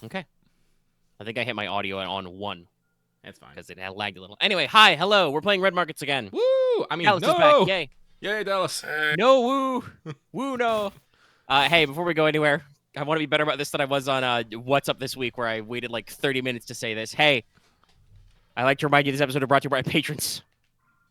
Okay. I think I hit my audio on 1 That's fine. because it had lagged a little. Anyway, hi, hello. We're playing Red Markets again. Woo! I mean, Dallas is back. no! Yay. Yay, Dallas. No woo. Woo no. Hey, before we go anywhere, I want to be better about this than I was on What's Up This Week, where I waited like 30 minutes to say this. Hey, I'd like to remind you this episode is brought to you by patrons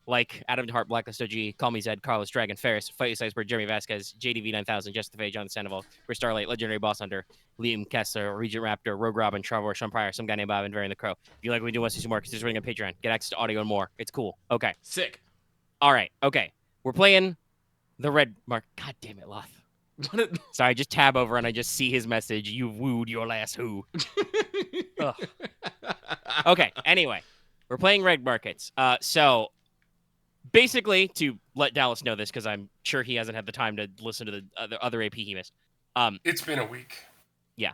like Adam Hart, Blacklist OG, Call Me Zed, Carlos Dragon, Ferris, Fight Iceberg, Jeremy Vasquez, JDV 9000, Justin Fay, John Sandoval, Chris Starlight, Legendary Boss Hunter, Liam Kessler, Regent Raptor, Rogue Robin, Trevor, Sean Pryor, some guy named Bob, and Varian the Crow. If you like what we do, want to see some more, consider joining on Patreon. Get access to audio and more. It's cool. Okay. Sick. All right. Okay. We're playing the Red Mark. God damn it, Loth. Sorry, I just tab over and I just see his message. You wooed your last who. Okay. Anyway, we're playing Red Markets. So basically, to let Dallas know this, because I'm sure he hasn't had the time to listen to the other AP he missed. It's been a week. Yeah.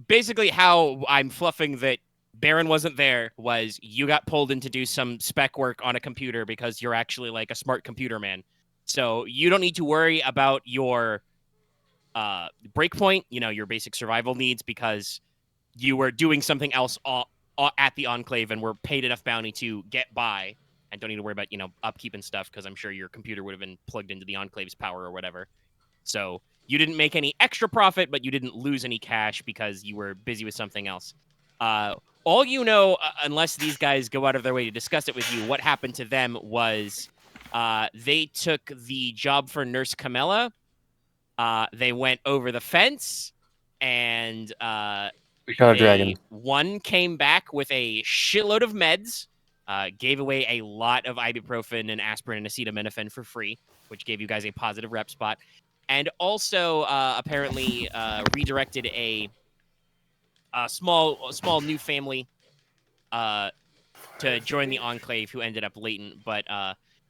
Basically, how I'm fluffing that Baron wasn't there was you got pulled in to do some spec work on a computer because you're actually like a smart computer man. So you don't need to worry about your breakpoint, your basic survival needs, because you were doing something else at the Enclave and were paid enough bounty to get by and don't need to worry about, upkeep and stuff, because I'm sure your computer would have been plugged into the Enclave's power or whatever. So you didn't make any extra profit, but you didn't lose any cash because you were busy with something else. All you know, unless these guys go out of their way to discuss it with you, what happened to them was they took the job for Nurse Camilla. They went over the fence, and We shot a dragon. one came back with a shitload of meds, gave away a lot of ibuprofen and aspirin and acetaminophen for free, which gave you guys a positive rep spot, and also apparently redirected a small new family to join the Enclave, who ended up Latent. But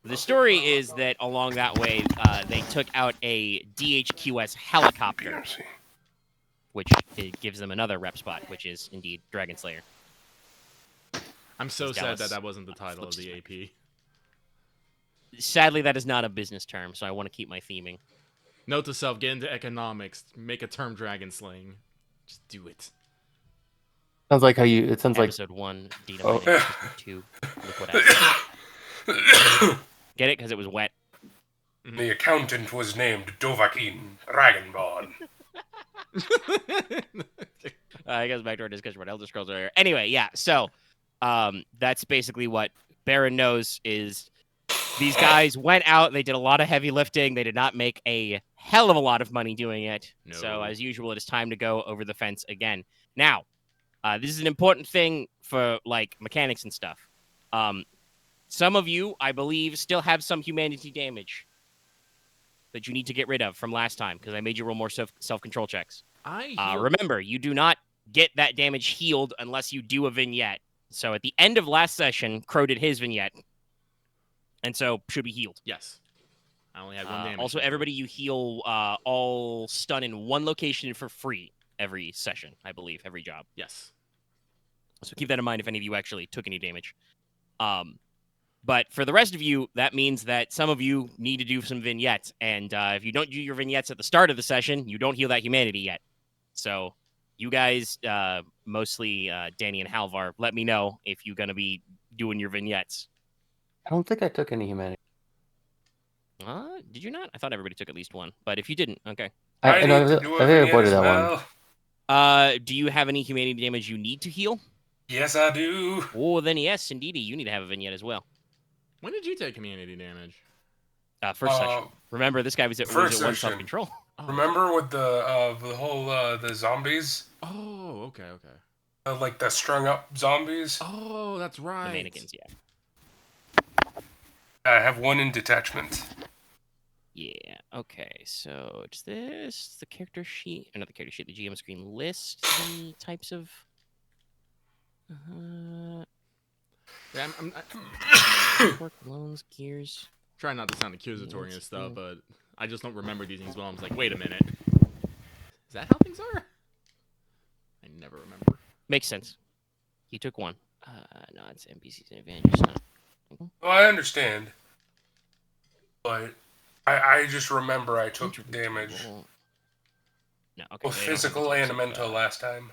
the story is that along that way, they took out a DHQS helicopter, which gives them another rep spot, which is indeed Dragon Slayer. I'm so sad that wasn't the title of the AP. Sadly, that is not a business term, so I want to keep my theming. Note to self, get into economics, make a term dragon slaying. Just do it. Sounds like how you. It sounds like Episode 1, data mining, Episode 2, liquid acid. Get it? Because it was wet. The accountant was named Dovahkiin Dragonborn. I guess back to our discussion about Elder Scrolls earlier. Anyway, yeah, so that's basically what Baron knows is these guys went out, they did a lot of heavy lifting, they did not make a hell of a lot of money doing it. No. So as usual, it is time to go over the fence again. Now, this is an important thing for like mechanics and stuff. Some of you, I believe, still have some humanity damage that you need to get rid of from last time, because I made you roll more self-control checks. Remember, you do not get that damage healed unless you do a vignette. So at the end of last session, Crow did his vignette, and so should be healed. Yes. I only had 1 damage. Also, everybody, you heal all stun in one location for free every session, I believe, every job. Yes. So keep that in mind if any of you actually took any damage. But for the rest of you, that means that some of you need to do some vignettes. And if you don't do your vignettes at the start of the session, you don't heal that humanity yet. So you guys, mostly Danny and Halvar, let me know if you're going to be doing your vignettes. I don't think I took any humanity. Did you not? I thought everybody took at least one. But if you didn't, okay. I think I avoided that one. Do you have any humanity damage you need to heal? Yes, I do. Oh, then yes, indeed, you need to have a vignette as well. When did you take community damage? First session. Remember, this guy was at 1 self-control. Remember with the whole the zombies? Oh, okay. Like the strung up zombies? Oh, that's right. The mannequins, yeah. I have 1 in detachment. Yeah, okay, so is this the character sheet? Or not the character sheet, the GM screen list the types of... Yeah, work, loans, gears. Trying not to sound accusatory and stuff, but I just don't remember these things well. I'm just like, wait a minute. Is that how things are? I never remember. Makes sense. He took 1. No, it's NPCs and advantages. Well, I understand. But I just remember I took damage. No, okay. Both physical and mental last time.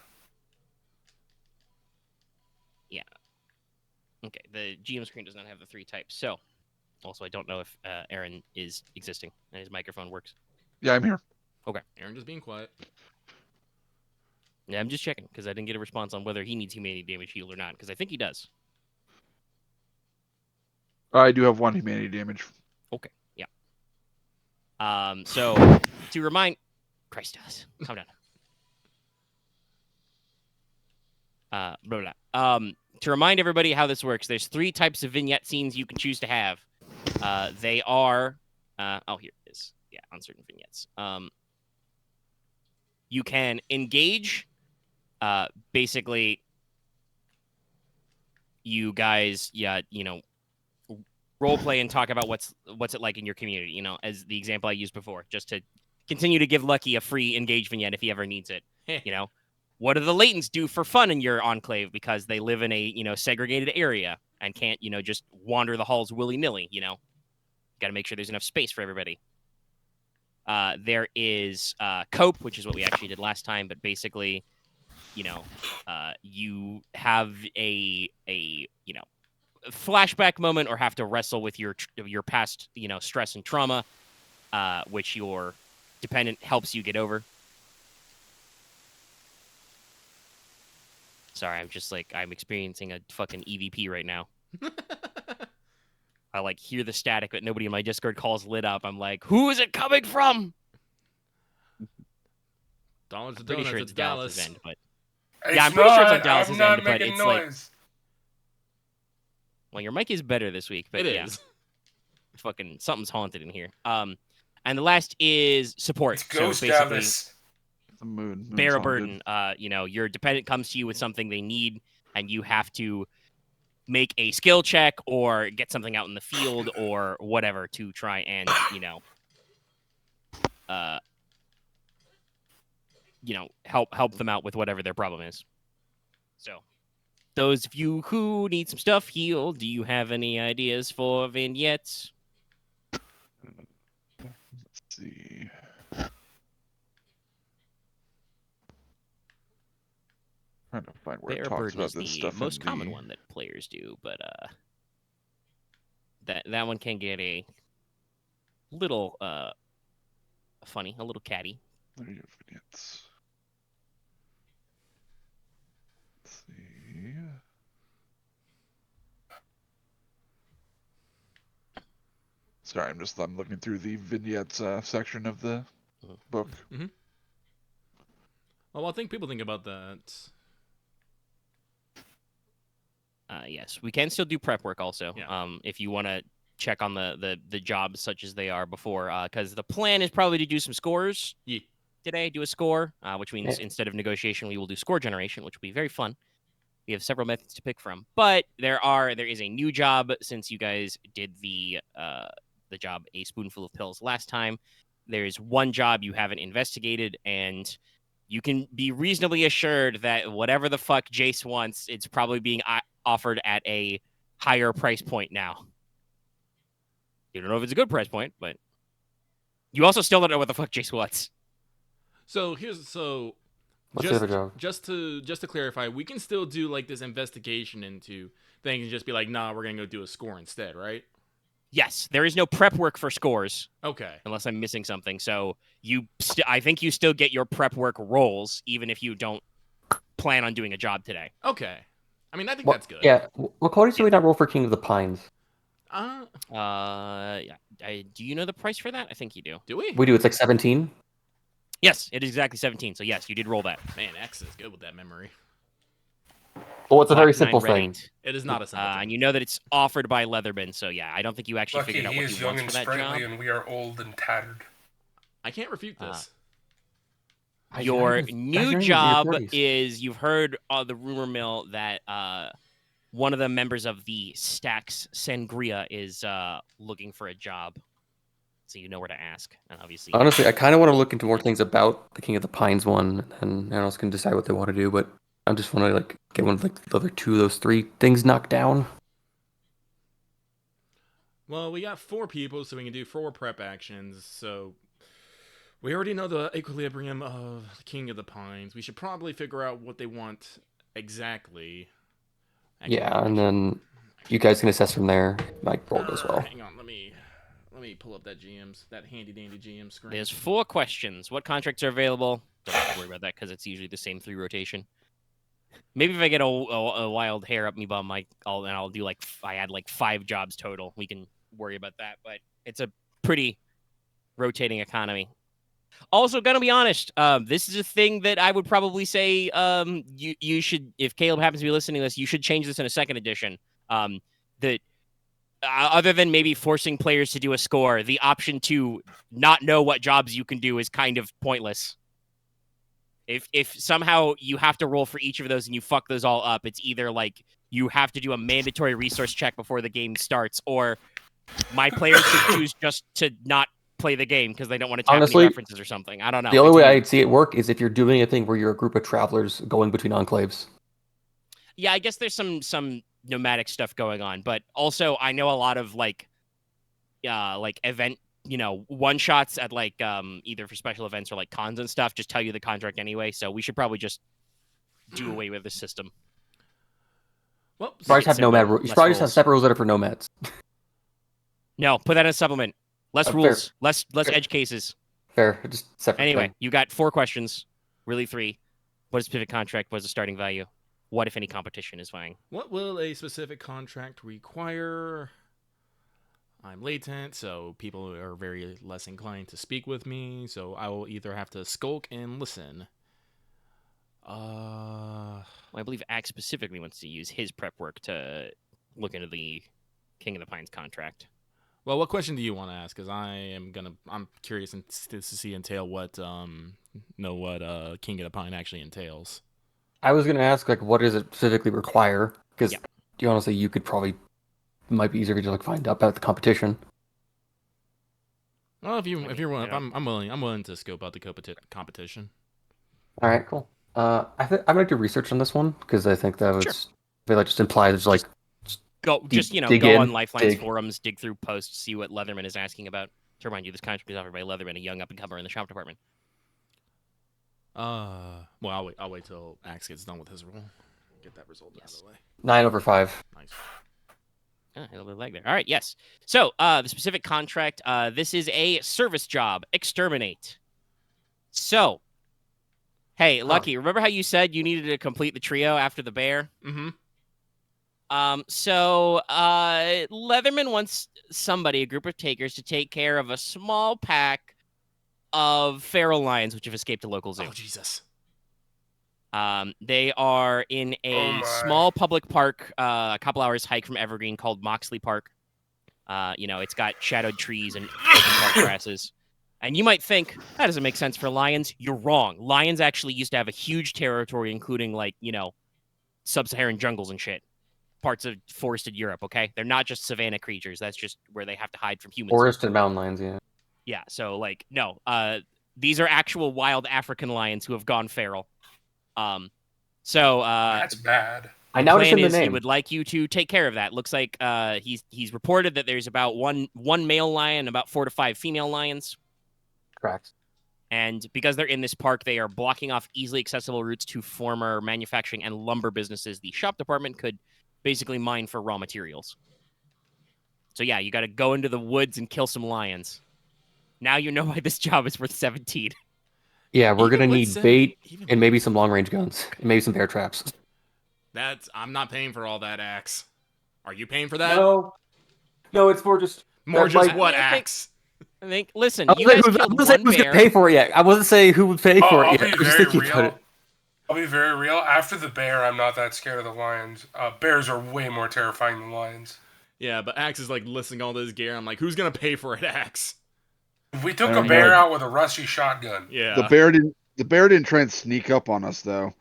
Okay, the GM screen does not have the 3 types. So, also, I don't know if Aren is existing and his microphone works. Yeah, I'm here. Okay. Aren just being quiet. Yeah, I'm just checking because I didn't get a response on whether he needs humanity damage healed or not, because I think he does. I do have 1 humanity damage. Okay, yeah. So, to remind... Christ does. Calm down. Blah, blah. To remind everybody how this works, there's 3 types of vignette scenes you can choose to have. They are... oh, here it is. Yeah, on certain vignettes. You can engage... basically, you guys, role play and talk about what's it like in your community. As the example I used before, just to continue to give Lucky a free engage vignette if he ever needs it. What do the Latents do for fun in your enclave because they live in a segregated area and can't just wander the halls willy nilly. Got to make sure there's enough space for everybody. There is cope, which is what we actually did last time, but basically. You have a flashback moment or have to wrestle with your past stress and trauma, which your dependent helps you get over. Sorry, I'm experiencing a fucking EVP right now. I hear the static, but nobody in my Discord calls lit up. I'm like, who is it coming from? Dollars to pretty donuts, sure it's it's Dallas. Dallas' end, but. Yeah, I'm pretty sure it's on Dallas's end, but it's noise. Well, your mic is better this week, but It yeah. is. Fucking something's haunted in here. And the last is support. It's Ghost basically, Dallas. The moon. Bear a burden. Your dependent comes to you with something they need, and you have to make a skill check or get something out in the field or whatever to try and help them out with whatever their problem is. So, those of you who need some stuff healed, do you have any ideas for vignettes? Let's see. Trying to find where it Bear talks burden about is this the stuff. most common one that players do, but that one can get a little funny, a little catty. There you go, vignettes. Let's see. Sorry, I'm looking through the vignettes section of the book. Mm-hmm. Well, I think people think about that. Yes, we can still do prep work also. Yeah. If you want to check on the jobs such as they are before, because the plan is probably to do some scores today. Do a score, which means instead of negotiation, we will do score generation, which will be very fun. We have several methods to pick from, but there is a new job since you guys did the job A Spoonful of Pills last time. There's one job you haven't investigated, and you can be reasonably assured that whatever the fuck Jace wants, it's probably being offered at a higher price point now. You don't know if it's a good price point, but you also still don't know what the fuck Jace wants. So What's the other job? Just to clarify, we can still do this investigation into things and just be like, nah, we're gonna go do a score instead, right? Yes, there is no prep work for scores. Okay. Unless I'm missing something. So I think you still get your prep work rolls, even if you don't plan on doing a job today. Okay. I mean, I think that's good. Yeah. What qualities do we not roll for King of the Pines? Yeah. Do you know the price for that? I think you do. Do we? We do. It's like 17. Yes, it is exactly 17. So yes, you did roll that. Man, X is good with that memory. Well, it's a very simple thing. It is not a simple thing. And you know that it's offered by Leatherman, so yeah, I don't think you actually figured out what he wants for that job. Sprightly and we are old and tattered. I can't refute this. Your new job is, you've heard the rumor mill that one of the members of the Stacks Sangria is looking for a job. So you know where to ask, and obviously. Honestly, I kind of want to look into more things about the King of the Pines one, and everyone else can decide what they want to do. But I just want to get one of the other two of those three things knocked down. Well, we got 4 people, so we can do 4 prep actions. So we already know the equilibrium of the King of the Pines. We should probably figure out what they want exactly. Yeah, and then You guys can assess from there. My roll goes well. Hang on, let me pull up that handy dandy GM screen. There's 4 questions. What contracts are available? Don't have to worry about that because it's usually the same 3 rotation. Maybe if I get a wild hair up me bum, I'll do like I add like 5 jobs total. We can worry about that, but it's a pretty rotating economy. Also, gonna be honest, this is a thing that I would probably say you should, if Caleb happens to be listening to this, you should change this in a 2nd edition. That other than maybe forcing players to do a score, the option to not know what jobs you can do is kind of pointless. If somehow you have to roll for each of those and you fuck those all up, it's either like you have to do a mandatory resource check before the game starts, or my players should choose just to not play the game because they don't want to tap Honestly, any references or something. I don't know. The only way I'd see it work is if you're doing a thing where you're a group of travelers going between enclaves. Yeah, I guess there's some nomadic stuff going on, but also I know a lot of like event, one shots at like either for special events or like cons and stuff just tell you the contract anyway, so we should probably just do away with the system. Well, You probably just have nomad rules. You should probably just have separate rules that are for nomads. No, put that in a supplement. Less rules, less edge cases. Fair, just separate. Anyway, thing. you got 4 questions, really 3. What is specific contract? What is the starting value? What, if any, competition is vying? What will a specific contract require? I'm latent, so people are very less inclined to speak with me, so I will either have to skulk and listen. Well, I believe Axe specifically wants to use his prep work to look into the King of the Pines contract. Well, what question do you want to ask? Because I'm curious to see what King of the Pine actually entails. I was gonna ask like, what does it specifically require? Because honestly, you could probably might be easier to like find out about the competition. Well, if you're willing, I'm willing to scope out the competition. All right, cool. I'm gonna do research on this one because I think that was just implies like go on Lifeline's forums, dig through posts, see what Leatherman is asking about. To remind you, this contract is offered by Leatherman, a young up-and-comer in the shop department. Well, I'll wait till Axe gets done with his roll. Get that result out of the way. 9/5. Nice. A little bit of lag there. All right, yes. So, the specific contract, this is a service job, exterminate. So, hey, Lucky, remember how you said you needed to complete the trio after the bear? Mm-hmm. So, Leatherman wants a group of takers, to take care of a small pack of feral lions which have escaped a local zoo. Oh, Jesus. They are in a small public park, a couple hours hike from Evergreen, called Moxley Park. It's got shadowed trees and open park grasses. And you might think, that doesn't make sense for lions. You're wrong. Lions actually used to have a huge territory, including, sub-Saharan jungles and shit. Parts of forested Europe, okay? They're not just savanna creatures. That's just where they have to hide from humans. Forest and mountain lions, yeah. Yeah, so, no. These are actual wild African lions who have gone feral. That's bad. I now understand the He name. would like you to take care of that. Looks like he's reported that there's about one male lion, about 4 to 5 female lions. Correct. And because they're in this park, they are blocking off easily accessible routes to former manufacturing and lumber businesses the shop department could basically mine for raw materials. So yeah, you got to go into the woods and kill some lions. Now you know why this job is worth 17. Yeah, we're going to need bait and maybe some long-range guns and maybe some bear traps. I'm not paying for all that, Axe. Are you paying for that? No, it's more just... what, Axe? I think, listen, I you guys killed wasn't saying one who's bear. going to pay for it yet. I wasn't saying who would pay for it yet. I'll be very real. After the bear, I'm not that scared of the lions. Bears are way more terrifying than lions. Yeah, but Axe is listing all this gear. I'm like, who's going to pay for it, Axe? We took a bear out with a rusty shotgun. Yeah. The bear didn't try and sneak up on us though.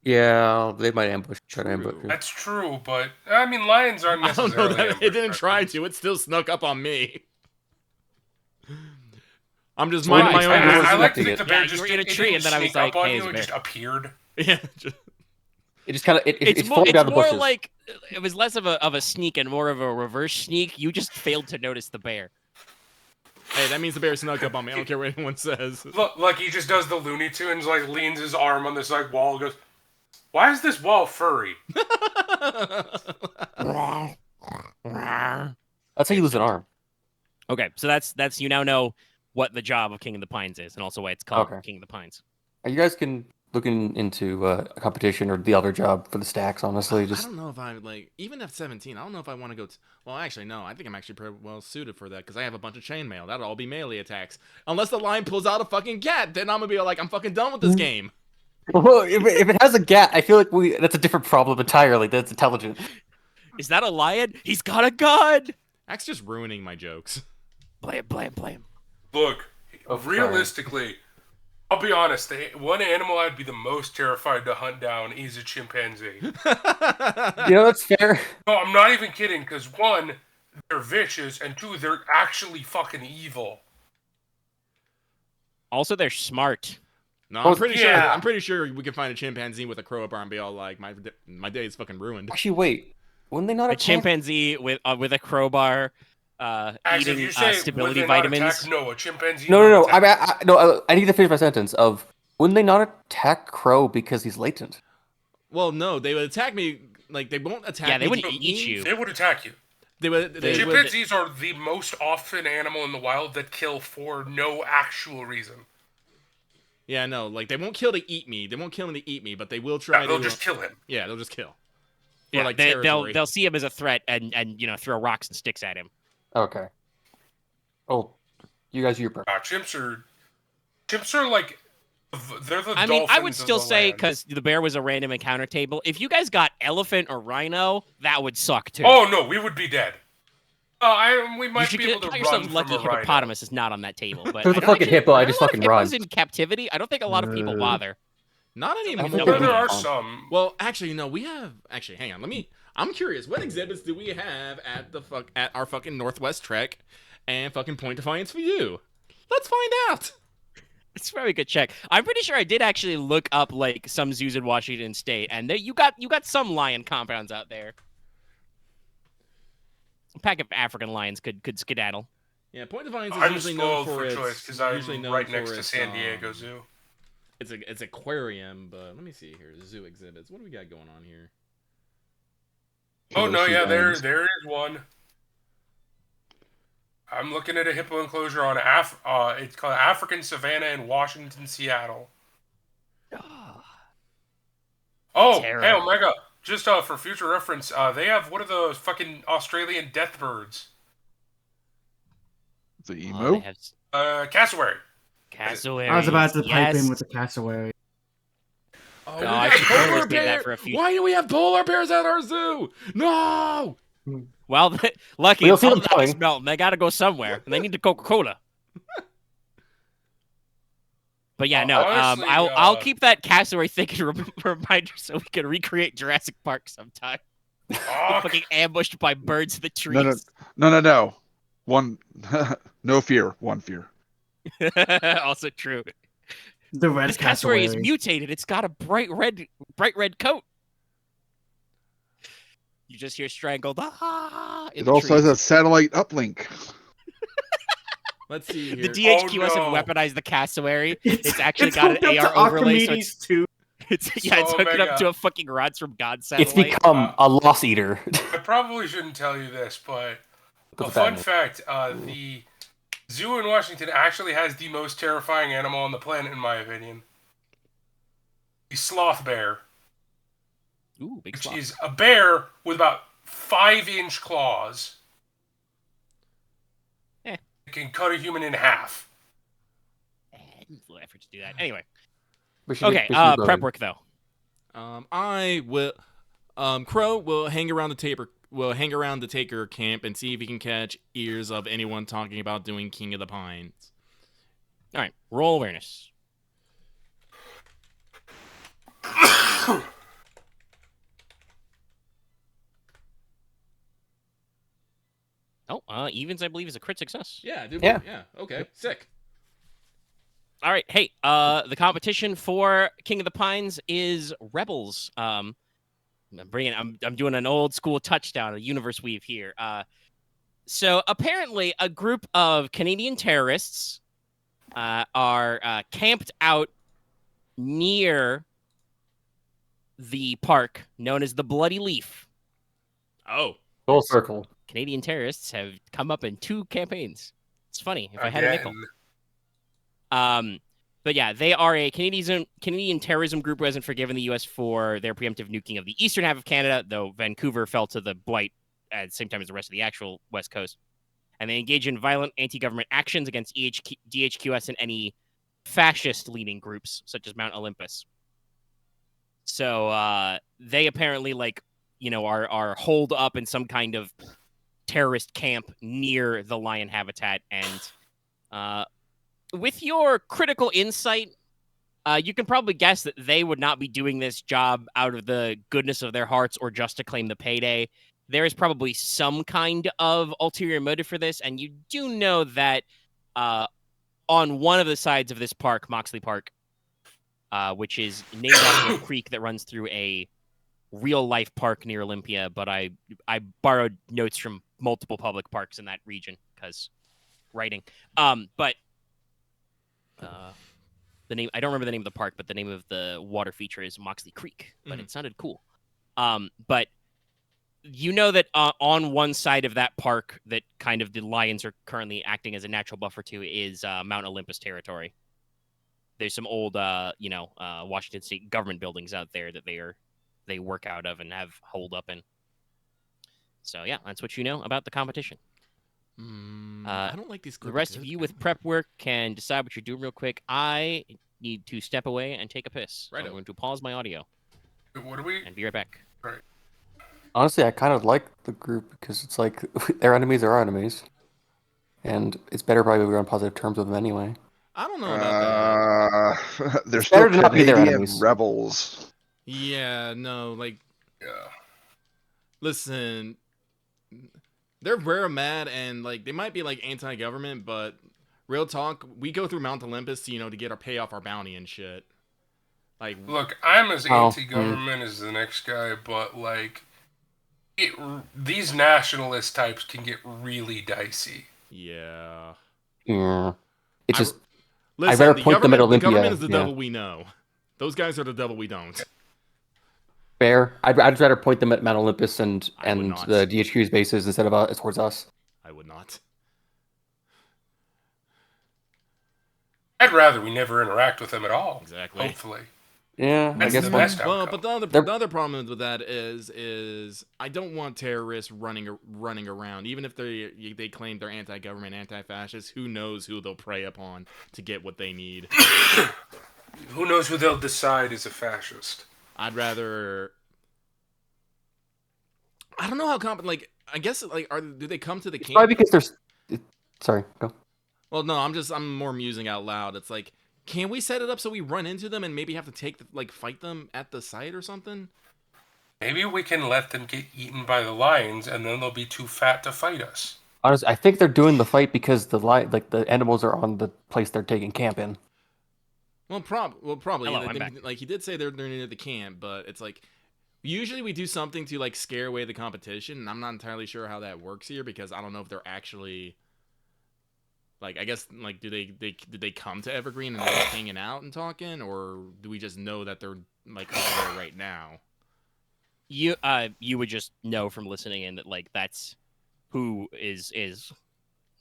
Yeah, they might try to ambush. That's true, but lions aren't necessarily. I don't know that it didn't try to. It still snuck up on me. I'm just minding my own business. I like to think the bear you were in a tree, and then I was like, "Hey, it just appeared." Yeah. It just kind of it's formed out of the more bushes. like it was less of a sneak and more of a reverse sneak. You just failed to notice the bear. Hey, that means the bear snuck up on me. I don't care what anyone says. Look, he just does the Looney Tunes, leans his arm on this wall, and goes, "Why is this wall furry?" That's how you lose an arm. Okay, so that's you now know what the job of King of the Pines is, and also why it's called Okay. King of the Pines. You guys can look into a competition or the other job for the stacks. Honestly, I just don't know if I like even at 17. I don't know if I want to go. Well, actually, no. I think I'm actually pretty well suited for that because I have a bunch of chainmail. That'll all be melee attacks. Unless the line pulls out a fucking cat, then I'm gonna be like, I'm fucking done with this game. well, if it has a gat, I feel like that's a different problem entirely. That's intelligent. Is that a lion? He's got a gun. That's just ruining my jokes. Blame. Look, Oh, sorry. realistically, I'll be honest. The one animal I'd be the most terrified to hunt down is a chimpanzee. That's fair. No, I'm not even kidding. Because one, they're vicious, and two, they're actually fucking evil. Also, they're smart. No, Well, I'm pretty sure we can find a chimpanzee with a crowbar and be all like, my day is fucking ruined. Actually, wait. Wouldn't they not A attack? chimpanzee with a crowbar, Actually, if eating you say stability would they not vitamins. attack? No, a chimpanzee. No. would attack. I need to finish my sentence. Wouldn't they not attack Crow because he's latent? Well, no, they would attack me. Like they won't attack. Yeah, they me wouldn't to eat me. you. They would attack you. They would. Chimpanzees are the most often animal in the wild that kill for no actual reason. Yeah, no, like they won't kill to eat me. They won't kill him to eat me, but they will try. They'll to, just kill him. Yeah, they'll just kill. Yeah, like they'll see him as a threat and throw rocks and sticks at him. Okay. Oh, you guys, you're perfect. Chimps are like, they're the. I mean, I would dolphins of still the say land. because the bear was a random encounter table. If you guys got elephant or rhino, that would suck too. Oh no, we would be dead. We you might should be able to count run yourself from lucky a rhino. hippopotamus is not on that table. But There's a I don't fucking actually- hippo, I don't just know if fucking hippos run. in captivity. I don't think a lot of people bother. Not anymore. think Well, there are fun. some. Well, actually, no. We have. Actually, hang on. I'm curious. What exhibits do we have at our fucking Northwest Trek and fucking Point Defiance for you? Let's find out. It's a very good check. I'm pretty sure I did actually look up like some zoos in Washington State, and you got some lion compounds out there. A pack of African lions could skedaddle. Yeah, Point Defiance is I'm usually known spoiled for its. choice because usually I'm known right for next to its, San Diego Zoo. It's aquarium, but let me see here. Zoo exhibits. What do we got going on here? Oh no, yeah, there Lions. is one. I'm looking at a hippo enclosure on it's called African Savanna in Washington, Seattle. Oh, Terror. hey Omega, just for future reference, they have one of those fucking Australian death birds. The Oh, emo? they have Cassowary. cassowary. I was about to pipe yes. in with the cassowary. Oh, No, I should totally save that for a future. Why do we have polar bears at our zoo? No. Well, lucky We'll it's see all them the ice coming. melting. They got to go somewhere, and they need the Coca-Cola. But yeah, no. Honestly, I'll keep that cassowary thing as a reminder so we can recreate Jurassic Park sometime. Fuck. Fucking ambushed by birds in the trees. No. One, no fear. One fear. Also true. The red This cassowary is cassowary. mutated. It's got a bright red coat. You just hear strangled. Ah, in It the also has trees. a satellite uplink. Let's see The here. DHQS Oh, no. have weaponized the cassowary. It's actually got hooked an up AR to overlay, so Archimedes too. it's hooking Omega. up to a fucking Rods from God satellite. It's become a loss eater. I probably shouldn't tell you this, but Look a at fun that. fact: the zoo in Washington actually has the most terrifying animal on the planet, in my opinion. The sloth bear, Ooh, big which sloth. is a bear with about 5-inch claws. Eh. It can cut a human in half. Little effort to do that. Anyway, We should okay. we should do Prep Bogey. work though. I will. Crow will hang around the taper. Will hang around the Taker camp and see if he can catch ears of anyone talking about doing King of the Pines. All right, roll awareness. Oh, evens I believe is a crit success. Yeah, dude. Yeah. Yeah. Okay. Sick. All right, hey, the competition for King of the Pines is Rebels. I'm doing an old school touchdown, a universe weave here. So apparently, a group of Canadian terrorists are camped out near the park known as the Bloody Leaf. Oh. Full circle. Canadian terrorists have come up in 2 campaigns. It's funny if I had a nickel. But yeah, they are a Canadian terrorism group who hasn't forgiven the U.S. for their preemptive nuking of the eastern half of Canada, though Vancouver fell to the blight at the same time as the rest of the actual West Coast. And they engage in violent anti-government actions against DHQS and any fascist-leaning groups, such as Mount Olympus. So they apparently, are holed up in some kind of terrorist camp near the lion habitat. And with your critical insight, you can probably guess that they would not be doing this job out of the goodness of their hearts or just to claim the payday. There is probably some kind of ulterior motive for this, and you do know that on one of the sides of this park, Moxley Park, which is named after a creek that runs through a real-life park near Olympia, but I borrowed notes from multiple public parks in that region because writing. But the name, I don't remember the name of the park, but the name of the water feature is Moxley Creek, but it sounded cool. But you know that on one side of that park that kind of the lions are currently acting as a natural buffer to is Mount Olympus territory. There's some old, Washington State government buildings out there that they work out of and have holed up in. So yeah, that's what you know about the competition. I don't like these. The rest of you with prep work can decide what you're doing real quick. I need to step away and take a piss. Right. I'm going to pause my audio. What are we? And be right back. Right. Honestly, I kind of like the group because it's like their enemies are our enemies, and it's better probably if we're on positive terms with them anyway. I don't know about that. They're It's still better to not be their Canadian enemies. rebels. Yeah, no, like, Yeah. listen, they're rare mad and like they might be like anti-government, but real talk, we go through Mount Olympus, to get our pay off our bounty and shit. Like, Look, I'm as anti-government as the next guy, but these nationalist types can get really dicey. yeah. Yeah, it's just Listen, better the point them at government, the Olympia, government is the yeah. devil we know. Those guys are the devil we don't. fair. I'd rather point them at Mount Olympus and I would not. the DHQ's bases instead of towards us. I would not. I'd rather we never interact with them at all. Exactly. Hopefully. Yeah, That's I guess the one. best Well, outcome. but the other problem with that is I don't want terrorists running around. Even if they claim they're anti-government, anti-fascist, who knows who they'll prey upon to get what they need. Who knows who they'll decide is a fascist? I'd rather. I don't know how I guess do they come to the camp? Probably because there's. Sorry, go. Well, no, I'm more musing out loud. It's like, can we set it up so we run into them and maybe have to fight them at the site or something? Maybe we can let them get eaten by the lions, and then they'll be too fat to fight us. Honestly, I think they're doing the fight because the animals are on the place they're taking camp in. Well, probably. Hello, I'm back. He did say they're near the camp, but it's like usually we do something to scare away the competition, and I'm not entirely sure how that works here because I don't know if they're actually I guess do they come to Evergreen and they're just hanging out and talking, or do we just know that they're over there right now? You would just know from listening in that that's who is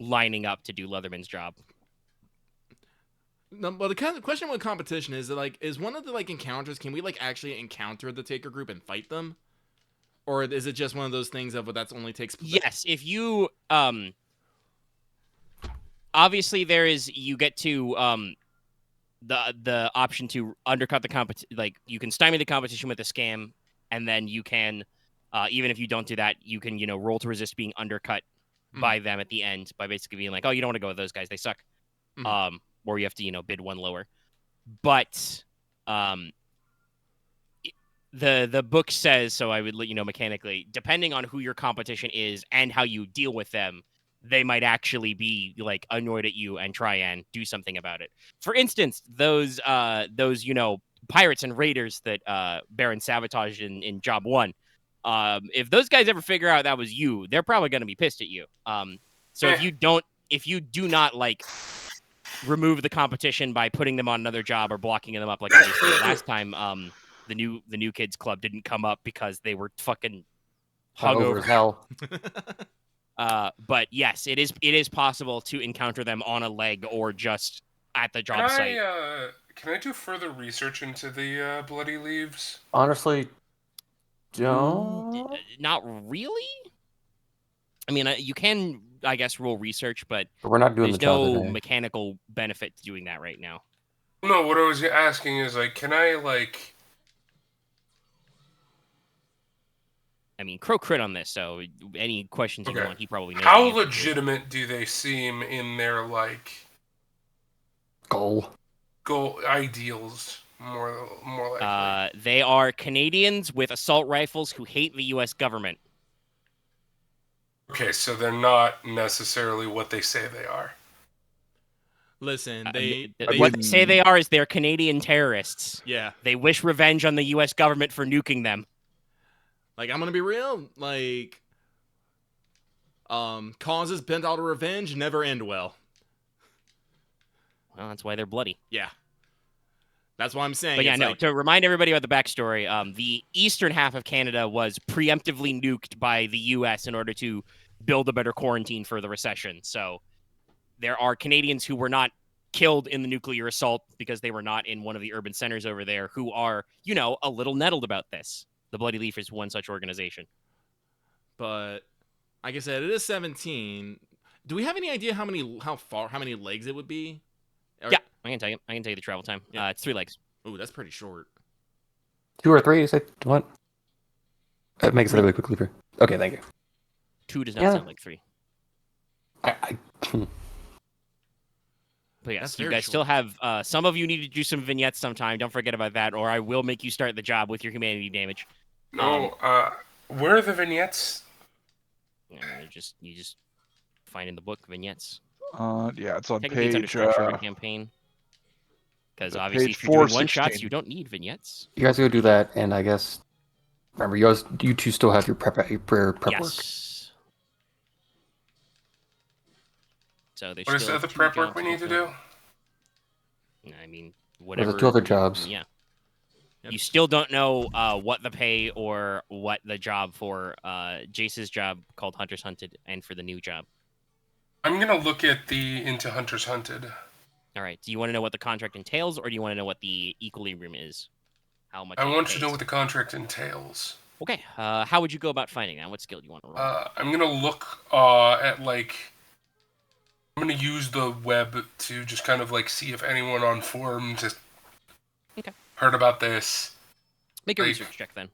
lining up to do Leatherman's job. No, but the question with competition is that is one of the encounters, can we actually encounter the Taker group and fight them, or is it just one of those things of that's only takes? Yes, if you obviously you get to the option to undercut the competition. You can stymie the competition with a scam, and then you can even if you don't do that, you can roll to resist being undercut by them at the end by basically being oh, you don't want to go with those guys, they suck. Or you have to bid one lower. But the book says, so I would let you know mechanically, depending on who your competition is and how you deal with them, they might actually be annoyed at you and try and do something about it. For instance, those pirates and raiders that Baron sabotaged in Job 1. If those guys ever figure out that was you, they're probably going to be pissed at you. So if you do not remove the competition by putting them on another job or blocking them up obviously last time, the new kids club didn't come up because they were fucking Hungover hungover as hell. But yes, it is possible to encounter them on a leg or just at the job site. Can I do further research into the bloody leaves? Honestly, don't. Not really. I mean, you can, I guess, roll research, but We're not doing there's the job no today. mechanical benefit to doing that right now. No, what I was asking is like, can I like? I mean, Crow crit on this, so any questions you Okay. want, he probably knows. How the answer to. legitimate do they seem in their like Goal. goal ideals? More likely. They are Canadians with assault rifles who hate the U.S. government. Okay, so they're not necessarily what they say they are. Listen, What they they say they are is they're Canadian terrorists. yeah. They wish revenge on the U.S. government for nuking them. Like, I'm gonna be real. Like, causes bent out of revenge never end well. Well, that's why they're bloody. Yeah. That's what I'm saying. But yeah, It's no, like, to remind everybody about the backstory, the eastern half of Canada was preemptively nuked by the U.S. in order to build a better quarantine for the recession. So there are Canadians who were not killed in the nuclear assault because they were not in one of the urban centers over there who are, a little nettled about this. The Bloody Leaf is one such organization. but like I said, it is 17. Do we have any idea how many legs it would be? Yeah, I can tell you. I can tell you the travel time. Yeah. It's 3 legs. Ooh, that's pretty short. 2 or 3? You said what? That makes it really quickly. Okay, thank you. 2 does not Yeah. sound like 3. I But yes, That's you very guys still have. Some of you need to do some vignettes sometime. Don't forget about that, or I will make you start the job with your humanity damage. No, where are the vignettes? You just find in the book vignettes. Yeah, it's on Technically, it's under page. structure of a campaign. Because obviously, page if you're doing one shots, 416. you don't need vignettes. You guys go do that, and I guess remember you two still have your prep work. Yes. So there's What is still the other 2 prep work jobs we to need to go do? through. I mean, There's whatever. the 2 other jobs. Yeah. Yep. You still don't know what the pay or what the job for Jace's job called Hunters Hunted and for the new job. I'm gonna look at the into Hunters Hunted. All right. Do you want to know what the contract entails, or do you want to know what the equilibrium is? How much? I it want to pays? know what the contract entails. Okay. How would you go about finding that? What skill do you want to roll? I'm gonna look at like. I'm gonna use the web to just kind of like see if anyone on forums has heard about this. Make a like- research check then.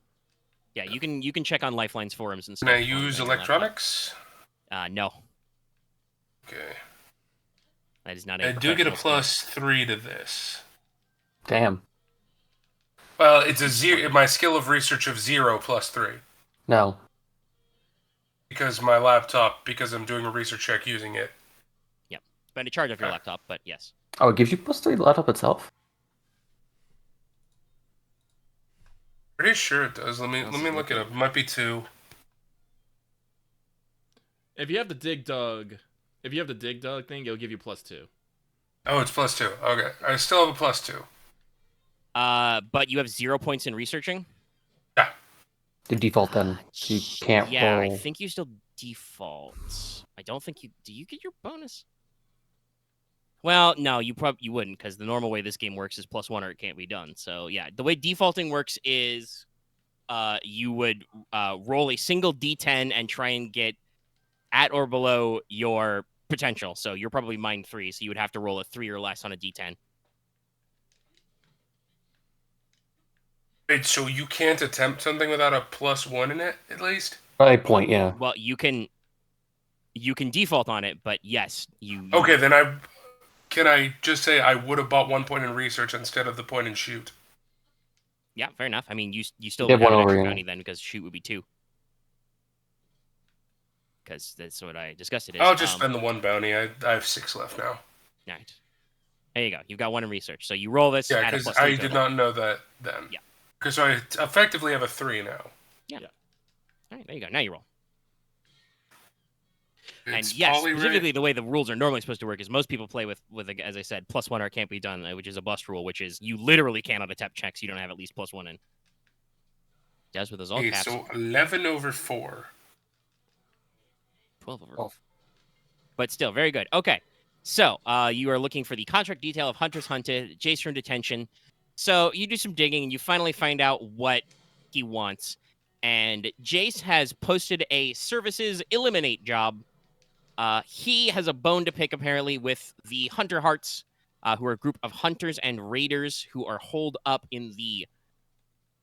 Yeah, you can check on Lifeline's forums and stuff. Can I on use your laptop. electronics? No, Okay. that is not a I do get a professional skill. +3 to this. Damn. Well, it's a 0. My skill of research of 0 +3 No. because my laptop. Because I'm doing a research check using it. Spend a charge off your laptop, but yes. Oh, it gives you +3 the laptop itself. Pretty sure it does. Let me look it up. It might be 2. If you have the dig dug thing, it'll give you +2. Oh, it's +2. Okay, I still have a +2. But you have 0 points in researching. Yeah. The default then. So you can't Yeah, roll. I think you still default. I don't think you. Do you get your bonus? Well, no, you wouldn't, because the normal way this game works is +1 or it can't be done. So yeah, the way defaulting works is, you would roll a single D10 and try and get at or below your potential. So you're probably -3, so you would have to roll a 3 or less on a D10. Wait, so you can't attempt something without a +1 in it, at least? By a point, yeah. Well, you can default on it, but yes, you. Okay, then can I just say I would have bought 1 point in research instead of the point in shoot? Yeah, fair enough. I mean, you still You would have have an one over, extra yeah. bounty then, because shoot would be 2. Because that's what I discussed it is. I'll just spend the 1 bounty. I have 6 left now. Right. There you go. You've got 1 in research. So you roll this. Yeah, add a because +3 I total. did not know that then. Yeah. Because I effectively have a 3 now. All right, there you go. Now you roll. And It's yes, poly specifically the way the rules are normally supposed to work is most people play with as I said, +1 or it can't be done, which is a bust rule, which is you literally cannot attempt checks you don't have at least +1 in. Does with those all Okay, caps. so 11 over 4. 12 over. 12. But still, very good. Okay. So, you are looking for the contract detail of Hunter's Hunted, Jace from detention. So, you do some digging and you finally find out what he wants. And Jace has posted a services eliminate job. He has a bone to pick, apparently, with the Hunter Hearts, who are a group of hunters and raiders who are holed up in the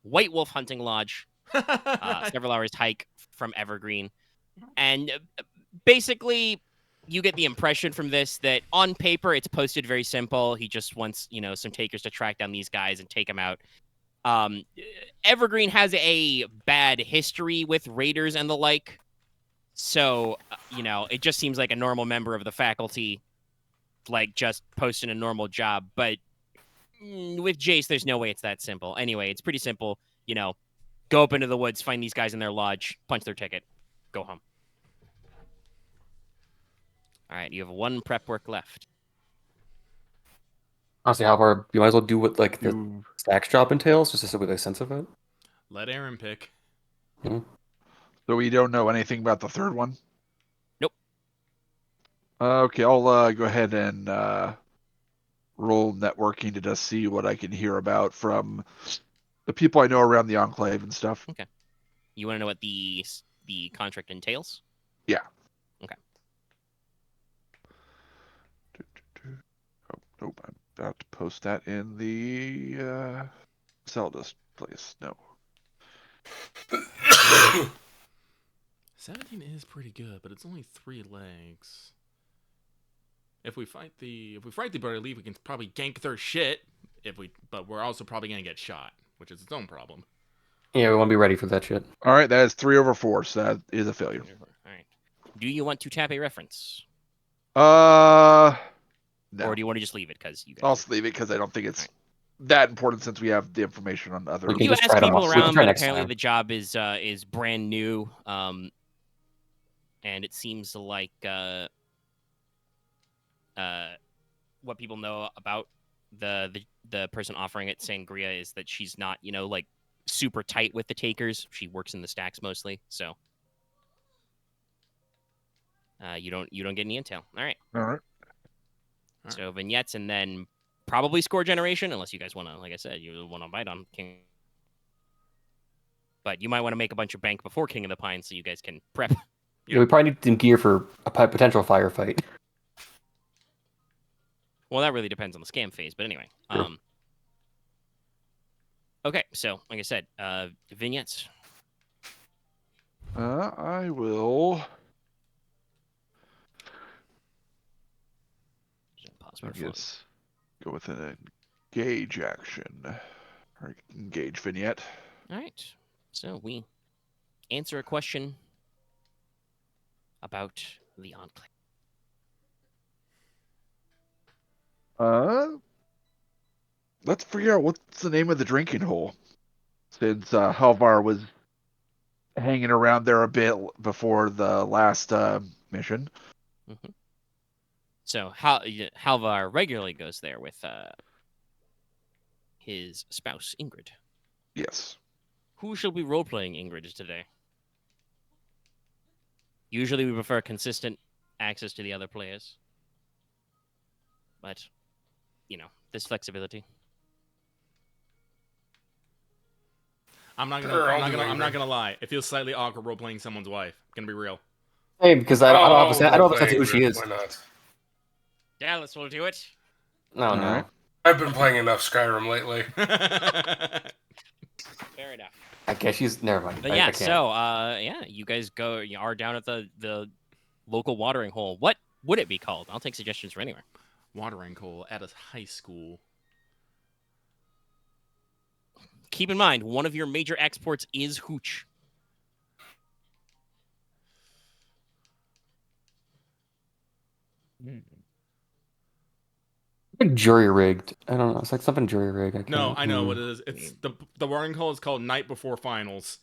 White Wolf Hunting Lodge, several hours hike from Evergreen. And basically, you get the impression from this that on paper, it's posted very simple. He just wants, some takers to track down these guys and take them out. Evergreen has a bad history with raiders and the like. So, it just seems like a normal member of the faculty, like, just posting a normal job. But with Jace, there's no way it's that simple. Anyway, it's pretty simple. Go up into the woods, find these guys in their lodge, punch their ticket, go home. All right, you have one prep work left. Honestly, Halvar, you might as well do what like the stacks job entails, just so we get a sense of it. Let Aren pick. Mm-hmm. So we don't know anything about the third one? Nope. Okay, I'll go ahead and roll networking to just see what I can hear about from the people I know around the Enclave and stuff. Okay. You want to know what the contract entails? Yeah. Okay. Oh, nope, I'm about to post that in the Zelda place. No. 17 is pretty good, but it's only 3 legs. If we fight the Brother Leaf, we can probably gank their shit. But we're also probably gonna get shot, which is its own problem. Yeah, we want to be ready for that shit. All right, that is 3 over 4, so that is a failure. All right. Do you want to tap a reference? No. Or do you want to just leave it because you guys? I'll just leave it because I don't think it's that important since we have the information on the other. We can You just ask try it people off. We can around, try but next apparently time. the job is brand new, and it seems like what people know about the person offering it, Sangria, is that she's not like super tight with the takers. She works in the stacks mostly, so you don't get any intel. All right. All right. So vignettes and then probably score generation, unless you guys want to, like I said, you want to bite on King. But you might want to make a bunch of bank before King of the Pines so you guys can prep. Yeah, we probably need some gear for a potential firefight. Well, that really depends on the scam phase, but anyway. Sure. Okay, so like I said, vignettes. I will. I guess go with an engage action or engage vignette. All right. So we answer a question about the Enclave. Let's figure out what's the name of the drinking hole, since Halvar was hanging around there a bit before the last mission. Mm-hmm. So Halvar regularly goes there with his spouse Ingrid. Yes. Who shall be role-playing Ingrid today? Usually we prefer consistent access to the other players. But, there's flexibility. I'm not gonna lie. It feels slightly awkward role playing someone's wife. Gonna be real. Hey, because I don't have a sense of who she is. Why not? Dallas will do it. No, no. Alright. I've been playing enough Skyrim lately. Fair enough. I guess she's never mind. But I yeah, can't. so you guys are down at the local watering hole. What would it be called? I'll take suggestions from anywhere. Watering hole at a high school. Keep in mind, one of your major exports is hooch. Like jury rigged. I don't know. It's like something jury rigged. No, I know what it is. It's the watering hole is called Night Before Finals.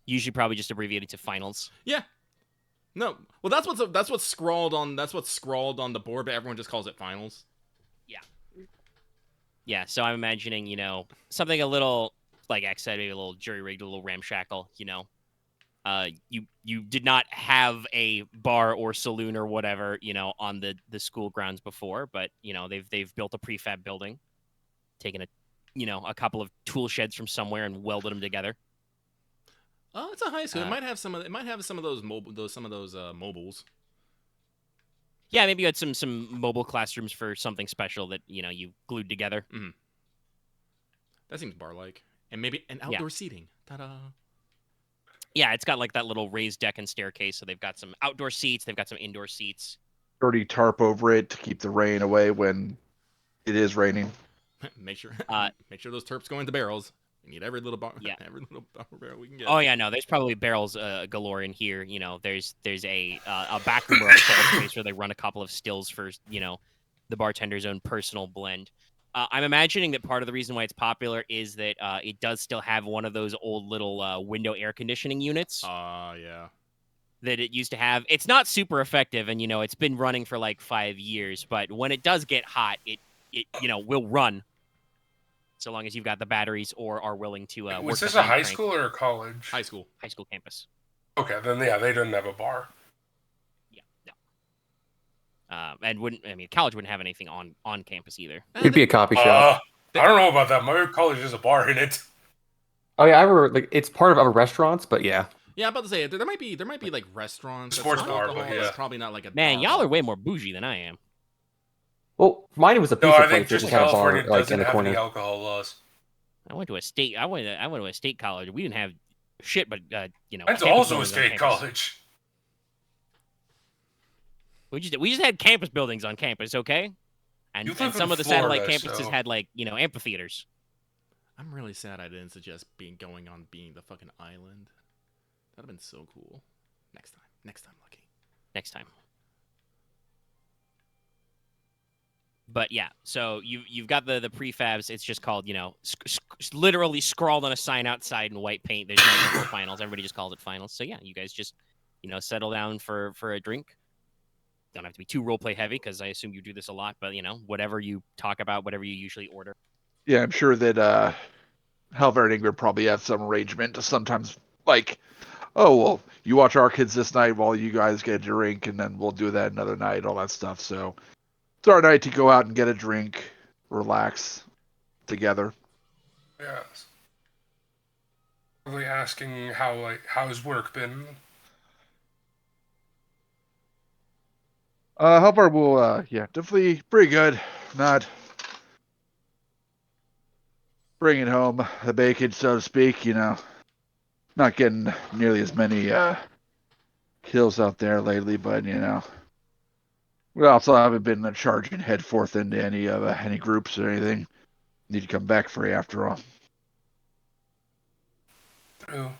Usually, probably just abbreviated to finals. Yeah. No. Well, that's what's scrawled on the board, but everyone just calls it finals. Yeah, so I'm imagining, something a little like I said, maybe a little jury rigged, a little ramshackle. You did not have a bar or saloon or whatever, on the school grounds before, but they've built a prefab building, taken a couple of tool sheds from somewhere and welded them together. Oh, it's a high school. It might have some of those mobiles. Yeah, maybe you had some mobile classrooms for something special that you glued together. Mm-hmm. That seems bar-like, and maybe an outdoor seating. Ta-da! Yeah, it's got like that little raised deck and staircase, so they've got some outdoor seats, they've got some indoor seats. Dirty tarp over it to keep the rain away when it is raining. Make sure those turps go into barrels. We need every little barrel we can get. Oh yeah, no, there's probably barrels galore in here. There's a back room or a stall space where they run a couple of stills for the bartender's own personal blend. I'm imagining that part of the reason why it's popular is that it does still have one of those old little window air conditioning units. Yeah. That it used to have. It's not super effective, and it's been running for like 5 years. But when it does get hot, it will run. So long as you've got the batteries or are willing to work. Was this a high school or a college? High school. High school campus. Okay, then yeah, they didn't have a bar. Yeah, no. And college wouldn't have anything on campus either. It'd be a coffee shop. I don't know about that. My college has a bar in it. Oh yeah, I remember. It's part of other restaurants, but yeah. Yeah, I'm about to say there might be like restaurants, Sports bar, alcohol, but yeah, it's probably not like a man. bar. Y'all are way more bougie than I am. Well, mine was a pizza place. I think just had a bar California like doesn't in the have corner. any alcohol laws. I went to a state college. We didn't have shit, but That's campus also a buildings on state campus. college. We just had campus buildings on campus, okay? And some of the satellite campuses had like amphitheaters. I'm really sad I didn't suggest being the fucking island. That'd have been so cool. Next time, Lucky. Next time. But yeah, so you've got the prefabs. It's just called literally scrawled on a sign outside in white paint. There's no finals. Everybody just calls it finals. So yeah, you guys just settle down for a drink. Don't have to be too roleplay heavy because I assume you do this a lot. But whatever you talk about, whatever you usually order. Yeah, I'm sure that Halvar and Ingrid probably have some arrangement to sometimes like, oh well, you watch our kids this night while you guys get a drink, and then we'll do that another night, all that stuff. So it's our night to go out and get a drink, relax together. Yes. Probably asking how's work been. Halvar will, definitely pretty good. Not bringing home the bacon, so to speak. Not getting nearly as many kills out there lately, but we also haven't been charging headforth into any groups or anything. Need to come back free after all. True.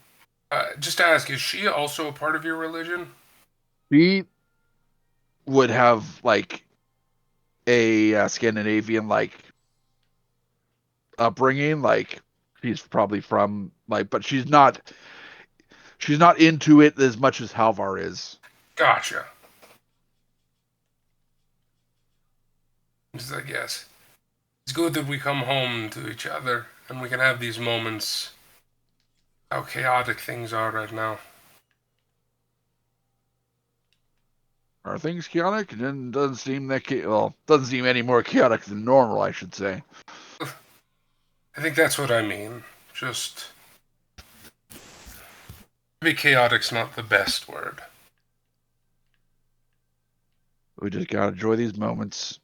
Just to ask, is she also a part of your religion? She would have like a Scandinavian upbringing, like she's probably from but she's not into it as much as Halvar is. Gotcha. I guess it's good that we come home to each other and we can have these moments. How chaotic things are right now. Are things chaotic? It doesn't seem doesn't seem any more chaotic than normal, I should say. I think that's what I mean. Just maybe chaotic's not the best word. We just gotta enjoy these moments.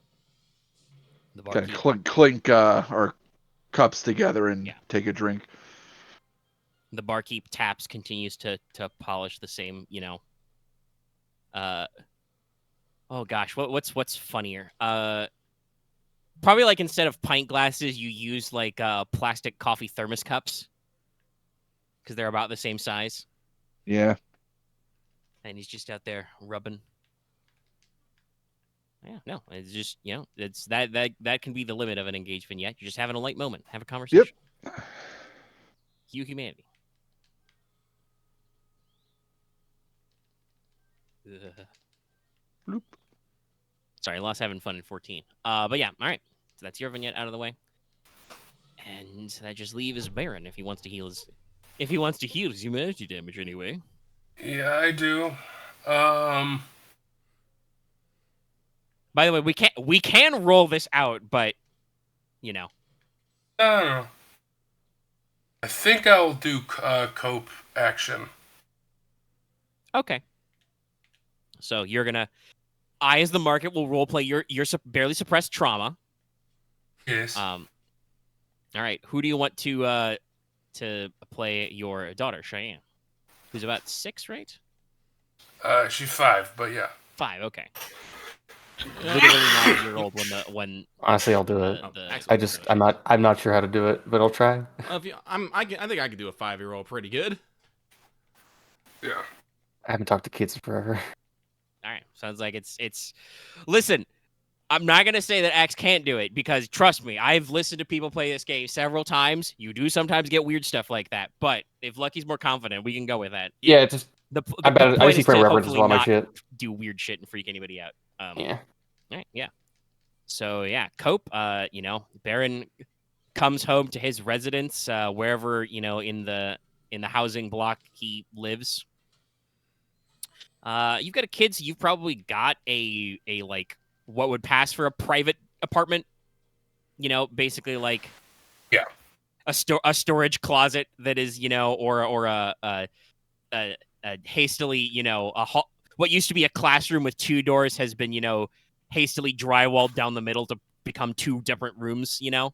The Kind barkeep, of clink our cups together and take a drink. the barkeep taps, continues to polish the same, oh gosh, what's funnier? Probably like instead of pint glasses, you use like plastic coffee thermos cups because they're about the same size. Yeah. And he's just out there rubbing. Yeah, no, it's just it's that can be the limit of an engaged vignette. You're just having a light moment, have a conversation. Yep. Cue humanity. Bloop. Sorry, lost having fun in 14. But yeah, all right. So that's your vignette out of the way. And that just leaves Baron if he wants to heal his humanity damage anyway. Yeah, I do. By the way, we can roll this out, but I don't know. I think I'll do cope action. okay. So you're gonna, I as the market will roleplay your barely suppressed trauma. Yes. All right, who do you want to play your daughter, Cheyenne? Who's about 6, right? She's 5, but yeah. 5, okay. Literally 9-year-old when Honestly, I'll do it. I'm not sure how to do it, but I'll try. I think I could do a 5-year-old pretty good. Yeah. I haven't talked to kids in forever. All right, sounds like it's. Listen, I'm not gonna say that Axe can't do it because trust me, I've listened to people play this game several times. You do sometimes get weird stuff like that, but if Lucky's more confident, we can go with that. Yeah, it's just The I point just see is to frame references hopefully on my not shit. do weird shit and freak anybody out. Yeah. All right, yeah. So yeah, Cope. Baron comes home to his residence, wherever in the housing block he lives. You've got a kid, so you've probably got a like what would pass for a private apartment. Basically like a storage closet that is or a hastily what used to be a classroom with 2 doors has been hastily drywalled down the middle to become 2 different rooms. Yeah.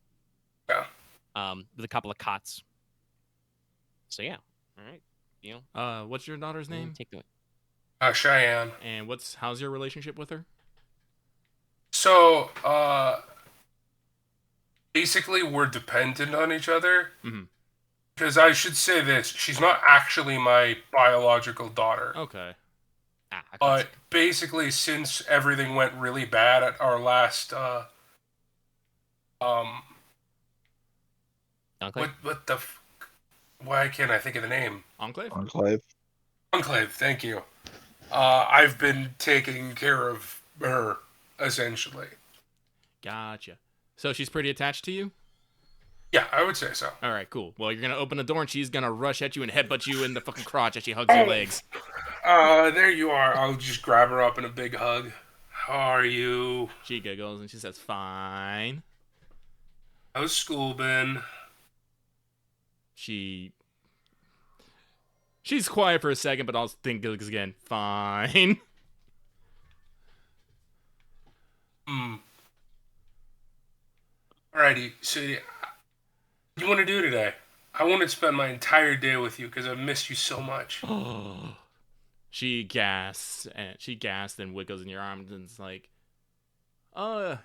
With a couple of cots. So yeah, all right. What's your daughter's name? Take the Cheyenne. And how's your relationship with her? So, basically, we're dependent on each other. Mm-hmm. Because I should say this, she's not actually my biological daughter. Okay. But basically, since everything went really bad at our last, Enclave? why can't I think of the name? Enclave? Enclave, thank you. I've been taking care of her, essentially. Gotcha. So she's pretty attached to you? Yeah, I would say so. All right, cool. Well, you're going to open the door and she's going to rush at you and headbutt you in the fucking crotch as she hugs your legs. There you are. I'll just grab her up in a big hug. How are you? She giggles and she says, fine. How's school been? She's quiet for a second, but I'll think again. Fine. Alrighty, so what do you want to do today? I want to spend my entire day with you because I've missed you so much. She gasps and wiggles in your arms and is like, how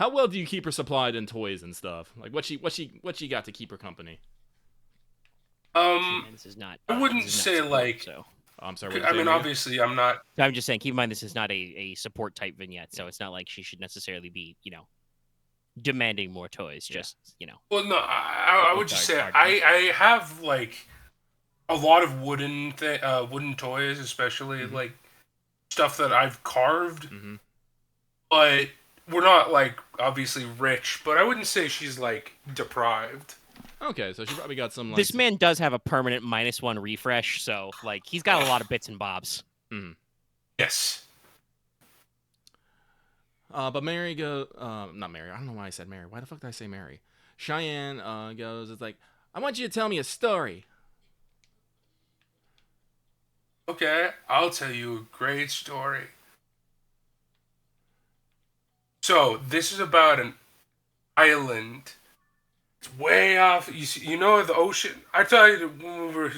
well do you keep her supplied in toys and stuff? Like what she got to keep her company? This is not. I wouldn't say support, like. So. Oh, I'm sorry. I mean, obviously, I'm not. I'm just saying. Keep in mind, this is not a support type vignette, so it's not like she should necessarily be, demanding more toys. Just, Well, no, I would just say I have like a lot of wooden toys, especially like stuff that I've carved. Mm-hmm. But we're not like obviously rich. But I wouldn't say she's like deprived. Okay, so she probably got some. Like, this man does have a permanent -1 refresh, so like he's got a lot of bits and bobs. Mm-hmm. Yes. But Mary not Mary. I don't know why I said Mary. Why the fuck did I say Mary? Cheyenne goes. It's like, I want you to tell me a story. Okay, I'll tell you a great story. So this is about an island. It's way off. You know the ocean. I tell you when we were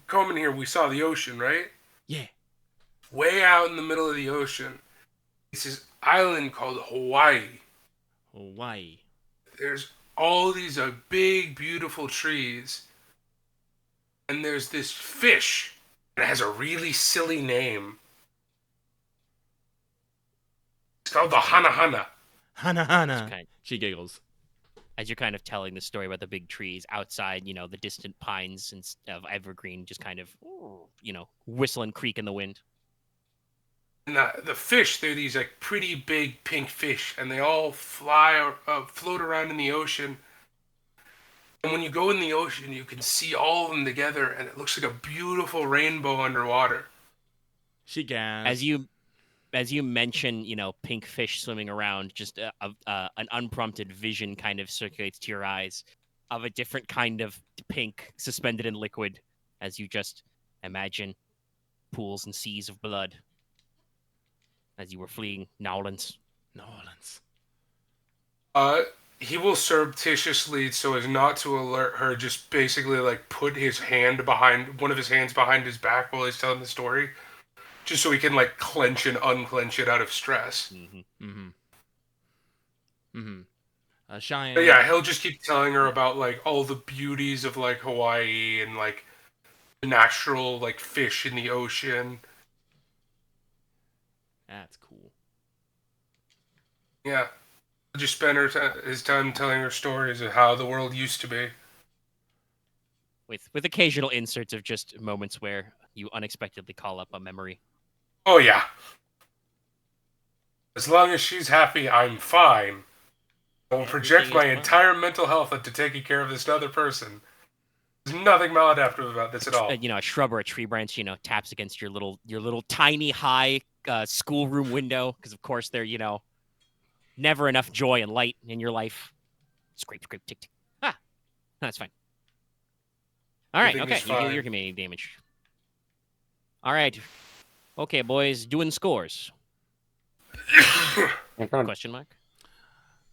coming here, we saw the ocean, right? Yeah. Way out in the middle of the ocean, it's this island called Hawaii. Hawaii. There's all these big, beautiful trees, and there's this fish that has a really silly name. It's called the Hana Hana. Hana Hana. She giggles. As you're kind of telling the story about the big trees outside, the distant pines of evergreen just kind of, whistling creak in the wind. And the fish, they're these like pretty big pink fish, and they all float around in the ocean. And when you go in the ocean, you can see all of them together, and it looks like a beautiful rainbow underwater. She gas. As you mention, pink fish swimming around, just an unprompted vision kind of circulates to your eyes of a different kind of pink suspended in liquid, as you just imagine pools and seas of blood as you were fleeing Nowlands. He will surreptitiously, so as not to alert her, just basically like put one of his hands behind his back while he's telling the story, just so he can like clench and unclench it out of stress. Cheyenne. But yeah, he'll just keep telling her about like all the beauties of like Hawaii and like the natural like fish in the ocean. That's cool. Yeah. Just spend his time telling her stories of how the world used to be. With occasional inserts of just moments where you unexpectedly call up a memory. Oh yeah. As long as she's happy, I'm fine. I will project my entire mental health into taking care of this other person. There's nothing maladaptive about this at all. A shrub or a tree branch, taps against your little tiny high schoolroom window, because of course they're never enough joy and light in your life. Scrape, scrape, tick, tick. Ah, that's fine. All right, okay, you heal your remaining damage. All right, okay, boys, doing scores. Question mark.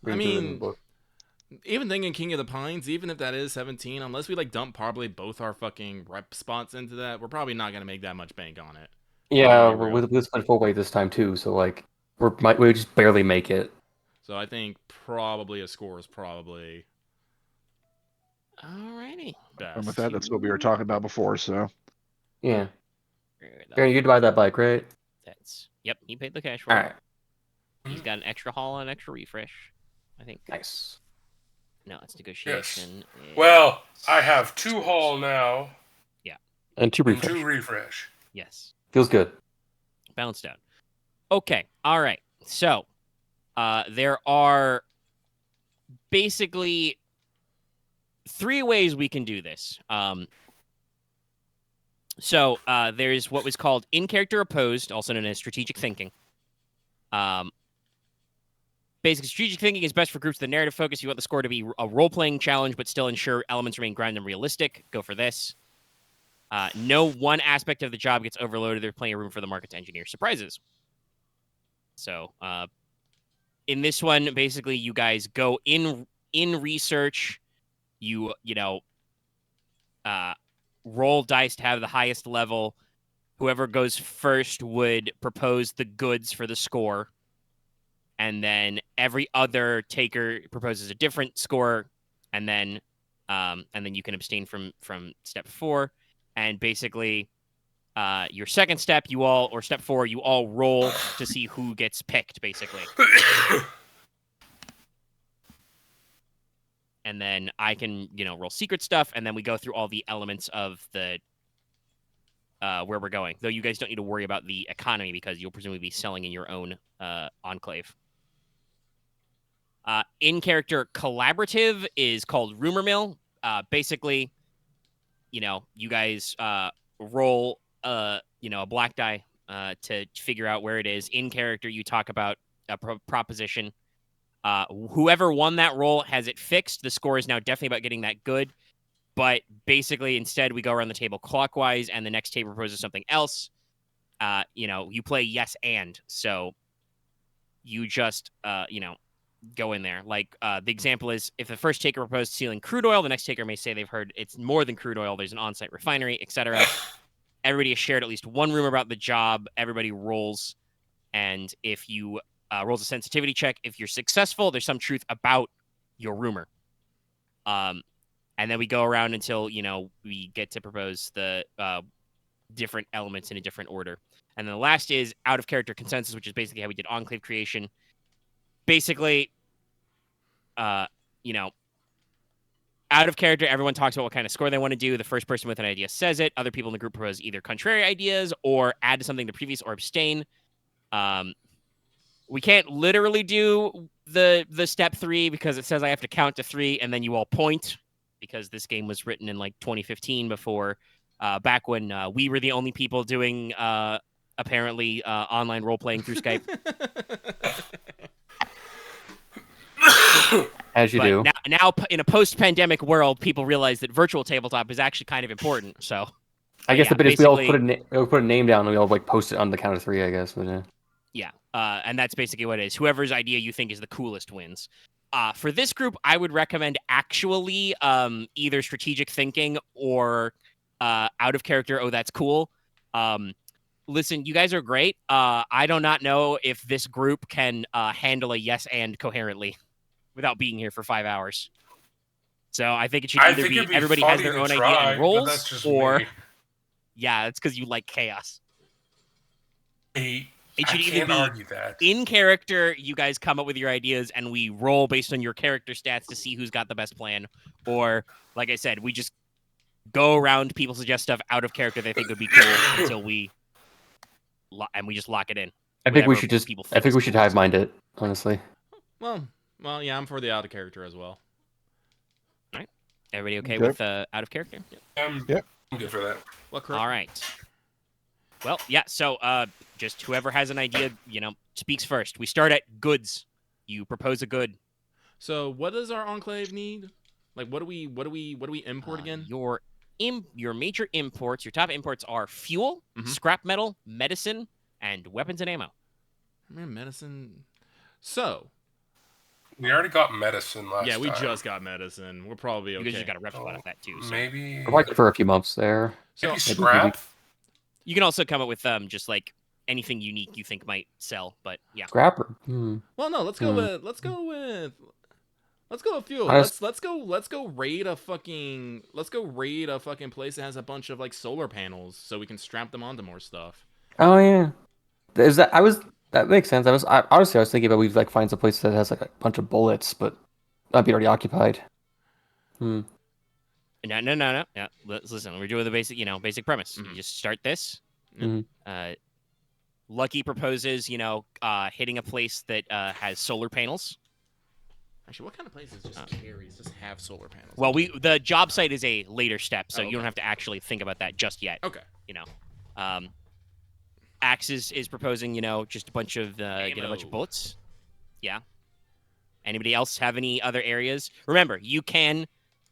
I mean, even thinking King of the Pines, even if that is 17, unless we like dump probably both our fucking rep spots into that, we're probably not gonna make that much bank on it. Yeah, we spent full weight this time too, so like we just barely make it. So I think probably a score is probably alrighty. best. And with that, that's what we were talking about before. So yeah, Aren, you buy that bike, right? Yep. He paid the cash for it. All right. He's got an extra haul and an extra refresh, I think. Nice. No, it's negotiation. Yes. Well, I have 2 haul now. Yeah. And 2 refresh. And 2 refresh. Yes. Feels good. Balanced out. Okay. All right. So, there are basically 3 ways we can do this. So there's what was called in-character opposed, also known as strategic thinking. Basically, strategic thinking is best for groups with a narrative focus. You want the score to be a role-playing challenge, but still ensure elements remain grounded and realistic. Go for this. No one aspect of the job gets overloaded. There's plenty of room for the market to engineer surprises. So, in this one, basically, you guys go in research. You roll dice to have the highest level. Whoever goes first would propose the goods for the score. And then every other taker proposes a different score, and then you can abstain from step 4. And basically, your second step, step 4, you all roll to see who gets picked, basically. And then I can, roll secret stuff, and then we go through all the elements of the where we're going. Though you guys don't need to worry about the economy because you'll presumably be selling in your own enclave. In-character collaborative is called Rumor Mill. Basically, you guys roll, a black die to figure out where it is. In character, you talk about a proposition. Whoever won that roll has it fixed. The score is now definitely about getting that good. But basically, instead, we go around the table clockwise, and the next table proposes something else. You play yes and. So you just, go in there. Like, the example is, if the first taker proposed stealing crude oil, the next taker may say they've heard it's more than crude oil. There's an on-site refinery, etc. Everybody has shared at least one rumor about the job. Everybody rolls. And if you rolls a sensitivity check, if you're successful, there's some truth about your rumor. And then we go around until, we get to propose the different elements in a different order. And then the last is out-of-character consensus, which is basically how we did enclave creation. Basically, out of character, everyone talks about what kind of score they want to do. The first person with an idea says it. Other people in the group propose either contrary ideas or add something to previous or abstain. We can't literally do the step 3 because it says I have to count to 3 and then you all point. because this game was written in like 2015 before, back when we were the only people doing apparently online role playing through Skype. As you But do. now in a post-pandemic world, people realize that virtual tabletop is actually kind of important. So, I guess yeah, the bit is we all basically- put a name down and we all like post it on the count of 3, I guess. But, yeah, and that's basically what it is. Whoever's idea you think is the coolest wins. For this group, I would recommend actually either strategic thinking or out of character. Oh, that's cool. Listen, you guys are great. I do not know if this group can handle a yes and coherently without being here for 5 hours. So I think it should either be it'd be everybody has funny their to own idea try, and but rolls, that's just or me. yeah, it's because you like chaos. Hey, It should I either can't be argue that. in character, you guys come up with your ideas and we roll based on your character stats to see who's got the best plan, or like I said, we just go around, people suggest stuff out of character they think would be cool until we just lock it in. I think we Whatever should just. people I think think is we should coolest. hive mind it. Honestly. Well, yeah, I'm for the out of character as well. Everybody okay Okay. with out of character? I'm good for that. What? Correct? All right. Well, yeah. So, just whoever has an idea, speaks first. We start at goods. You propose a good. So, what does our enclave need? Like, what do we import again? Your major imports. Your top imports are fuel, Mhm. scrap metal, medicine, and weapons and ammo. Man, medicine. So, We already got medicine last yeah, we time. just got medicine. We're probably okay. You guys just got a rep spot of that too. So. Maybe. We're probably for a few months there. So, Maybe scrap? You can also come up with just like anything unique you think might sell. But yeah, Scrapper. well, no, let's go with fuel. Honest- Let's go raid a fucking place that has a bunch of like solar panels so we can strap them onto more stuff. Oh yeah. That makes sense. Honestly I was thinking about we'd like find some place that has like a bunch of bullets, but that'd be already occupied. no. Yeah, listen, we're doing the basic premise. Mhm. You just start this. Mhm. Lucky proposes, hitting a place that has solar panels. Actually, what kind of places just have solar panels? Well, the job site is a later step, so Oh, you don't okay. have to actually think about that just yet. Okay. Axe is proposing, just a bunch of get a bunch of Ammo. bullets. Yeah. Anybody else have any other areas? Remember, you can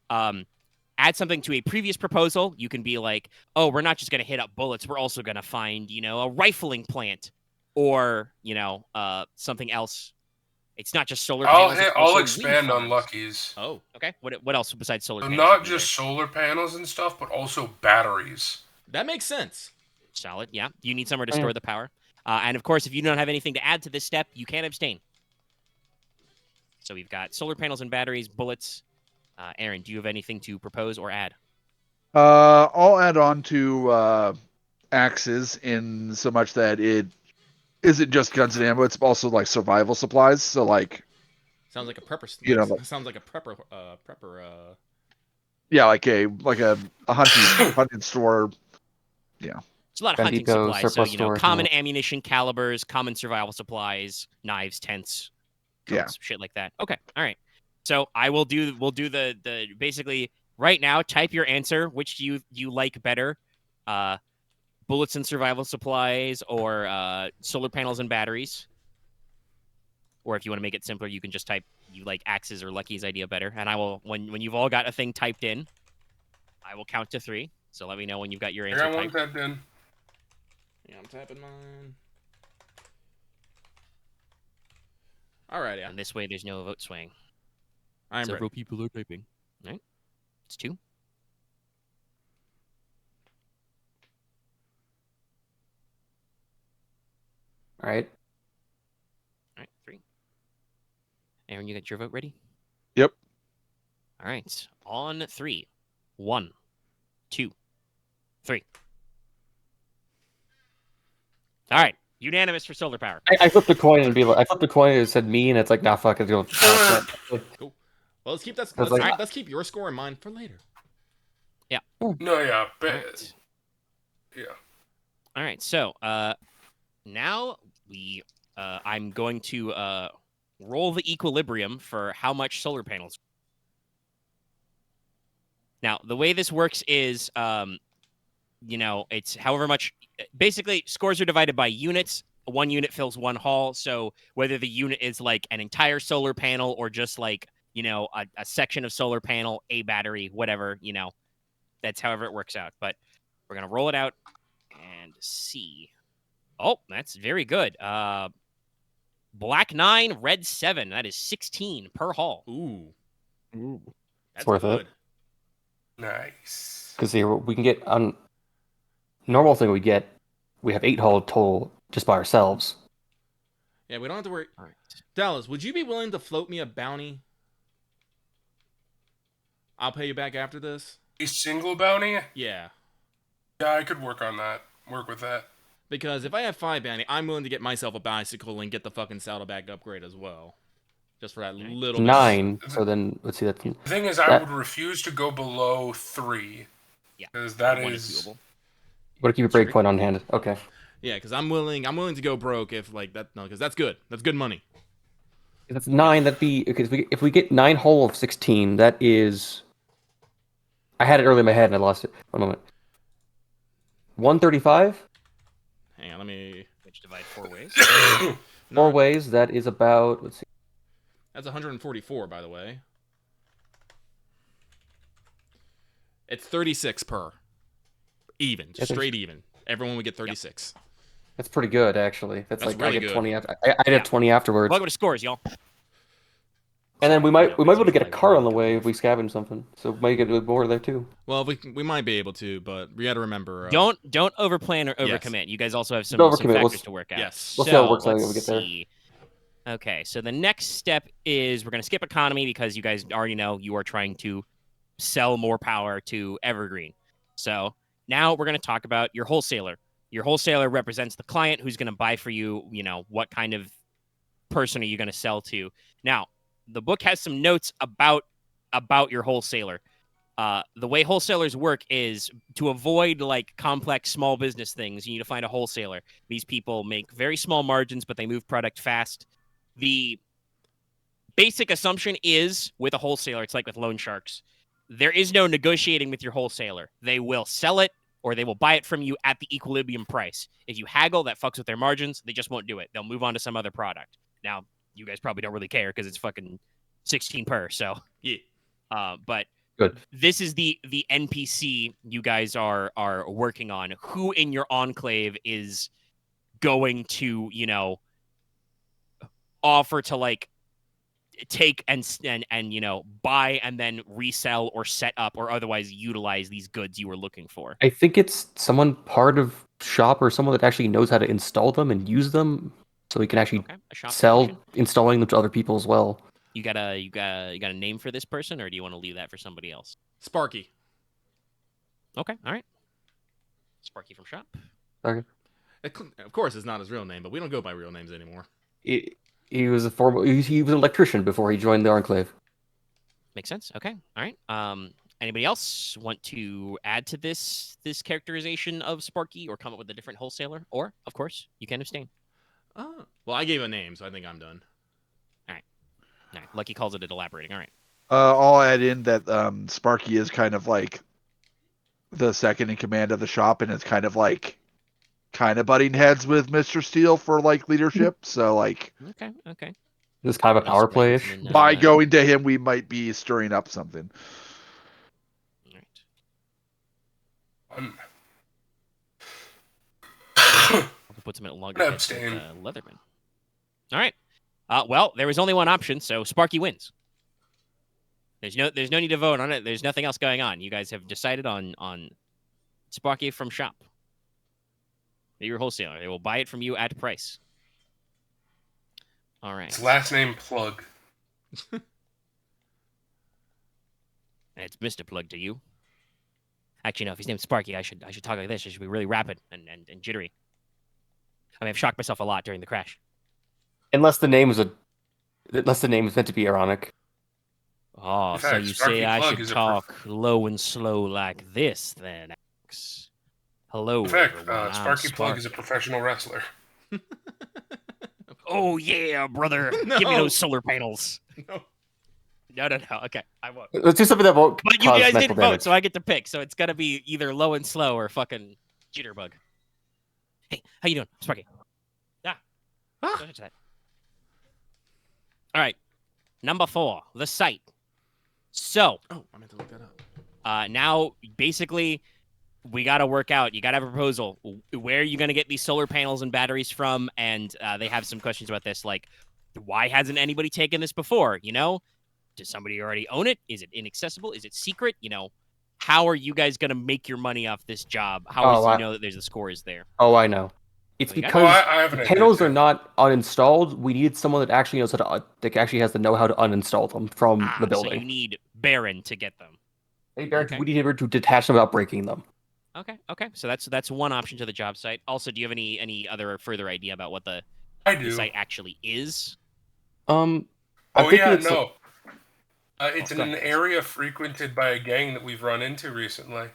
add something to a previous proposal. You can be like, oh, we're not just going to hit up bullets. We're also going to find, a rifling plant or, something else. It's not just solar panels. it's I'll also expand wind on farms. Lucky's. Oh, Okay. What else besides solar So panels? not would be just solar panels and stuff, but also batteries. that makes sense. solid. Yeah. You need somewhere to Oh, yeah. store the power. And of course, if you don't have anything to add to this step, you can abstain. So we've got solar panels and batteries, bullets. Aren, do you have anything to propose or add? I'll add on to axes in so much that it isn't just guns and ammo; it's also like survival supplies. So like, Sounds like a prepper. You know, like- sounds like a prepper. yeah, like a hunting store. It's a lot of Gun hunting Depot, supplies. So, surplus store, common yeah. ammunition, calibers, common survival supplies, knives, tents, Yeah. coats, shit like that. Okay. All right. So we'll do the basically right now, type your answer, which you like better. Bullets and survival supplies or solar panels and batteries. Or if you want to make it simpler, you can just type you like axes or Lucky's idea better. And I will when you've all got a thing typed in, I will count to 3. So let me know when you've got your I answer got one typed. tapped in. Yeah, I'm tapping mine. Alright, yeah. And this way there's no vote swaying. I'm Several ready. people are typing. All right. It's 2. All right. All right, 3. Aren, you got your vote ready? Yep. All right. On 3. 1, 2, 3. All right. Unanimous for solar power. I flipped a coin and I flipped a coin and it said me and it's like nah fuck it. Cool. Well, let's keep that. I was like- Let's keep your score in mind for later. No, yeah. All right. Yeah. All right. So, now I'm going to roll the equilibrium for how much solar panels. Now, the way this works is, it's however much. Basically, scores are divided by units. One unit fills one hall. So whether the unit is like an entire solar panel or just like, a section of solar panel, a battery, whatever, that's however it works out. But we're going to roll it out and see. Oh, that's very good. Black 9, red 7. That is 16 per hall. Ooh, that's It's worth good. it. Nice. Because here we can get on normal thing we have 8 hull total just by ourselves. Yeah, we don't have to worry. All right. Dallas, would you be willing to float me a bounty? I'll pay you back after this. A single bounty? Yeah. Yeah, I could work on that. Work with that. Because if I have 5 bounty, I'm willing to get myself a bicycle and get the fucking saddlebag upgrade as well. Just for that little bit. 9. So then let's see. That's The thing is, I would refuse to go below 3. Yeah. Because that One is... doable. What to keep a breakpoint on hand. Okay. Yeah, because I'm willing to go broke if like that. No, because that's good. That's good money. If that's 9, that'd be because if we get 9 hull of 16, that is. I had it early in my head and I lost it. One moment. 135. Hang on, let me. Which divide 4 ways. 4 ways. That is about. Let's see. That's 144, by the way. It's 36 per. Even, just straight even. Everyone would get 36. That's pretty good, actually. That's like really I get good. 20 after. I have 20 afterwards. Welcome to scores, y'all. And then we might be able to get a usually car on the like way if we scavenge something. So we might get more there too. Well, we might be able to, but we got to remember. Don't overplan or Yes. overcommit. You guys also have some, Don't some overcommit. factors to work out. Yes. We'll see how it works out let's when we get there. see. Okay, so the next step is we're going to skip economy because you guys already know you are trying to sell more power to Evergreen. So now we're going to talk about your wholesaler. Your wholesaler represents the client who's going to buy for you, what kind of person are you going to sell to. Now, the book has some notes about your wholesaler. The way wholesalers work is to avoid like complex small business things. You need to find a wholesaler. These people make very small margins, but they move product fast. The basic assumption is with a wholesaler, it's like with loan sharks. There is no negotiating with your wholesaler. They will sell it or they will buy it from you at the equilibrium price. If you haggle, that fucks with their margins. They just won't do it. They'll move on to some other product. Now, you guys probably don't really care because it's fucking 16 per. So Yeah. But Good. this is the NPC you guys are working on. Who in your enclave is going to, offer to like take and buy and then resell or set up or otherwise utilize these goods you were looking for? I think it's someone part of shop or someone that actually knows how to install them and use them, so we can actually Okay, a shop sell technician. installing them to other people as well. You got a name for this person, or do you want to leave that for somebody else? Sparky. Okay, all right. Sparky from shop. Okay. Of course, it's not his real name, but we don't go by real names anymore. He was he was an electrician before he joined the Enclave. Makes sense. Okay, all right. Anybody else want to add to this characterization of Sparky, or come up with a different wholesaler? Or, of course, you can abstain. Well, I gave a name, so I think I'm done. All right. Lucky calls it elaborating. All right. I'll add in that Sparky is kind of like the second in command of the shop, and it's kind of butting heads with Mr. Steele for like leadership. So like Okay. This kind of a power play ish. by going to him, we might be stirring up something. All right. Put some at loggerheads Abstain. with Leatherman. All right. Well, there was only one option, so Sparky wins. There's no need to vote on it. There's nothing else going on. You guys have decided on Sparky from shop. They're your wholesaler. They will buy it from you at price. All right. His last name Plug. And it's Mr. Plug to you. Actually, no, if his name's Sparky, I should talk like this. I should be really rapid and jittery. I mean, I've shocked myself a lot during the crash. Unless the name is meant to be ironic. Oh, In so fact, you Sparky say I Plug should is a talk low and slow like this, then, Alex? Hello, In fact, everyone. I'm Sparky Plug is a Sparky. professional wrestler. Oh, yeah, brother. No. Give me those solar panels. No. No. Okay, I won't. Let's do something that won't But you cause guys mental didn't damage. vote, so I get to pick. So it's gonna be either low and slow or fucking jitterbug. Hey, how you doing, Sparky? Yeah. Don't touch that. All right. Number 4, the site. So Oh, I meant to look that up. now basically we got to work out. You got to have a proposal. Where are you going to get these solar panels and batteries from? And they have some questions about this, like, why hasn't anybody taken this before? You know, does somebody already own it? Is it inaccessible? Is it secret? You know, how are you guys going to make your money off this job? How is you know that there's the score is there? Oh, I know. It's Oh, you got it? because I have an the idea, panels too. are not uninstalled. We need someone that actually knows how to, that actually has the know-how to uninstall them from the So building. you need Baron to get them. Hey, Barrett, Okay. we need him to detach them without breaking them. Okay. So that's one option to the job site. Also, do you have any other further idea about what the I do. site actually is? I'm Oh thinking yeah, it's no. It's in go an ahead. area frequented by a gang that we've run into recently. Of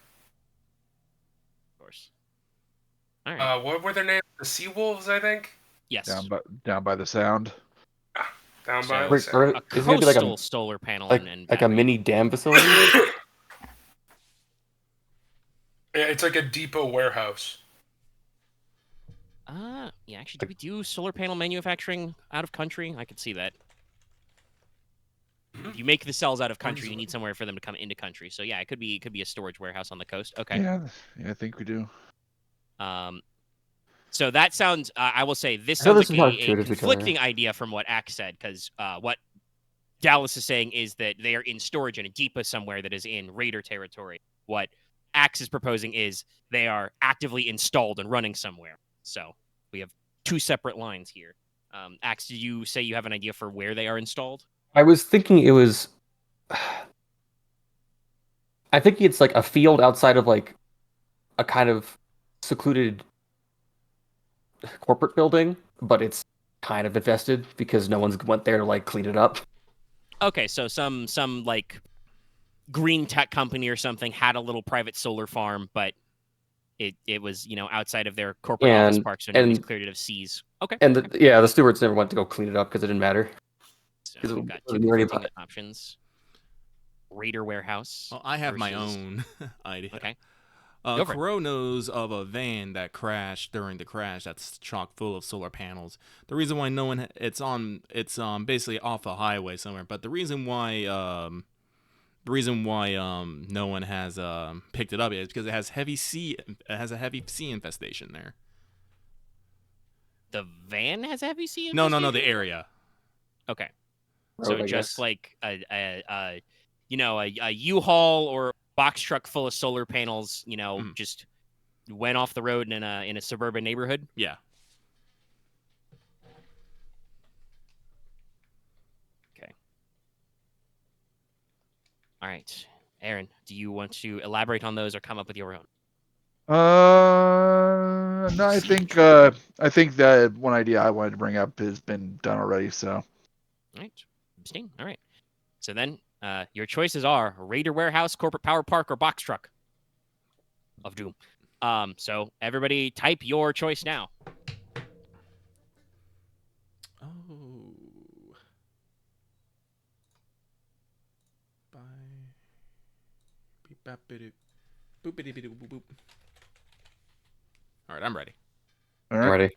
course. All right. What were their names? The Sea Wolves, I think. Yes. Down by the sound. Down So- by the Wait, sound. or- A is it gonna be like coastal a solar panel like, and like a battery. mini dam facility? Yeah, it's like a depot warehouse. Yeah, actually, do we do solar panel manufacturing out of country? I could see that. If you make the cells out of country, you need somewhere for them to come into country. So yeah, it could be a storage warehouse on the coast. Okay. Yeah, I think we do. So that sounds. I will say this I know sounds this like is how a intuitive each other. conflicting idea from what Axe said, because what Dallas is saying is that they are in storage in a depot somewhere that is in Raider territory. What Axe is proposing is they are actively installed and running somewhere. So we have two separate lines here. Axe, did you say you have an idea for where they are installed? I was thinking it was. I think it's like a field outside of like a kind of secluded corporate building, but it's kind of infested because no one's went there to like clean it up. Okay, so some like green tech company or something had a little private solar farm, but it was outside of their corporate office park, so nobody's cleared it of seas. Okay. And the stewards never went to go clean it up because it didn't matter. So 'Cause we've got it two was already conflicting options. Raider warehouse. Well, I have my versus- own idea. Okay. Go for it. Crow knows of a van that crashed during the crash that's chock full of solar panels. The reason why no one it's basically off a highway somewhere, but the reason why no one has picked it up yet is because it has a heavy sea infestation there. The van has a heavy sea. No, the infestation? area. Okay. Road, So I just guess. like a U-Haul or box truck full of solar panels, just went off the road in a suburban neighborhood. Yeah. Okay. All right, Aaron, do you want to elaborate on those or come up with your own? No, I think that one idea I wanted to bring up has been done already. So All right, abstain. All right. So then, your choices are Raider warehouse, corporate power park, or box truck of doom. So everybody, type your choice now. Oh. Bye. Beep, bap, bidoo. Boop-a-dee-bidoo, boop, boop. All right, I'm ready. all I'm right. ready.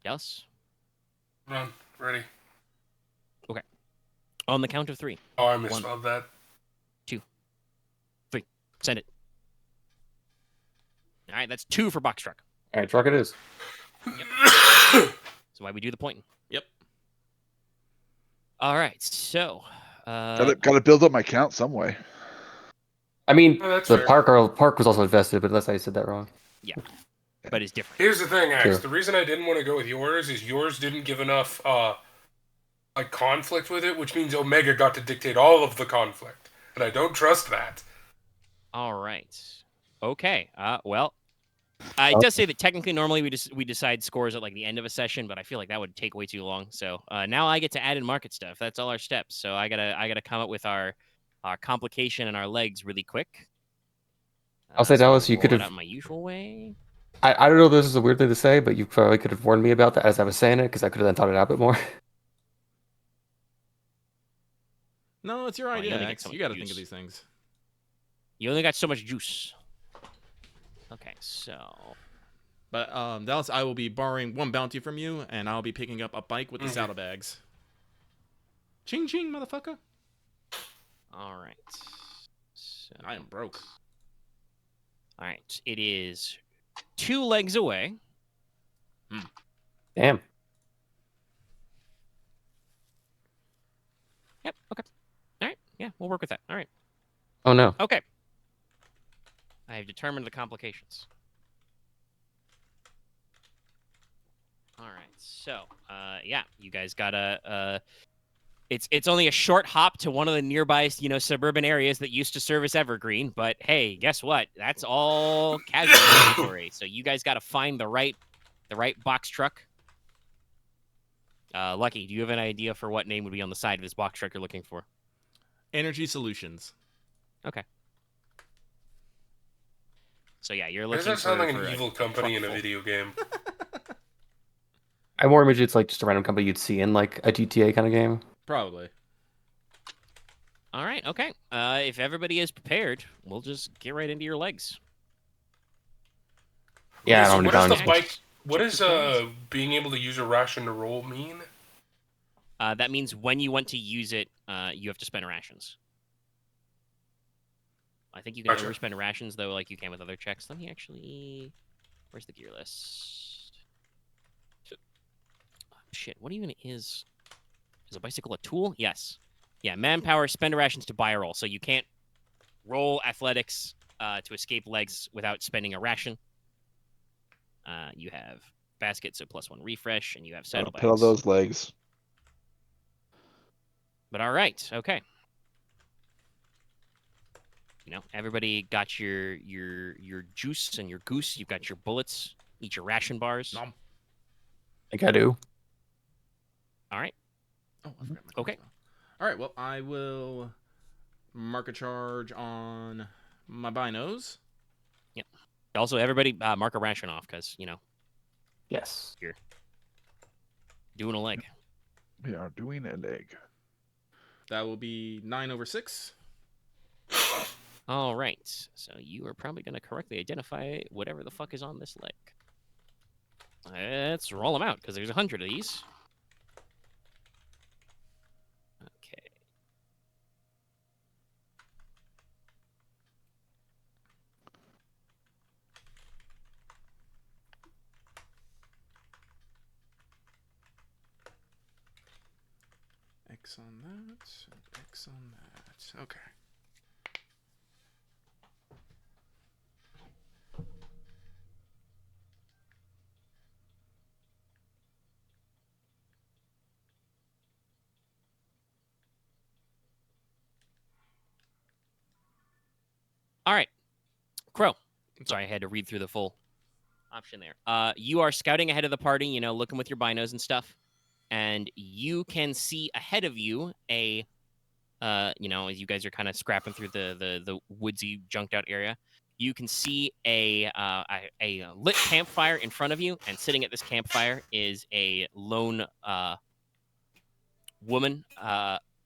Yes. Run. Ready. On the count of 3, Oh, I misspelled that. send it. All right, that's 2 for box truck. All right, truck it is. That's why we do the pointing. Yep. All right, so Got to build up my count some way. I mean, Oh, that's the fair. park was also infested, but unless I said that wrong. but it's different. Here's the thing, Axe. Sure. The reason I didn't want to go with yours is yours didn't give enough conflict with it, which means Omega got to dictate all of the conflict, and I don't trust that. All right. Okay. Well, it does say that technically, normally we decide scores at like the end of a session, but I feel like that would take way too long. So now I get to add in market stuff. That's all our steps. So I gotta come up with our complication and our legs really quick. I'll say, so Dallas, you roll could it have- out in my usual way. I don't know if this is a weird thing to say, but you probably could have warned me about that as I was saying it, because I could have then thought it out a bit more. No, it's your Well, you idea. only get X. so You much got to think juice. of these things. You only got so much juice. Okay, so But Dallas, I will be borrowing 1 bounty from you, and I'll be picking up a bike with the saddlebags. Ching ching, motherfucker. all right. So, I am broke. all right, it is 2 legs away. Damn. Yep. Okay. All right. Yeah, we'll work with that. All right. Oh no. Okay. I have determined the complications. All right. So, yeah, you guys gotta. It's only a short hop to one of the nearby, suburban areas that used to service Evergreen. But hey, guess what? That's all casual territory. So you guys got to find the right box truck. Lucky, do you have an idea for what name would be on the side of this box truck you're looking for? Energy Solutions. Okay. So yeah, you're Why does looking that sound like for an a evil company in a truck full. video game? I more imagine it's like just a random company you'd see in like a GTA kind of game. Probably. All right, okay. If everybody is prepared, we'll just get right into your legs. Yeah, I So don't what want does to the bike? What does being able to use a ration to roll mean? That means when you want to use it, you have to spend rations. I think you can Gotcha. overspend rations, though, like you can with other checks. Let me actually... Where's the gear list? Oh, shit, what even is... Is a bicycle a tool? Yes. Yeah, manpower, spend rations to buy a roll. So you can't roll athletics to escape legs without spending a ration. You have basket, so +1 refresh, and you have saddlebags. Pedal those legs. But all right, okay. Everybody got your juice and your goose. You've got your bullets. Eat your ration bars. Nom. I think I do. All right. Oh, I forgot my Okay. crossbow. All right, well, I will mark a charge on my binos. Yep. Also, everybody mark a ration off because, Yes. doing a leg. We are doing a leg. That will be 9/6. All right. So you are probably going to correctly identify whatever the fuck is on this leg. Let's roll them out because there's 100 of these. Okay. X on that. X on that. Okay. All right. Crow. Sorry, I had to read through the full option there. You are scouting ahead of the party, looking with your binos and stuff. And you can see ahead of you as you guys are kind of scrapping through the woodsy, junked out area, you can see a lit campfire in front of you, and sitting at this campfire is a lone woman.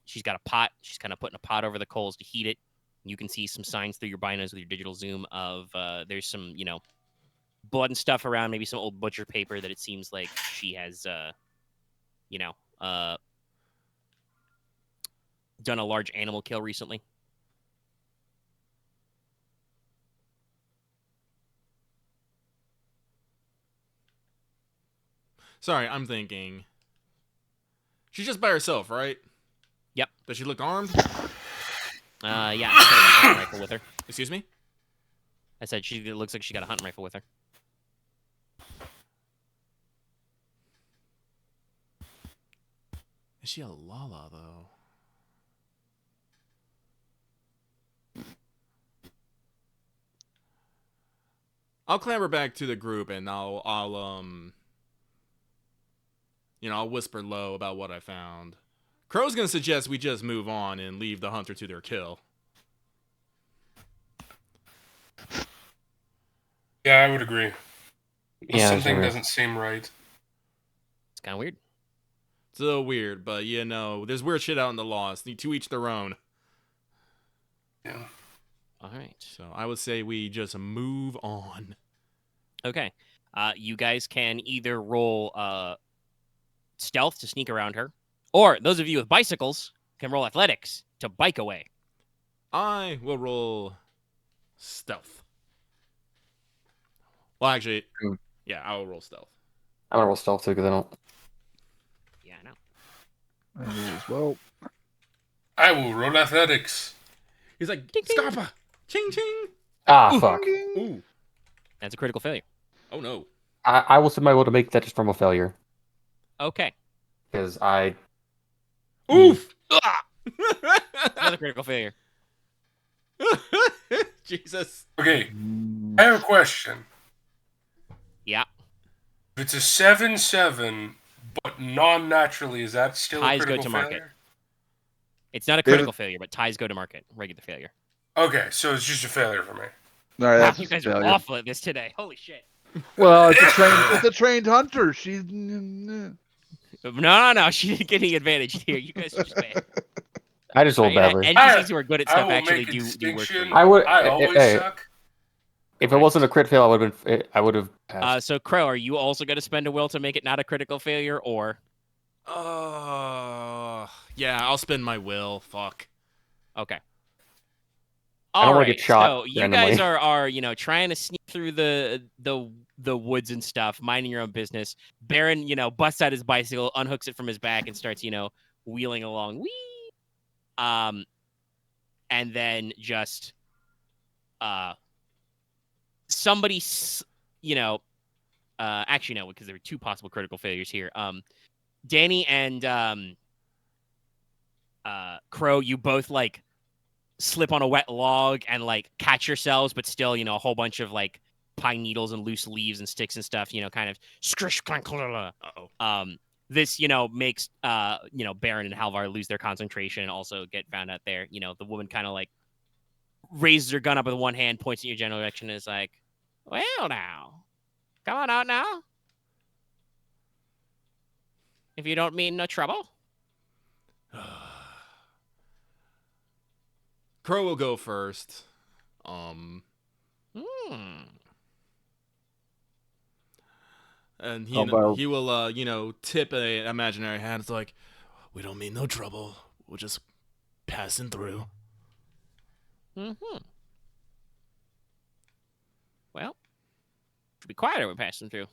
She's got a pot. She's kind of putting a pot over the coals to heat it. You can see some signs through your binos with your digital zoom of there's some, blood and stuff around, maybe some old butcher paper that it seems like she has, done a large animal kill recently. Sorry, I'm thinking. She's just by herself, right? Yep. Does she look armed? Yeah, she's got a hunting rifle with her. Excuse me? I said it looks like she got a hunting rifle with her. Is she a Lala, though? I'll clamber back to the group and I'll whisper low about what I found. Crow's gonna suggest we just move on and leave the hunter to their kill. Yeah, I would agree. Yeah, Something sure. doesn't seem right. It's kind of weird. So weird, but there's weird shit out in the Lost. To each their own. Yeah. All right. So I would say we just move on. Okay. You guys can either roll stealth to sneak around her, or those of you with bicycles can roll athletics to bike away. I will roll stealth. Well, actually, yeah, I will roll stealth. I'm gonna roll stealth too because I don't. Yeah, I know. I will as well. I will roll athletics. He's like, Ding, ding. Scarpa! Ching ching! Ah, Ooh. fuck. Ooh. That's a critical failure. Oh no. I will send my will to make that just from a failure Okay. because I. Oof! Another critical failure. Jesus. Okay, I have a question. Yeah. If it's a 7-7, but non-naturally, is that still Ties a go critical to market. failure? It's not a critical failure, but ties go to market. Regular failure. Okay, so it's just a failure for me. All right, Wow, that's you just a guys are failure. awful at this today. Holy shit. Well, it's a trained hunter. She's. No. She didn't get any advantage here. You guys are just bad. I just rolled badly. NPCs who are good at I stuff will actually make a do work for distinction. you. I would. I always hey, suck. if it wasn't a crit fail, I would have passed. So Crow, are you also going to spend a will to make it not a critical failure, or Yeah, I'll spend my will. Fuck. okay? I don't All wanna right, get shot so you randomly. guys are trying to sneak through the woods and stuff, minding your own business. Baron busts out his bicycle, unhooks it from his back, and starts wheeling along. Whee! And then just somebody actually no, because there were two possible critical failures here. Danny and Crow, you both like slip on a wet log and like catch yourselves, but still, a whole bunch of like pine needles and loose leaves and sticks and stuff, kind of scrish clank. This, makes Baron and Halvar lose their concentration and also get found out there. The woman kind of like raises her gun up with one hand, points in your general direction, and is like, "Well, now, come on out now. If you don't mean no trouble." Crow will go first. And he will tip a imaginary hand. It's like, we don't mean no trouble. We're just passing through. Well, should be quieter when passing through.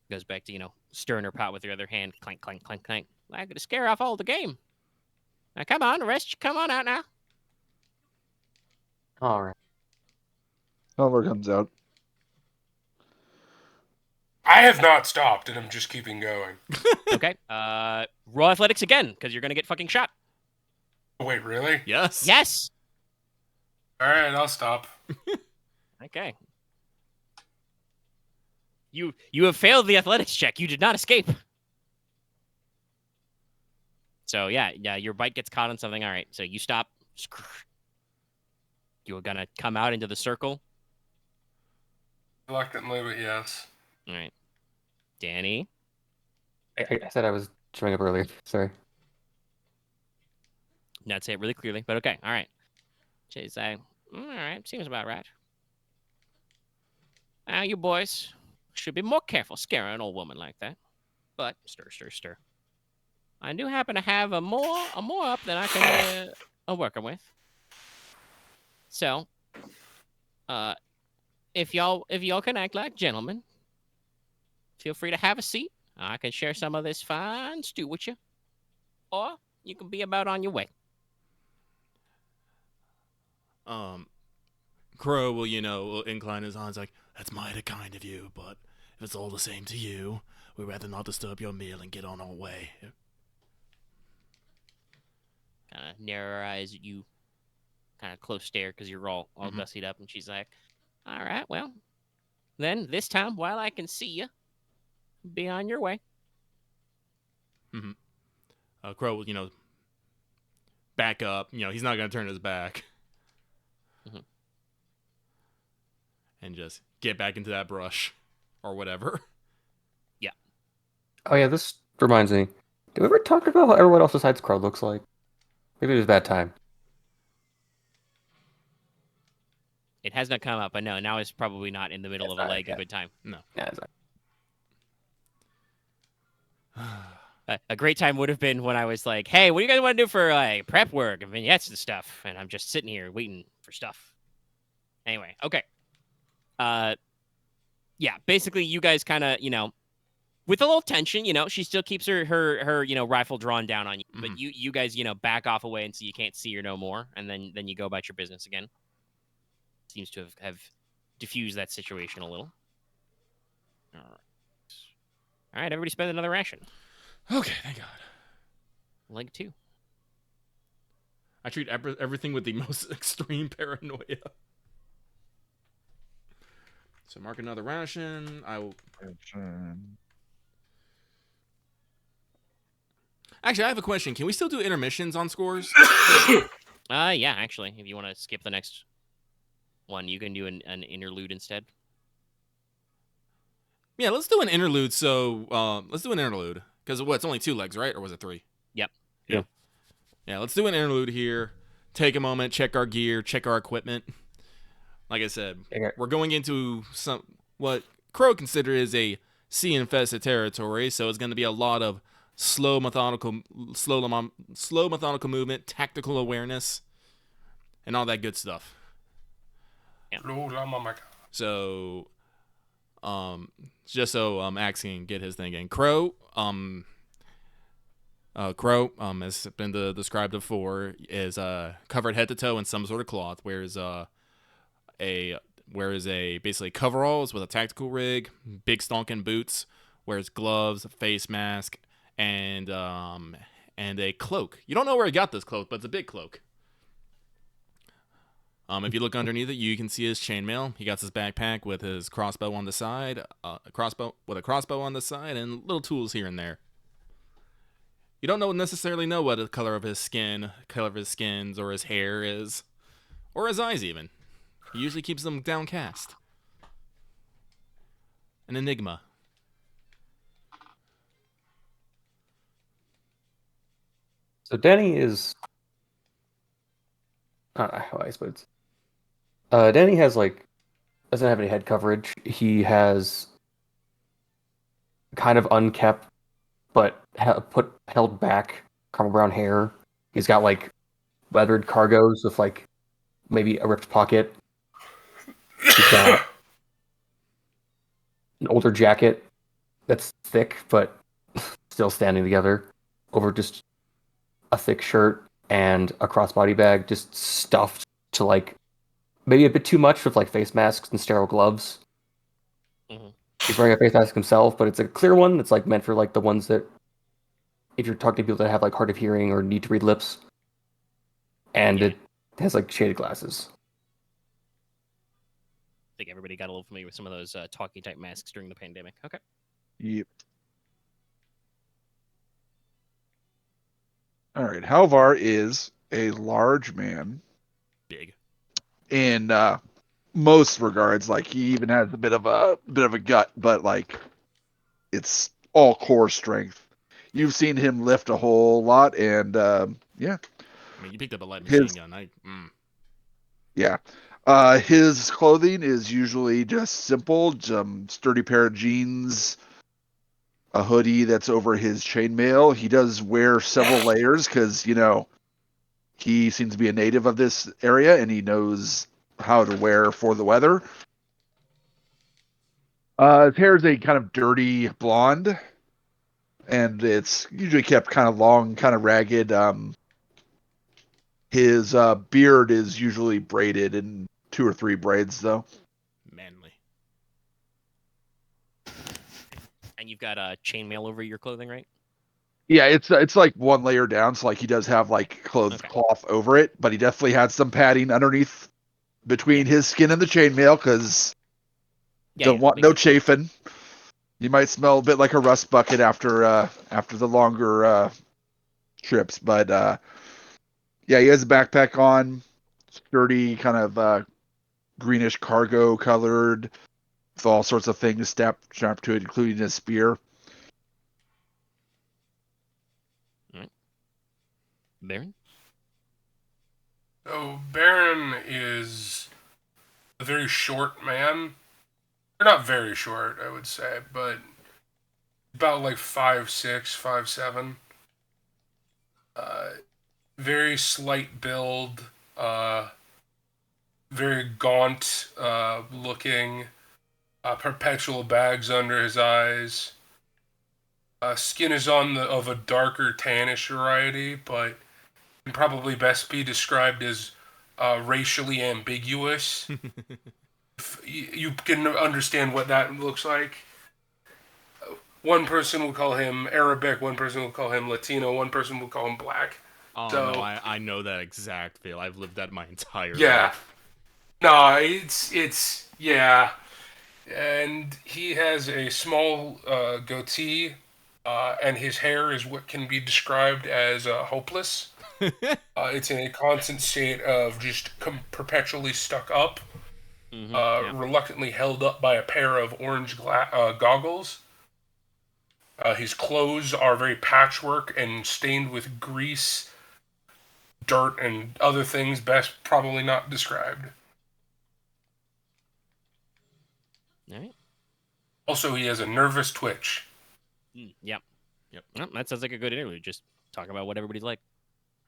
Goes back to stirring her pot with her other hand. Clank, clank, clank, clank. I'm gonna scare off all the game. Now come on, the rest, come on out now. All right. Halvar comes out. I have not stopped, and I'm just keeping going. Okay. Roll athletics again, because you're gonna get fucking shot. Oh, wait, really? Yes. Yes. All right, I'll stop. Okay. You have failed the athletics check. You did not escape. So yeah, your bike gets caught on something. All right, so you stop. You are gonna come out into the circle. Reluctantly, but yes. All right, Danny. I said I was showing up earlier. Sorry. Not say it really clearly, but okay. All right. She's like, all right, seems about right. Now you boys should be more careful scaring an old woman like that. But stir, stir, stir. I do happen to have a more up than I can working with. So, if y'all can act like gentlemen, feel free to have a seat. I can share some of this fine stew with you, or you can be about on your way. Crow will incline his arms like, that's mighty kind of you, but if it's all the same to you, we'd rather not disturb your meal and get on our way. Kind of narrow her eyes at you, kind of close stare because you're all dustied up, and she's like, all right, well, then this time, while I can see you, be on your way. Crow will, back up. He's not going to turn his back. And just get back into that brush or whatever. Yeah. Oh yeah, this reminds me. Did we ever talk about how everyone else besides Crow looks like? Maybe it was a bad time. It has not come up, but no, now it's probably not in the middle of a leg a good time. No. Yeah, exactly. A great time would have been when I was like, "Hey, what do you guys want to do for like prep work and vignettes and stuff?" And I'm just sitting here waiting for stuff. Anyway, okay. Yeah, basically, you guys kind of, with a little tension, she still keeps her rifle drawn down on you, but you guys, back off away and so you can't see her no more, and then you go about your business again. Seems to have diffused that situation a little. All right, everybody spend another ration. Okay, thank God. Leg 2. I treat everything with the most extreme paranoia. So mark another ration. I will. Actually, I have a question. Can we still do intermissions on scores? Yeah, actually, if you want to skip the next one, you can do an interlude instead. Yeah, let's do an interlude. So let's do an interlude because it's only 2 legs, right? Or was it 3? Yep. Yeah, let's do an interlude here. Take a moment, check our gear, check our equipment. Like I said, we're going into what Crow consider is a sea-infested territory, so it's going to be a lot of slow methodical movement, tactical awareness, and all that good stuff. Yeah. So, just so Axe can get his thing in. Crow, has been described before, is covered head to toe in some sort of cloth, wears basically coveralls with a tactical rig, big stonking boots, wears gloves, a face mask, and a cloak. You don't know where he got this cloak, but it's a big cloak. If you look underneath it, you can see his chainmail. He got his backpack with his crossbow on the side, a crossbow on the side, and little tools here and there. You don't necessarily know what the color of his skins, or his hair is, or his eyes even. He usually keeps them downcast. An enigma. So Danny is. I don't know how I suppose. Danny doesn't have any head coverage. He has kind of unkept, but held back caramel brown hair. He's got leathered cargos with maybe a ripped pocket. He's got an older jacket that's thick but still standing together over just a thick shirt and a crossbody bag just stuffed to maybe a bit too much with face masks and sterile gloves. Mm-hmm. He's wearing a face mask himself, but it's a clear one that's meant for the ones that if you're talking to people that have hard of hearing or need to read lips. And it has shaded glasses. I think everybody got a little familiar with some of those talking type masks during the pandemic. Okay. Yep. All right. Halvar is a large man. Big. In most regards, he even has a bit of a gut, but it's all core strength. You've seen him lift a whole lot, and yeah. I mean, you picked up a light machine gun. Yeah. His clothing is usually just simple, sturdy pair of jeans, a hoodie that's over his chainmail. He does wear several layers because, he seems to be a native of this area and he knows how to wear for the weather. His hair is a kind of dirty blonde, and it's usually kept kind of long, kind of ragged. His beard is usually braided in 2 or 3 braids, though. Manly. And you've got a chainmail over your clothing, right? Yeah, it's one layer down, so he does have cloth over it, but he definitely had some padding underneath between his skin and the chainmail because don't want no chafing. You might smell a bit like a rust bucket after the longer trips, but yeah, he has a backpack on, sturdy, kind of greenish cargo colored, with all sorts of things strapped to it, including his spear. Baron? So Baron is a very short man. Or not very short, I would say, but about like 5'6", 5'7". Uh, very slight build. Very gaunt looking. Perpetual bags under his eyes. Skin is of a darker tannish variety, but can probably best be described as racially ambiguous. You can understand what that looks like. One person will call him Arabic, one person will call him Latino, one person will call him black. Oh So, no, I know that exact feel. I've lived that my entire yeah. life. No, it's yeah. And he has a small goatee, and his hair is what can be described as hopeless. It's in a constant state of just perpetually stuck up, reluctantly held up by a pair of orange goggles. His clothes are very patchwork and stained with grease, dirt, and other things best probably not described. All right. Also, he has a nervous twitch. Yep. Yep. Well, that sounds like a good interlude. Just talk about what everybody's like.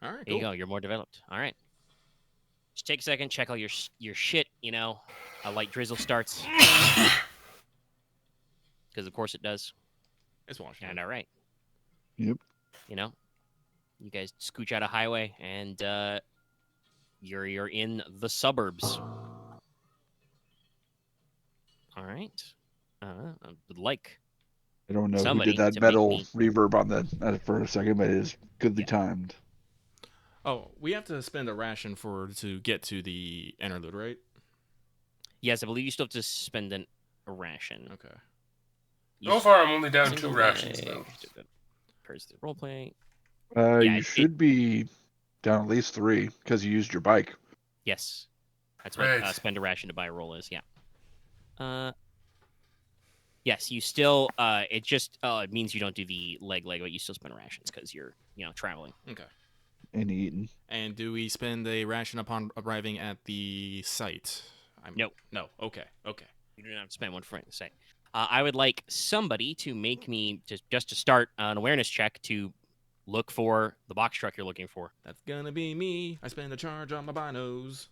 All right, There you cool. go. You're more developed. All right. Just take a second, check all your shit. A light drizzle starts. Because of course it does. It's Washington. And all right. Yep. You guys scooch out a highway, and you're in the suburbs. All right. I would like I don't know who somebody did that to metal make reverb on that for a second, but it is goodly timed. Oh, we have to spend a ration to get to the interlude, right? Yes, I believe you still have to spend a ration. Okay. So far, I'm only down 2 single rations, leg, though. Purse the role play. You should be down at least 3 because you used your bike. Yes, that's what Right. spend a ration to buy a roll is. Yeah. Yes, you still. It just it means you don't do the leg, but you still spend rations because you're traveling. Okay. And eating. And do we spend a ration upon arriving at the site? Nope. No. Okay. Okay. You don't have to spend one for it to say. I would like somebody to make me just to start an awareness check to look for the box truck you're looking for. That's gonna be me. I spend a charge on my binos.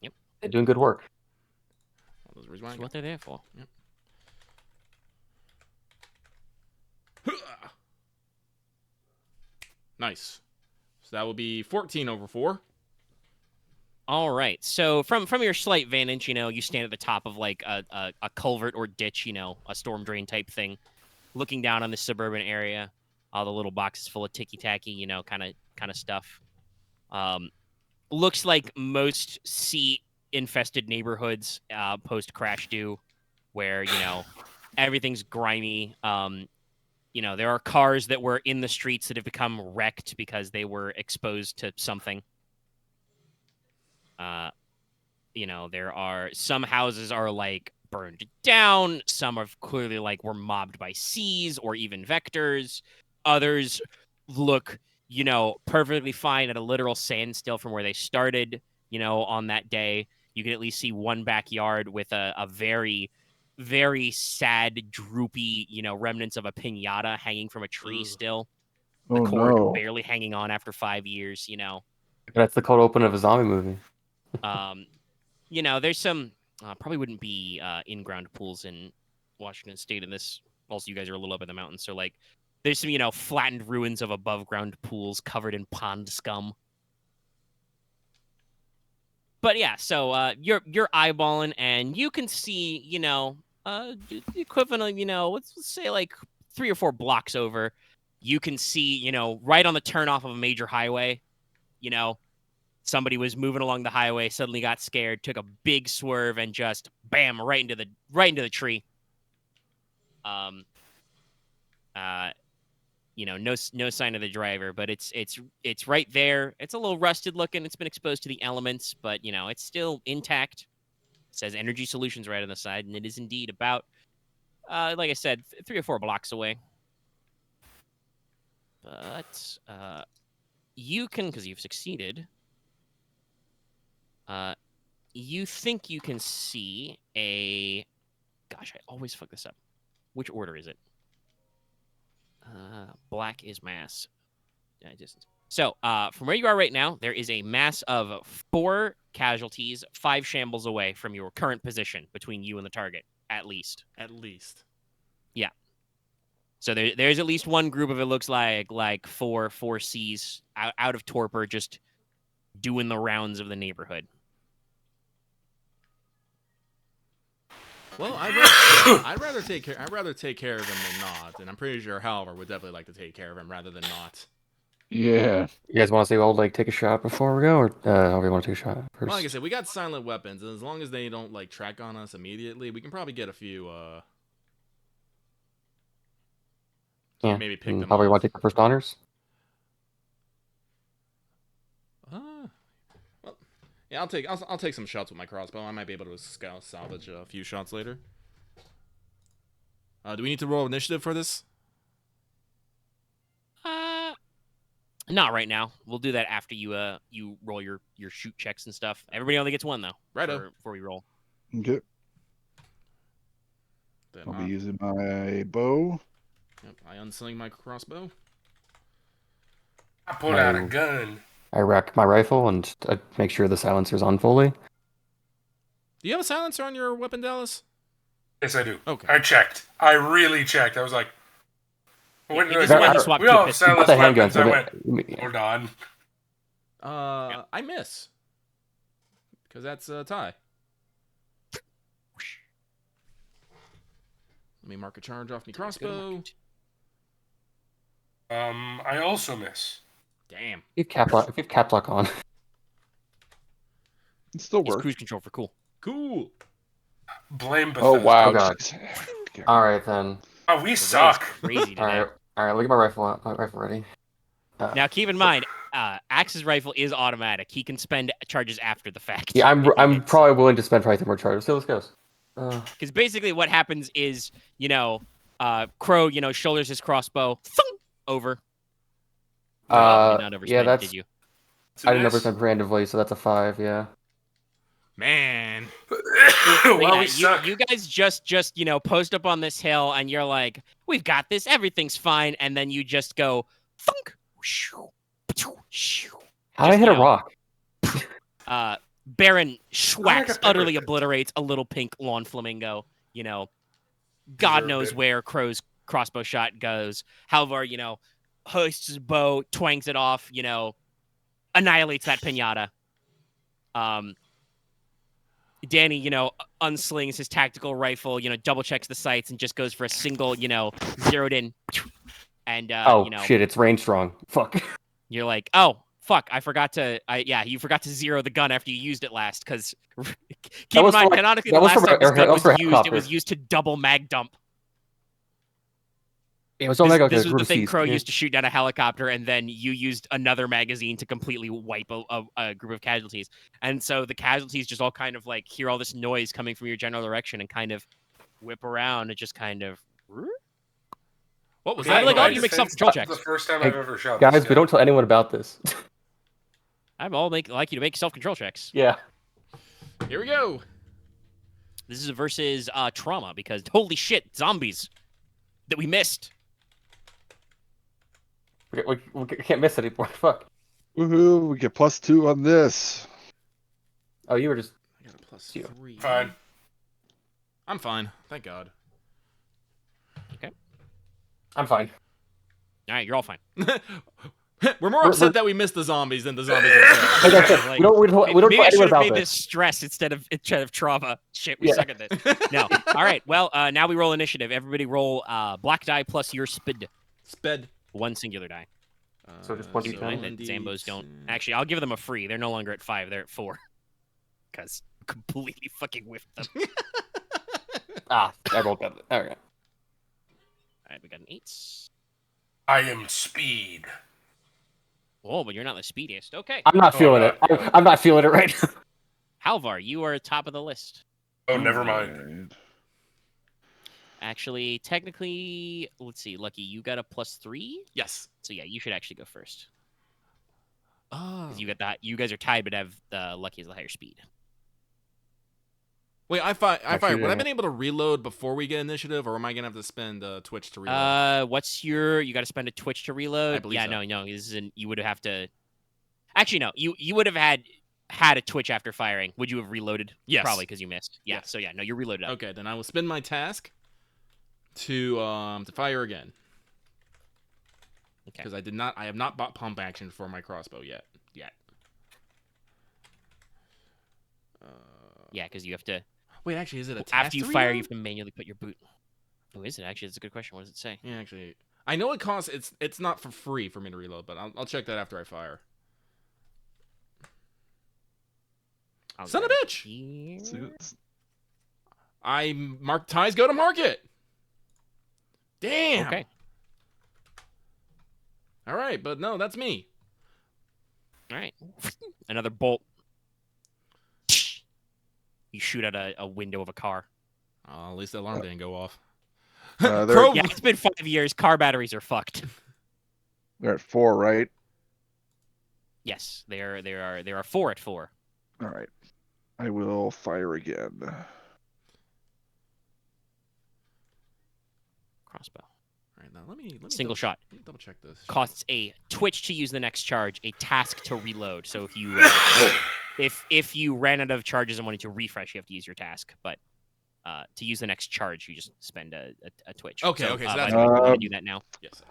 They're doing good work. All those reasons why I That's got- what they're there for. Yep. Nice. So that will be 14 over 4. All right. So from your slight vantage, you stand at the top of like a culvert or ditch, a storm drain type thing, looking down on the suburban area, all the little boxes full of ticky tacky, kind of stuff. Looks like most sea infested neighborhoods post crash do, where everything's grimy. There are cars that were in the streets that have become wrecked because they were exposed to something. There are some houses are like burned down. Some are clearly like were mobbed by seas or even vectors. Others look, perfectly fine at a literal standstill from where they started, on that day. You can at least see one backyard with a very, very sad, droopy, remnants of a piñata hanging from a tree Ugh. still. The Oh cord no. barely hanging on after 5 years, That's the cold open of a zombie movie. There's some probably wouldn't be in-ground pools in Washington State in this. Also, you guys are a little up in the mountains, so like there's some flattened ruins of above-ground pools covered in pond scum. But yeah, so you're eyeballing, and you can see the equivalent of let's say like 3 or 4 blocks over, you can see right on the turnoff of a major highway, somebody was moving along the highway, suddenly got scared, took a big swerve, and just bam right into the tree. No sign of the driver, but it's right there. It's a little rusted looking. It's been exposed to the elements, but it's still intact. It says Energy Solutions right on the side, and it is indeed about like I said, 3 or 4 blocks away. But you can, because you've succeeded. You think you can see a. Gosh, I always fuck this up. Which order is it? Black is mass. Distance. So, from where you are right now, there is a mass of 4 casualties, 5 shambles away from your current position between you and the target, at least. At least. Yeah. So there's at least one group of, it looks like 4 Cs out of torpor, just doing the rounds of the neighborhood. Well, I'd rather take care of him than not, and I'm pretty sure Halvar would definitely like to take care of him rather than not. Yeah. You guys want to say, well, like, take a shot before we go, or however you want to take a shot first? Well, like I said, we got silent weapons, and as long as they don't like track on us immediately, we can probably get a few. Yeah. Maybe pick them However you off. want to take the first honors? Well, yeah, I'll take some shots with my crossbow. I might be able to salvage a few shots later. Do we need to roll initiative for this? Not right now. We'll do that after you roll your shoot checks and stuff. Everybody only gets 1 though. Righto. Before we roll. Okay. Then I'll be using my bow. Yep, I unsling my crossbow. I pulled out a gun. I rack my rifle and make sure the silencer's on fully. Do you have a silencer on your weapon, Dallas? Yes, I do. Okay. I checked. I really checked. I was like, when He did I doesn't say, let you swap we two all have pistols. Got silenced the handgun, weapons. so I went, that, hold on. I miss. Because that's a tie. Let me mark a charge off my crossbow. I also miss. Damn. if you have cap lock on. It still It's works. cruise control for cool. Cool. Blame Oh, Bethesda. wow. Oh, God. Okay. All right, then. Oh, we The suck. roll's crazy today. All right. Look at my rifle. My rifle ready. Now, keep in mind, Axe's rifle is automatic. He can spend charges after the fact. Yeah, if he I'm hits. probably willing to spend probably more charges. So let's go. Because basically what happens is, Crow, shoulders his crossbow, thunk, over. You did not overspend, yeah, that's. did you? I didn't overspend preemptively, so that's a 5. Yeah. Man. But Well, yeah, we suck. you guys just post up on this hill and you're like, we've got this, everything's fine, and then you just go thunk. How did I hit a rock? Baron schwacks, pepper. utterly obliterates a little pink lawn flamingo. God knows Deserved it. where Crow's crossbow shot goes. Halvar, hoists his bow, twangs it off, annihilates that pinata. Danny, unslings his tactical rifle, double checks the sights and just goes for a single, zeroed in. And, Shit, it's range strong. Fuck. you're like, oh, fuck, you forgot to zero the gun after you used it last, because keep in was mind, for, like, canonically, that the was last for time this air- gun that was was for used, it helicopter. was used to double mag dump. It was Omega. This was the thing Crow used to shoot down a helicopter, and then you used another magazine to completely wipe a group of casualties. And so the casualties just all kind of like hear all this noise coming from your general direction and kind of whip around and just kind of. What was I'd that? like all noise? you make self-control checks. The first time Hey, I've ever shot Guys, this we guy. don't tell anyone about this. I'd like you to make self-control checks. Yeah. Here we go. This is versus trauma, because holy shit, zombies that we missed. We can't miss anymore. Fuck. Woohoo! We get +2 on this. Oh, you were just. I got a plus You. 3. Fine. I'm fine. Thank God. I'm fine. All right, you're all fine. We're more We're- upset that we missed the zombies than the zombies themselves. Like I said, Like, we don't maybe tell I anyone should have about made this. this stress instead of trauma. Shit, we Yeah. suck at this. No. All right. Well, now we roll initiative. Everybody roll black die plus your spid. Sped. One singular die. So just Keep in mind that 1d10. Zambos don't. Actually, I'll give them a free. They're no longer at 5. They're at 4. Because completely fucking whiffed them. I rolled that. All right. All right, we got an 8. I am speed. Oh, but you're not the speediest. Okay. I'm not Oh, feeling no. it. I'm not feeling it right now. Halvar, you are top of the list. Oh, never mind. Alright. Actually, technically, let's see. Lucky, you got a +3. Yes. So yeah, you should actually go first. Oh. Because you got that. You guys are tied, but have the Lucky has the higher speed. Wait, I fire. Actually, Would I yeah. been able to reload before we get initiative, or am I gonna have to spend Twitch to reload? What's your? You got to spend a Twitch to reload. I believe so. No. This isn't. You would have to. Actually, no. You would have had a Twitch after firing. Would you have reloaded? Yes. Probably because you missed. Yeah. Yes. So yeah, no, you're reloaded up. Okay, then I will spend my task to fire again. Okay. Because I have not bought pump action for my crossbow yet. Yeah, because you have to. Wait, actually, is it a task After you to fire, reload? you have to manually put your boot. Oh, is it actually? That's a good question. What does it say? Yeah, actually, I know it costs. It's not for free for me to reload, but I'll check that after I fire. I'll Son of grab a it bitch! here. I mark ties go to market. Damn. Okay. All right, but no, that's me. All right. Another bolt. You shoot at a window of a car. At least the alarm didn't go off. They're- Crow. Yeah, it's been 5 years. Car batteries are fucked. They're at 4, right? Yes, there are 4 at 4. All right. I will fire again. Crossbow. All right, now let me Single shot. Let me double check this. Costs a Twitch to use the next charge, a task to reload. So if you if you ran out of charges and wanted to refresh, you have to use your task. But to use the next charge, you just spend a Twitch. Okay, So, okay, so by that's the way, we're gonna Um, do that now. Yes.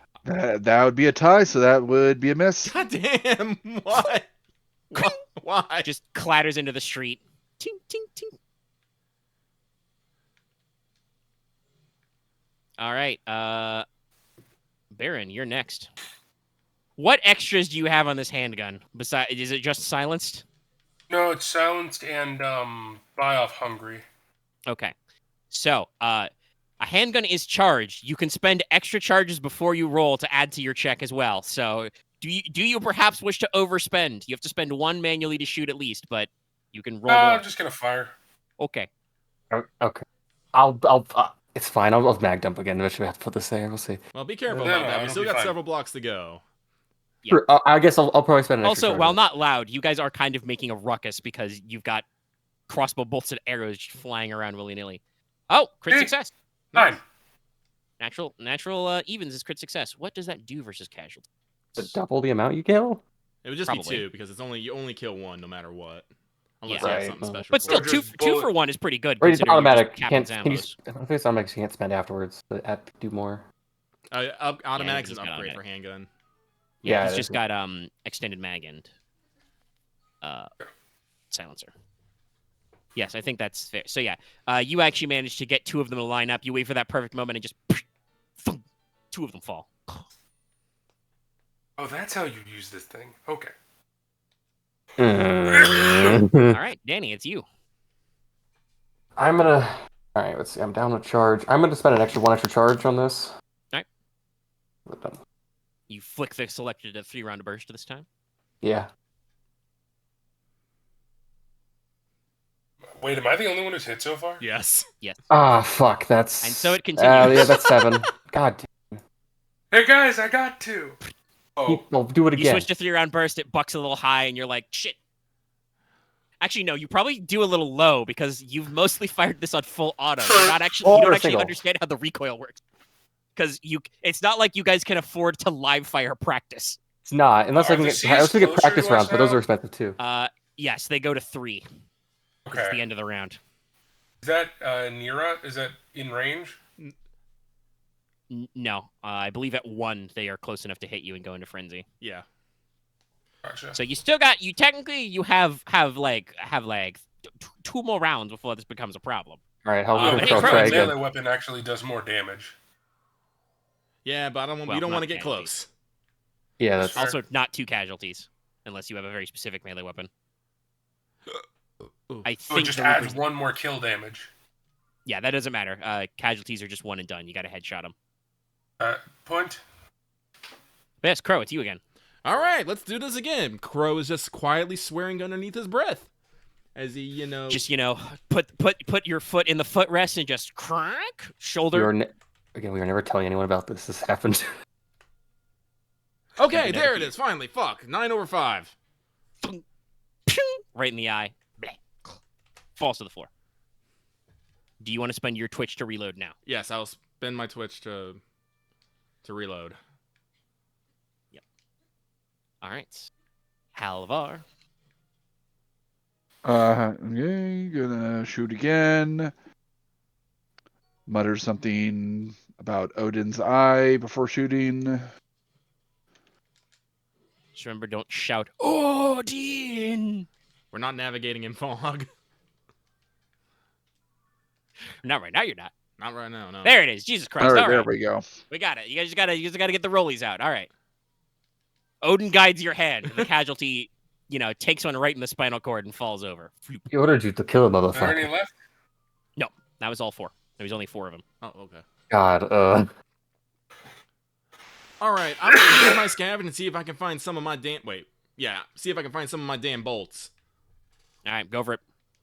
That would be a tie, so that would be a miss. God damn! What? Why? Just clatters into the street. Ting ting ting. All right, Baron, you're next. What extras do you have on this handgun? Besides, is it just silenced? No, it's silenced and buy off hungry. Okay. So, a handgun is charged. You can spend extra charges before you roll to add to your check as well. So, do you perhaps wish to overspend? You have to spend 1 manually to shoot at least, but you can roll more. I'm just gonna fire. Okay. Okay. I'll it's fine. I'll mag dump again. Eventually, I have to put this there. We'll see. Well, be careful No, about no, that. We it'll still be got fine. several blocks to go. Yeah. Sure, I guess I'll probably spend an extra Also, charge. while not loud, you guys are kind of making a ruckus because you've got crossbow bolts and arrows just flying around willy-nilly. Oh, crit Hey. success. Fine. Natural evens is crit success. What does that do versus casualty? To double the amount you kill. It would just Probably. be 2 because you only kill 1 no matter what, unless Yeah. you have Right, something well. special. But for still, it. Or just two for 1 is pretty good. Or it's considering you're just automatic. capping Can you? ammos. I think it's automatic. So you can't spend afterwards. But do more. Automatics he's is an got upgrade automatic. for handgun. Yeah, Yeah, he's it just is. got extended mag and silencer. Yes, I think that's fair. So yeah, you actually managed to get 2 of them to line up. You wait for that perfect moment and just 2 of them fall. Oh, that's how you use this thing. Okay. All right, Danny, it's you. I'm gonna. All right, let's see. I'm down a charge. I'm gonna spend one extra charge on this. Alright. We're done. You flick the selected a 3-round burst this time. Yeah. Wait, am I the only one who's hit so far? Yes. Ah, fuck. That's. And so it continues. Yeah, that's 7. God. Hey guys, I got 2. Oh, Well, do it You again. switch to 3-round burst. It bucks a little high, and you're like, shit. Actually, no. You probably do a little low because you've mostly fired this on full auto. You're not actually. You Or don't actually single. understand how the recoil works. Because it's not like you guys can afford to live fire practice. It's not unless Are I can the get. C's Unless we get closer practice to us rounds, but those now? are expensive too. Yes, they go to 3. It's the okay. end of the round. Is that Nira? Is that in range? No, I believe at 1 they are close enough to hit you and go into frenzy. Yeah. Gotcha. So you still got you have 2 more rounds before this becomes a problem. All right, how but we hey, go Crow, try it's again. melee weapon actually does more damage. Yeah, but Well, we don't not want to get casualties. close. Yeah, that's. Sure. Also, not 2 casualties unless you have a very specific melee weapon. Ooh. I So it think just the adds Reaper's- 1 more kill damage. Yeah, that doesn't matter. Casualties are just 1 and done. You got to headshot them. Point. Yes, Crow, it's you again. All right, let's do this again. Crow is just quietly swearing underneath his breath as he, Just put your foot in the footrest and just crack shoulder. Again, we are never telling anyone about this. This happened. Okay, Never there it fear. is. Finally, fuck 9/5. right in the eye. Falls to the floor. Do you want to spend your Twitch to reload now? Yes, I'll spend my Twitch to reload. Yep. All right. Halvar. Okay, gonna shoot again. Mutter something about Odin's eye before shooting. Just remember, don't shout, Odin! We're not navigating in fog. Not right now, you're not. Not right now, no. There it is. Jesus Christ. All right, All there right. we go. We got it. You guys gotta get the rollies out. All right. Odin guides your hand. The casualty, takes one right in the spinal cord and falls over. He ordered you to kill a Are there any motherfucker. left? No, that was all 4. There was only 4 of them. Oh, okay. God, All right, I'm gonna use my scavenge and see if I can find some of my damn. See if I can find some of my damn bolts. All right, go for it.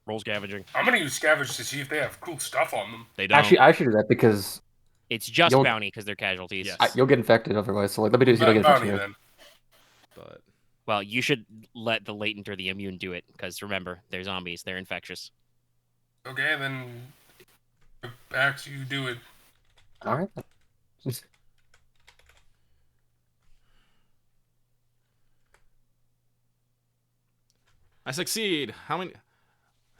Roll scavenging. I'm gonna use scavenge to see if they have cool stuff on them. They don't. actually, I should do that because It's just You'll- bounty because they're casualties. Yes. you'll get infected otherwise. So, like, let me do this. You don't get Bounty infected. then. But Well, you should let the latent or the immune do it because remember, they're zombies. They're infectious. Okay, then. Axe, you do it. All right. I succeed. How many?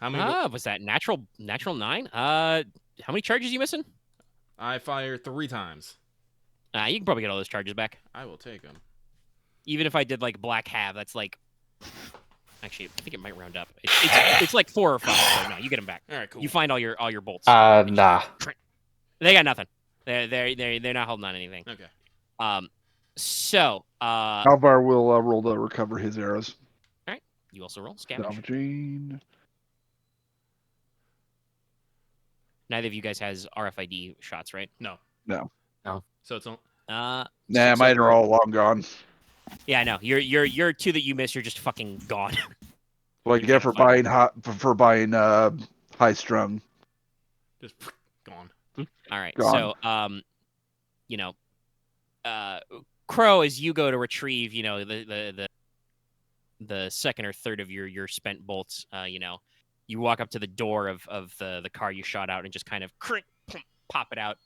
Was that natural 9? How many charges you missing? I fire 3 times. You can probably get all those charges back. I will take them. Even if I did like black half, that's like. Actually, I think it might round up. It's like 4 or 5. So no, you get them back. All right, cool. You find all your bolts. Nah. They got nothing. They're not holding on to anything. Okay. So Halvar will roll to recover his arrows. you also roll scavenge. Salvaging. Neither of you guys has RFID shots, right? No. No. So it's on. Nah, so mine are all long gone. Yeah, I know. You're 2 that you miss. You're just fucking gone. What I get for buying high strung. Just gone. All right. Gone. So Crow, as you go to retrieve, the second or third of your spent bolts, you walk up to the door of the car you shot out and just kind of pop it out.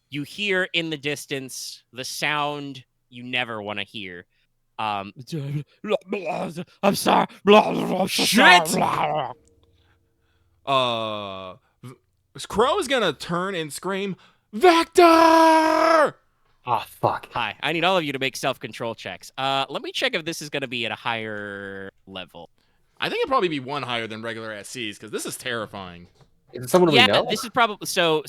You hear in the distance the sound you never want to hear. I'm sorry. Shit! Crow is gonna turn and scream, Vector! Ah, fuck. Hi, I need all of you to make self-control checks. Let me check if this is going to be at a higher level. I think it'd probably be 1 higher than regular SCs because this is terrifying. Is it someone we Yeah, know? this is probably so.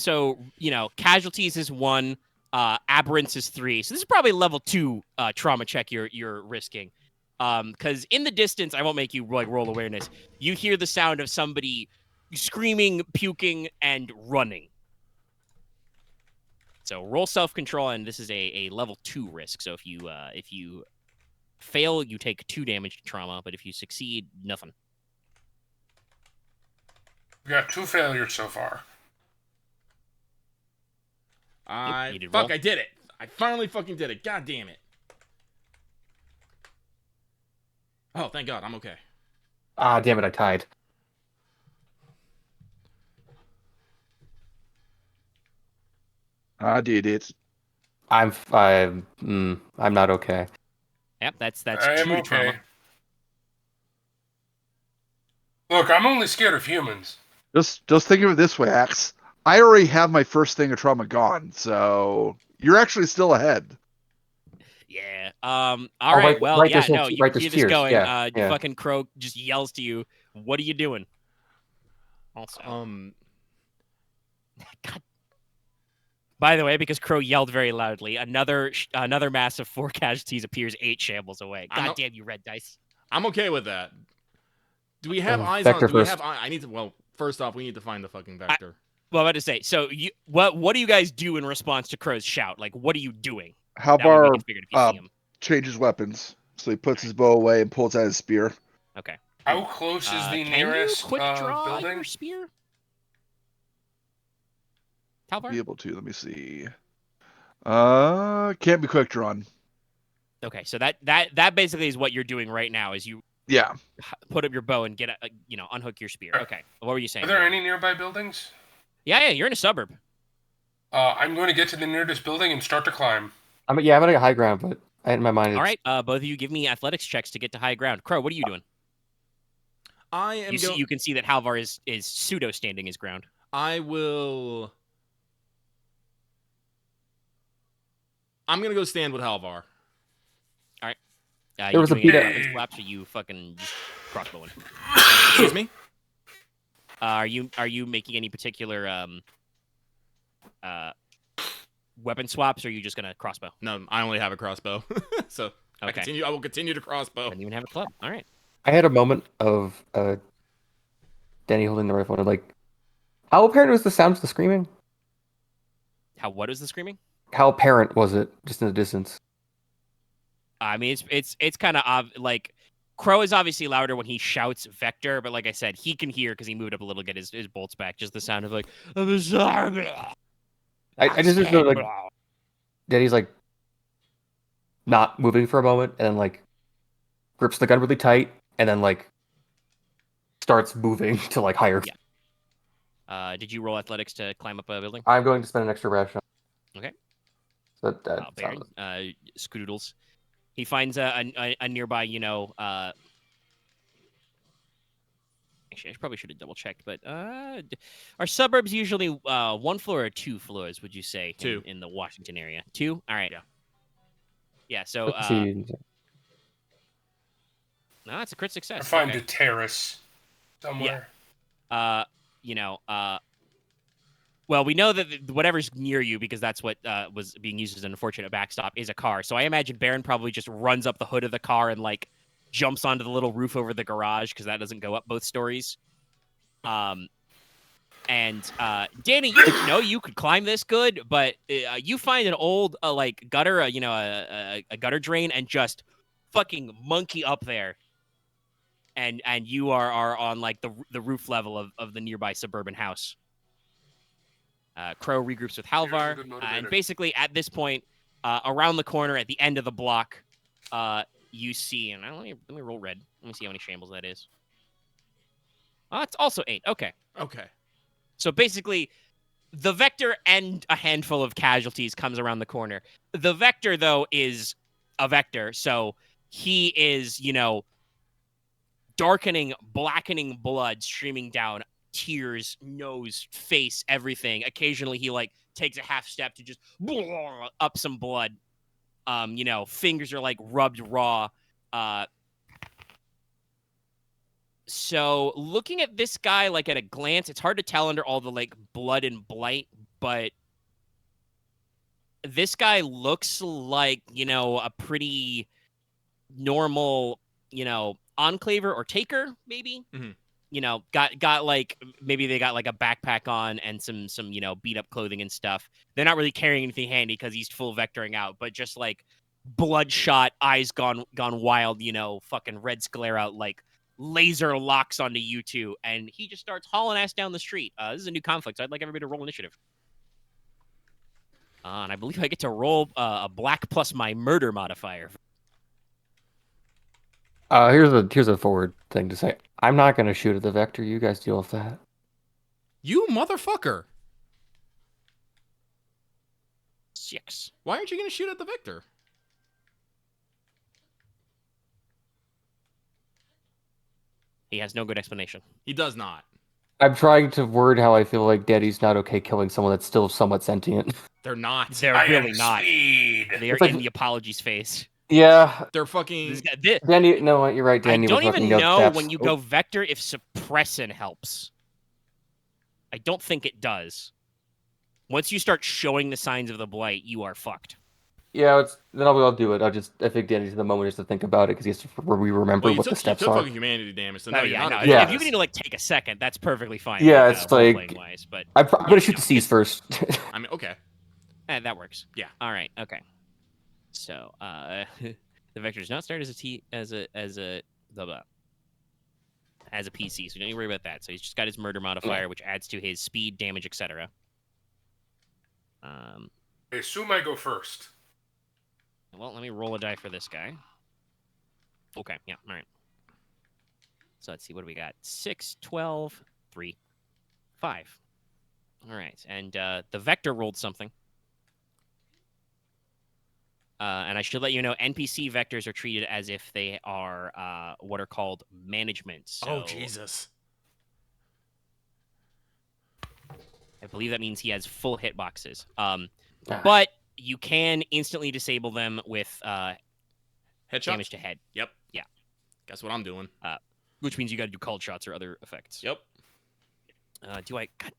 Casualties is 1, aberrance is 3. So this is probably level 2 trauma check you're risking. Because in the distance, I won't make you like roll awareness. You hear the sound of somebody screaming, puking, and running. So roll self-control, and this is a level 2 risk. So if you fail, you take 2 damage to trauma, but if you succeed, nothing. We got 2 failures so far. you did roll. I did it. I finally fucking did it. God damn it. Oh, thank God, I'm okay. Ah, damn it, I tied. I did it. I'm not okay. Yep, that's I am 2 okay. trauma. Look, I'm only scared of humans. Just think of it this way, Axe. I already have my first thing of trauma gone, so you're actually still ahead. Yeah. All right. Well, right, yeah. there's No, right, there's you're just tears. going. Yeah, yeah. Fucking Crow just yells to you. What are you doing? Also, God. By the way, because Crow yelled very loudly, another mass of 4 casualties appears 8 shambles away. I'm God not- damn you, red dice. I'm okay with that. Do we have eyes Vector on? Do we first. have? I need to. Well, first off, we need to find the fucking Vector. Well, I'm about to say. So, what do you guys do in response to Crow's shout? Like, what are you doing? That way we Halvar can figure it if you see him. changes weapons, so he puts his bow away and pulls out his spear. Okay. How close is the Can nearest you quick draw building? your spear? Halvar? Be able to. Let me see. Can't be quick drawn. Okay, so that basically is what you're doing right now. Is you Yeah. put up your bow and get unhook your spear. Okay. What were you saying? Are there any nearby buildings? Yeah, you're in a suburb. I'm going to get to the nearest building and start to climb. I'm at a high ground, but in my mind, All it's right, both of you give me athletics checks to get to high ground. Crow, what are you doing? I am going. You can see that Halvar is pseudo standing his ground. I will. I'm gonna go stand with Halvar. There There was a beat up. Slaps, or you fucking just crossbowing? Excuse me. Are you making any particular weapon swaps, or are you just gonna crossbow? No, I only have a crossbow, so Okay. I will continue to crossbow. Doesn't even have a club. All right. I had a moment of Danny holding the rifle and like, how apparent was the sound of the screaming? What is the screaming? How apparent was it just in the distance? I mean, it's kind of like Crow is obviously louder when he shouts Vector, but like I said, he can hear because he moved up a little, get his bolts back. Just the sound of like, I just know like Danny's like not moving for a moment and then like grips the gun really tight and then like starts moving to like higher. Yeah. Did you roll athletics to climb up a building? I'm going to spend an extra ration. Okay. So that Baron, Scoodles. He finds a nearby, actually, I probably should have double checked, but are suburbs usually one floor or two floors? Would you say Two in the Washington area? Two. All right. Yeah. Yeah. So no, it's a crit success. I find Okay. a terrace somewhere. Well, we know that whatever's near you, because that's what was being used as an unfortunate backstop, is a car. So I imagine Baron probably just runs up the hood of the car and like jumps onto the little roof over the garage, because that doesn't go up both stories. And Danny, you could climb this good, but you find an old like gutter, a gutter drain, and just fucking monkey up there. And you are on like the roof level of the nearby suburban house. Crow regroups with Halvar, and basically at this point, around the corner at the end of the block, you see, and let me roll red. Let me see how many shambles that is. It's also 8. Okay. So basically, the Vector and a handful of casualties comes around the corner. The Vector, though, is a Vector, so he is, darkening, blackening blood streaming down, tears, nose, face, everything. Occasionally, he like takes a half step to just up some blood. Fingers are like rubbed raw. So looking at this guy like at a glance, it's hard to tell under all the like blood and blight, but this guy looks like, a pretty normal, enclaver or taker, maybe. Mm-hmm. Got like, maybe they got like a backpack on and some beat up clothing and stuff. They're not really carrying anything handy because he's full vectoring out, but just like bloodshot, eyes gone wild, fucking red sclare out, like laser locks onto you two, and he just starts hauling ass down the street. This is a new conflict, so I'd like everybody to roll initiative. And I believe I get to roll a black plus my murder modifier. Here's a forward thing to say. I'm not going to shoot at the Vector. You guys deal with that. You motherfucker! 6. Why aren't you going to shoot at the Vector? He has no good explanation. He does not. I'm trying to word how I feel like Daddy's not okay killing someone that's still somewhat sentient. They're not. They're really not. They're like, in the apology's face. Yeah. They're fucking... Danny, no, you're right, Danny. I don't even know know when you go Vector if suppressant helps. I don't think it does. Once you start showing the signs of the blight, you are fucked. Yeah, then I'll do it. I think Danny's in the moment just to think about it because he has to remember what the steps you took are. fucking humanity damage, so no, you're not. If you need to like take a second, that's perfectly fine. Yeah, it's like wise, but I'm gonna shoot the C's first. I mean, okay. That works. Yeah. All right. Okay. So, the Vector does not start as a PC, so don't you worry about that. So he's just got his murder modifier, which adds to his speed, damage, etc. I assume I go first. Well, let me roll a die for this guy. Okay, yeah, all right. So let's see, what do we got? 6, 12, 3, 5. All right, and the Vector rolled something. And I should let you know, NPC vectors are treated as if they are what are called management. So Oh, Jesus. I believe that means he has full hitboxes. Ah. But you can instantly disable them with Headshot? damage to head. Yep. Yeah. Guess what I'm doing. Which means you got to do called shots or other effects. Yep. Do I? God.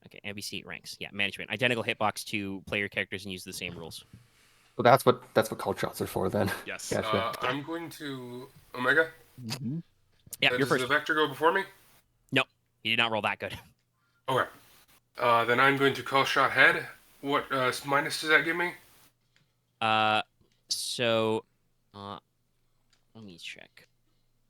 Okay, NPC ranks. Yeah, management. Identical hitbox to player characters and use the same rules. Well, that's what cold shots are for then. Yes. Gotcha. I'm going to Omega. Mm-hmm. Yeah, you're Does first. the Vector go before me? You did not roll that good. Okay. Then I'm going to call shot head. What minus does that give me? So, let me check.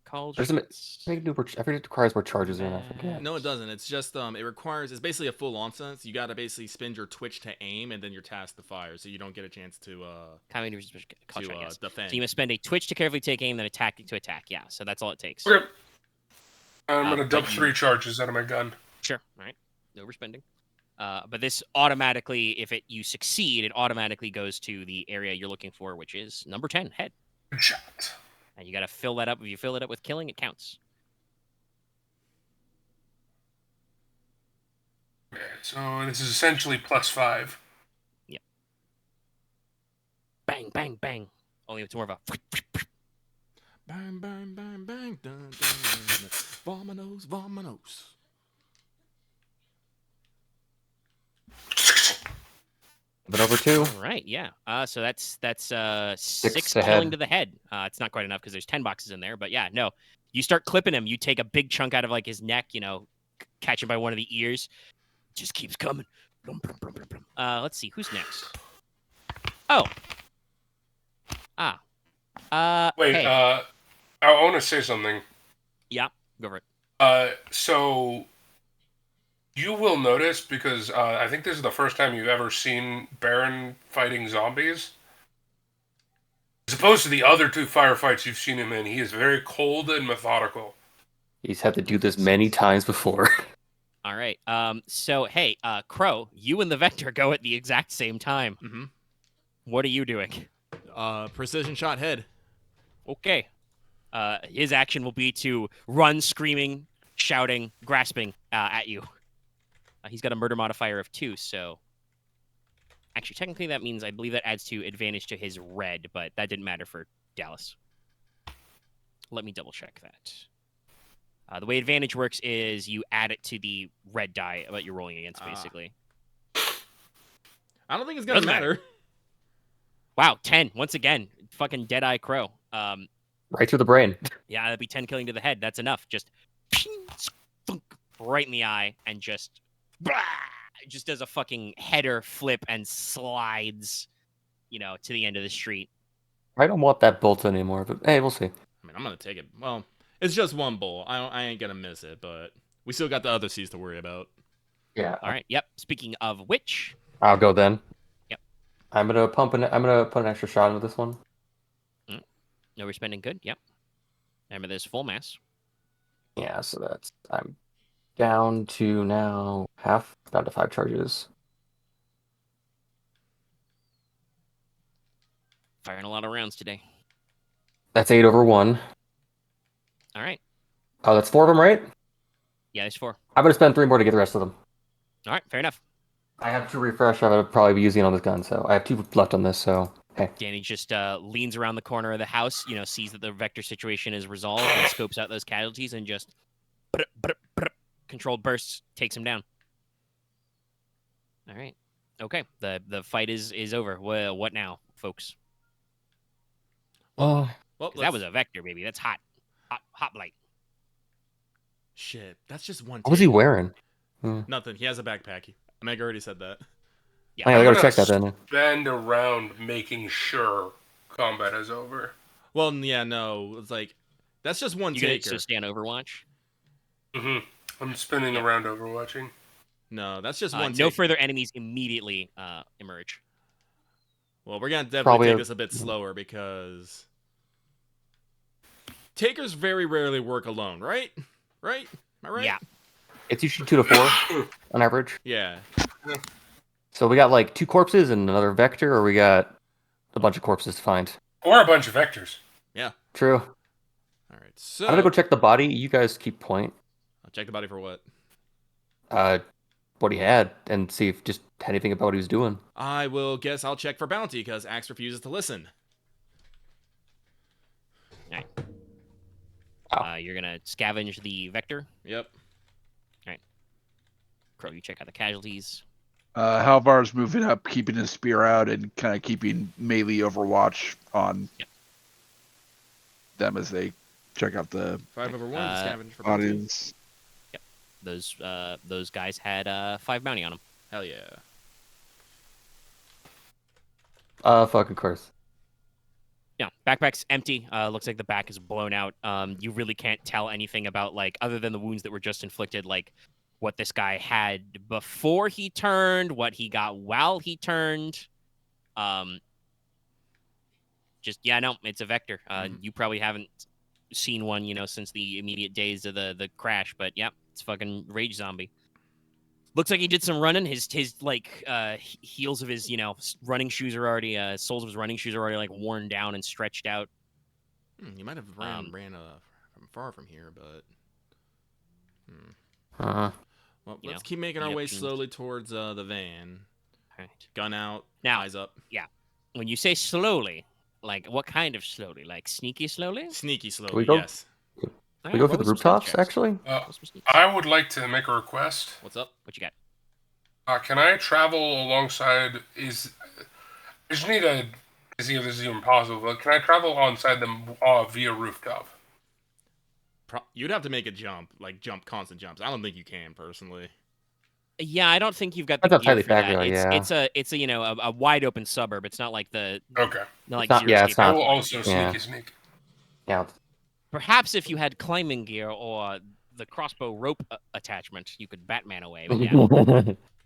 Called There's a- shots. I forget it requires more charges in. I forget. No, it doesn't. It's just it requires. It's basically a full on sense. You got to basically spend your twitch to aim, and then your task to fire, so you don't get a chance to Timing versus call shot, yes. defend. So you must spend a twitch to carefully take aim, then attack to attack. Yeah, so that's all it takes. Okay. I'm going to dump but 3 charges out of my gun. Sure. All right. No overspending. But this automatically, if you succeed, it automatically goes to the area you're looking for, which is number 10, head. Good shot. And you got to fill that up. If you fill it up with killing, it counts. Okay, so this is essentially +5. Bang, bang, bang. Only it's more of a. Bang, bang, bang, bang. Dun, dun, dun. Vominos, vominos. But over 2. All right, yeah. So that's 6 ahead. killing to the head. It's not quite enough because there's 10 boxes in there, but yeah, no. You start clipping him. You take a big chunk out of like his neck. Catch him by one of the ears. Just keeps coming. Let's see who's next. Oh. Wait, Hey. I want to say something. Yeah, go for it. So you will notice, because I think this is the first time you've ever seen Baron fighting zombies. As opposed to the other 2 firefights you've seen him in, he is very cold and methodical. He's had to do this many times before. All right. So hey, Crow, you and the Vector go at the exact same time. Mm-hmm. What are you doing? Precision shot head. Okay. His action will be to run, screaming, shouting, grasping at you. He's got a murder modifier of 2, so actually, technically, that means I believe that adds to advantage to his red, but that didn't matter for Dallas. Let me double check that. The way advantage works is you add it to the red die that you're rolling against, basically. I don't think it's gonna Doesn't matter. Wow, 10 once again. Fucking Deadeye Crow. Right through the brain. Yeah, that'd be 10 killing to the head. That's enough. Just right in the eye and just does a fucking header flip and slides, to the end of the street. I don't want that bolt anymore, but hey, we'll see. I mean, I'm gonna take it. Well, it's just one bull. I ain't gonna miss it, but we still got the other C's to worry about. Yeah. All right. Yep. Speaking of which, I'll go then. Yep. I'm gonna put an extra shot into this one. no overspending. Good. Yep. Remember, there's full mass. Yeah, so I'm down to now half, down to 5 charges. Firing a lot of rounds today. That's 8 over 1. All right. Oh, that's 4 of them, right? Yeah, there's 4. I'm gonna spend 3 more to get the rest of them. All right. Fair enough. I have 2 refresh. I'm gonna probably be using on this gun, so I have 2 left on this. So hey, Danny just leans around the corner of the house, sees that the Vector situation is resolved and scopes out those casualties and just controlled bursts, takes him down. All right. Okay. The fight is over. Well, what now, folks? Well, 'Cause that was a Vector, baby. That's hot. Hot blight. shit. That's just one. what was he take. wearing? Nothing. He has a backpack. Meg already said that. Yeah. I I'm gotta gonna check that then. Spend a round making sure combat is over. Well, yeah, no. It's like that's just one You gonna taker. so stay on Overwatch? I'm spending a round overwatching. No, that's just one. No taker. further enemies immediately emerge. Well, we're gonna definitely Probably take a- this a bit slower because takers very rarely work alone, right? Right? Am I right? Yeah. It's usually 2 to 4 on average. Yeah. So we got like 2 corpses and another vector, or we got a bunch of corpses to find. Or a bunch of vectors. True. All right. So I'm gonna go check the body. You guys keep point. I'll check the body for what? What he had, and see if just anything about what he was doing. I will guess I'll check for bounty because Axe refuses to listen. You're gonna scavenge the vector. Yep. Crow, you check out the casualties. Halvar's moving up, keeping his spear out, and kind of keeping melee overwatch on them as they check out the 5 over 1 to scavenge for bounty. audience. Those guys had 5 bounty on them. Hell yeah. Fucking course. Yeah, backpack's empty. Looks like the back is blown out. You really can't tell anything about, like, other than the wounds that were just inflicted, like what this guy had before he turned, what he got while he turned. No, it's a vector. You probably haven't seen one, since the immediate days of the crash, but yeah, it's fucking rage zombie. Looks like he did some running. His heels of his running shoes are already soles of his running shoes are already like worn down and stretched out. You might have ran from far from here, but well, let's keep making our way slowly towards the van. All right. Gun out, Now, eyes up. Yeah. When you say slowly, like what kind of slowly? Like sneaky slowly? Sneaky slowly, we go? yes. We go for the rooftops, actually? I would like to make a request. What's up? What you got? Can I travel alongside? I just need to see if this is even possible. But can I travel alongside them via rooftop? You'd have to make a jump, like constant jumps. I don't think you can personally. Yeah, I don't think you've got the That's gear entirely for that. factual, It's a wide open suburb. It's not like the Okay. not like not- yeah, Xeriscape. it's not- I will also Yeah. sneak. Yeah. Perhaps if you had climbing gear or the crossbow rope attachment, you could Batman away. But yeah,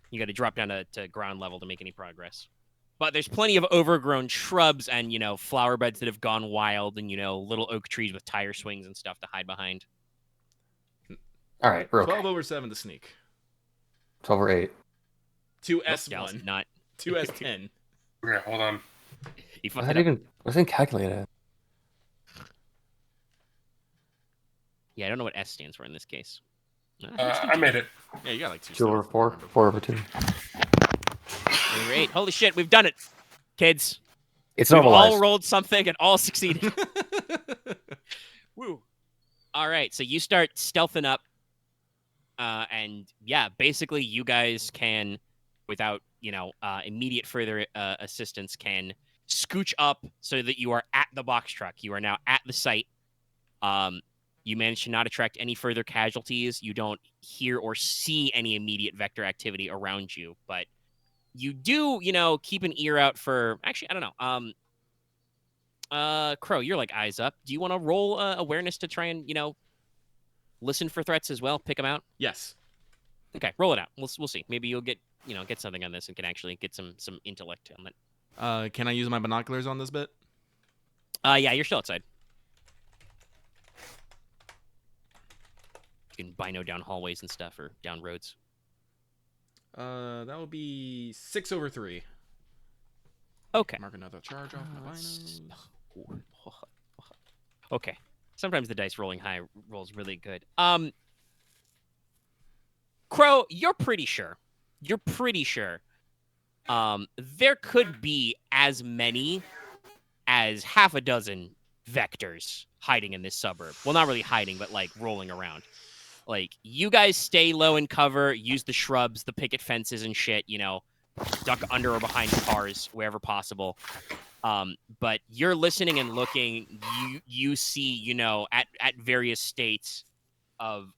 you got to drop down to ground level to make any progress. But there's plenty of overgrown shrubs and flower beds that have gone wild, and little oak trees with tire swings and stuff to hide behind. All right, we're okay. 12 over 7 to sneak. 12 or 8. 2S1. Not 2S10. Okay, hold on. you Was fucked that it up. even? Was it calculated? Yeah, I don't know what S stands for in this case. I made it. Yeah, you got like 2 2 over stars. 4. 4 over 2. Over 8. Holy shit, we've done it, kids. It's We've normalized. all rolled something and all succeeded. Woo. All right, so you start stealthing up, and yeah, basically you guys can, without immediate further assistance, can scooch up so that you are at the box truck. You are now at the site. You manage to not attract any further casualties. You don't hear or see any immediate vector activity around you, but you do, keep an ear out for. Actually, I don't know. Crow, you're like eyes up. Do you want to roll awareness to try and listen for threats as well? Pick them out. Yes. Okay, roll it out. We'll see. Maybe you'll get get something on this and can actually get some intellect on it. Can I use my binoculars on this bit? Yeah, you're still outside. You can bino down hallways and stuff or down roads. That would be 6 over 3. Okay. Mark another charge off my binos. Okay. Sometimes the dice rolling high rolls really good. Crow, you're pretty sure. There could be as many as half a dozen vectors hiding in this suburb. Well, not really hiding, but like rolling around. Like, you guys stay low in cover, use the shrubs, the picket fences and shit, duck under or behind cars wherever possible. But you're listening and looking, you see, at various states of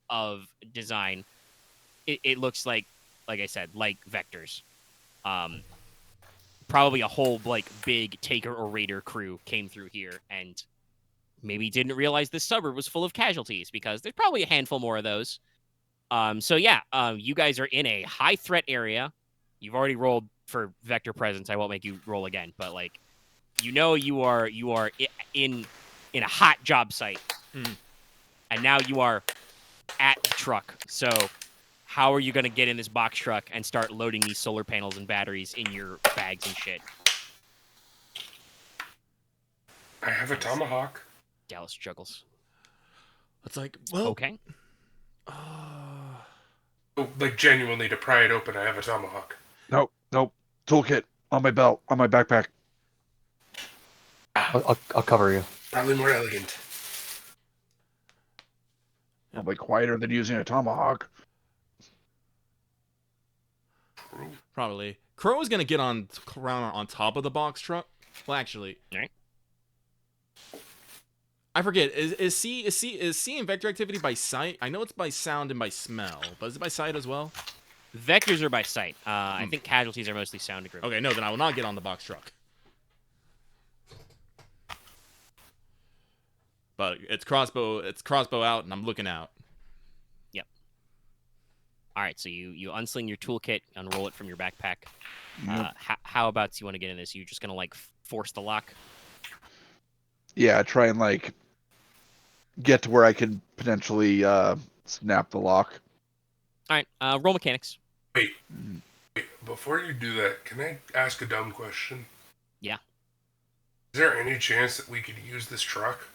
design, it looks like I said, like vectors. Probably a whole big taker or raider crew came through here and maybe didn't realize this suburb was full of casualties, because there's probably a handful more of those. So yeah, you guys are in a high threat area. You've already rolled for vector presence. I won't make you roll again, but you are in a hot job site. And now you are at the truck. So how are you going to get in this box truck and start loading these solar panels and batteries in your bags and shit? I have a tomahawk. Dallas juggles. It's like, well, Okay. Oh, like, genuinely, to pry it open, I have a tomahawk. Nope. Toolkit on my belt, on my backpack. I'll cover you. Probably more elegant. Probably quieter than using a tomahawk. probably. Crow is gonna get around on top of the box truck. Well, actually, Alright. I forget. Is seeing vector activity by sight? I know it's by sound and by smell, but is it by sight as well? Vectors are by sight. I think casualties are mostly sound driven. Okay, no, then I will not get on the box truck. But it's crossbow out, and I'm looking out. Yep. All right, so you unsling your toolkit, unroll it from your backpack. Yep. How about you want to get in this? You just gonna like force the lock? Yeah, try and like get to where I can potentially snap the lock. All right, roll mechanics. Wait, before you do that, can I ask a dumb question? Yeah. Is there any chance that we could use this truck?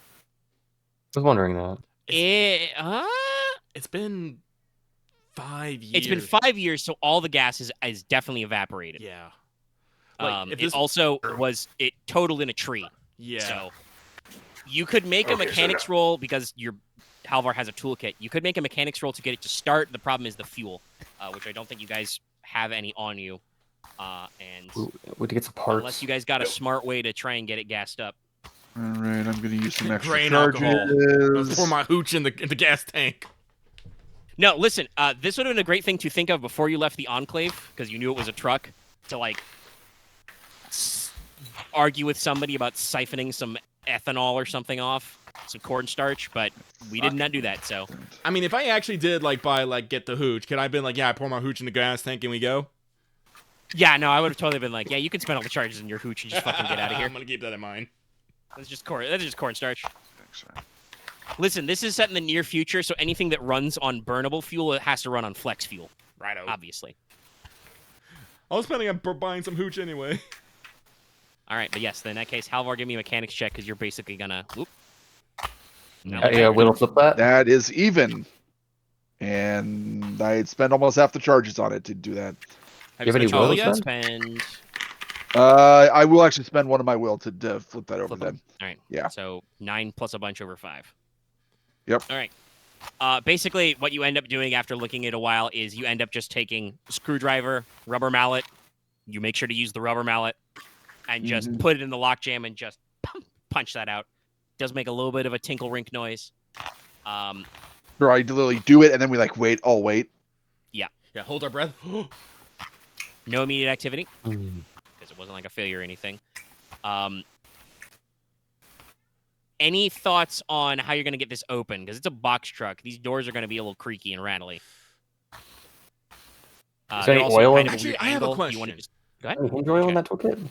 I was wondering that. It's been 5 years. It's been 5 years, so all the gas is definitely evaporated. Yeah. Like, if It this- also it totaled in a tree. Yeah. So you could make a Okay, so mechanics roll because your Halvar has a toolkit. You could make a mechanics roll to get it to start. The problem is the fuel, which I don't think you guys have any on you. And We to get some parts. unless you guys got a smart way to try and get it gassed up. All right, I'm gonna use some extra Grain charges. alcohol. Let's pour my hooch in the gas tank. No, listen. This would have been a great thing to think of before you left the Enclave, because you knew it was a truck. To like argue with somebody about siphoning some ethanol or something off, some cornstarch, but we did not do that. So I mean, if I actually did get the hooch, could I have been like, yeah, I pour my hooch in the gas tank and we go? yeah, no, I would have totally been like, yeah, you can spend all the charges in your hooch and just fucking get out of here. I'm gonna keep that in mind. That's just cornstarch. Thanks, man. Listen, this is set in the near future, so anything that runs on burnable fuel, it has to run on flex fuel, Righto. obviously. I was planning on buying some hooch anyway. All right, but yes, then in that case, Halvar, give me a mechanics check because you're basically gonna. Whoop. Yeah, Will flip that. That is even. And I'd spend almost half the charges on it to do that. Have You have any spent will all to yet? Spend. I will actually spend one of my will to flip that over Flip then. them. All right. Yeah. So 9 plus a bunch over 5. Yep. All right. Basically, what you end up doing after looking at it a while is you end up just taking a screwdriver, rubber mallet. You make sure to use the rubber mallet and just put it in the lockjam and just punch that out. Does make a little bit of a tinkle rink noise. Or I literally do it and then we like wait. Oh wait. Yeah, hold our breath. No immediate activity Mm. because it wasn't like a failure or anything. Any thoughts on how you're going to get this open? Because it's a box truck. These doors are going to be a little creaky and rattly. Is there they're any also oil kind in- of a Actually, weird I have a angle. You wanna question. just... Go ahead. Any hinge oil in that toolkit?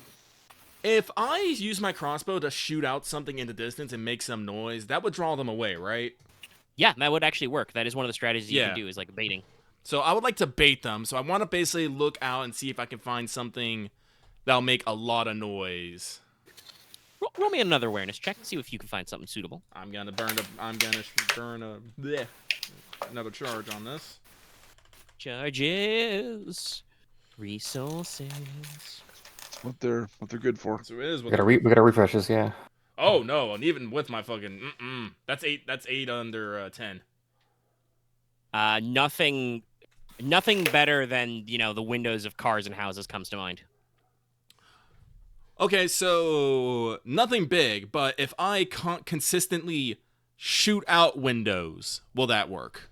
If I use my crossbow to shoot out something in the distance and make some noise, that would draw them away, right? Yeah, that would actually work. That is one of the strategies you Yeah. can do is like baiting. So I would like to bait them. So I want to basically look out and see if I can find something that'll make a lot of noise. Roll me another awareness check and see if you can find something suitable. I'm gonna burn another charge on this. Charges, resources. That's what they're good for. So it is. We gotta refresh this. Yeah. Oh no! And even with my fucking that's 8. That's 8 under 10. Nothing better than the windows of cars and houses comes to mind. Okay, so nothing big, but if I consistently shoot out windows, will that work?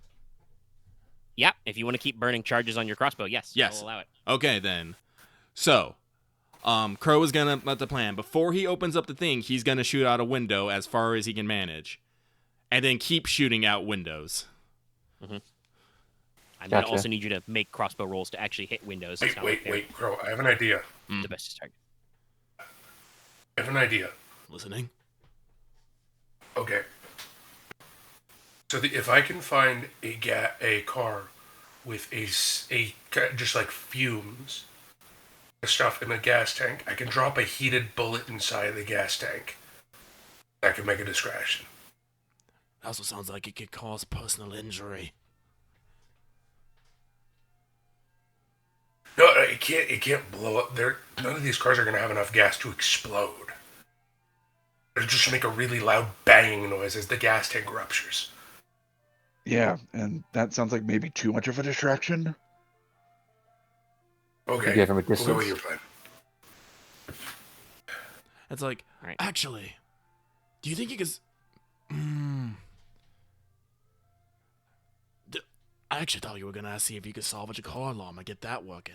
Yeah, if you want to keep burning charges on your crossbow, yes, Yes. I'll allow it. Okay then. So, Crow is gonna let the plan. Before he opens up the thing, he's gonna shoot out a window as far as he can manage, and then keep shooting out windows. I'm going to Gotcha. also need you to make crossbow rolls to actually hit windows. It's not like they're Wait, Crow. I have an idea. the bestest target. I have an idea. Listening. Okay. So if I can find a car with just like fumes stuff in a gas tank, I can drop a heated bullet inside the gas tank. That could make a distraction. It also sounds like it could cause personal injury. No, it can't. It can't blow up. None of these cars are going to have enough gas to explode. It'll just make a really loud banging noise as the gas tank ruptures. Yeah, and that sounds like maybe too much of a distraction. Okay, Yeah, from a we'll go with distance. your plan. It's like, Right. actually, do you think you could... I actually thought you were going to see if you could salvage a car alarm and get that working.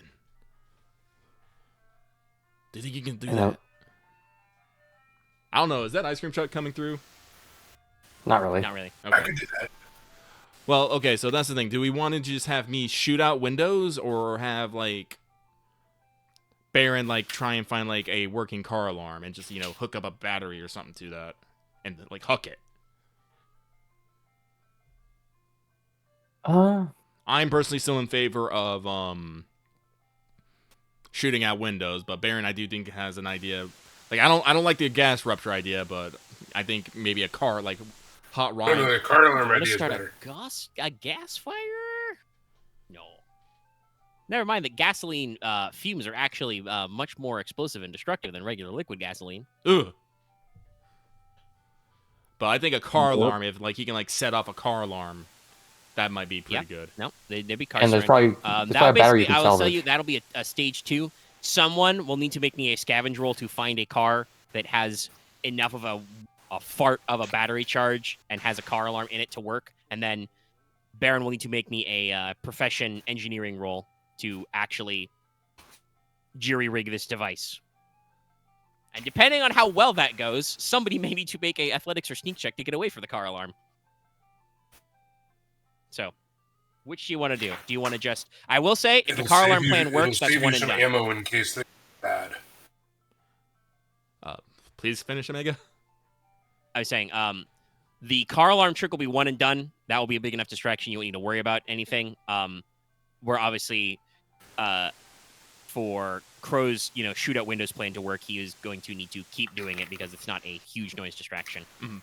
Do you think you can do that? I don't know. Is that ice cream truck coming through? Not really. Not really. I Okay. could do that. Well, okay, so that's the thing. Do we want to just have me shoot out windows or have, like, Baron, like, try and find, like, a working car alarm and just, hook up a battery or something to that and, like, hook it? I'm personally still in favor of, shooting out windows, but Baron, I do think, has an idea. Like, I don't like the gas rupture idea, but I think maybe a car, like, hot No, rod. the car alarm Want to idea is start better. a gas fire? No. Never mind that gasoline fumes are actually much more explosive and destructive than regular liquid gasoline. Ugh. But I think a car Yep. alarm, if, like, he can, like, set off a car alarm, that might be pretty good. No, they'd be car And there's surrender. probably That'll a battery you basically, can I will tell salvage. you, that'll be a stage 2. Someone will need to make me a scavenge roll to find a car that has enough of a fart of a battery charge and has a car alarm in it to work. And then Baron will need to make me a profession engineering roll to actually jury-rig this device. And depending on how well that goes, somebody may need to make a athletics or sneak check to get away from the car alarm. So, which do you want to do? Do you want to just... I will say, if the car alarm plan works, that's one and some done. ammo in case they're bad. Please finish, Omega. I was saying, the car alarm trick will be one and done. That will be a big enough distraction. You won't need to worry about anything. We're obviously, for Crow's, shootout windows plan to work, he is going to need to keep doing it because it's not a huge noise distraction. Mm-hmm.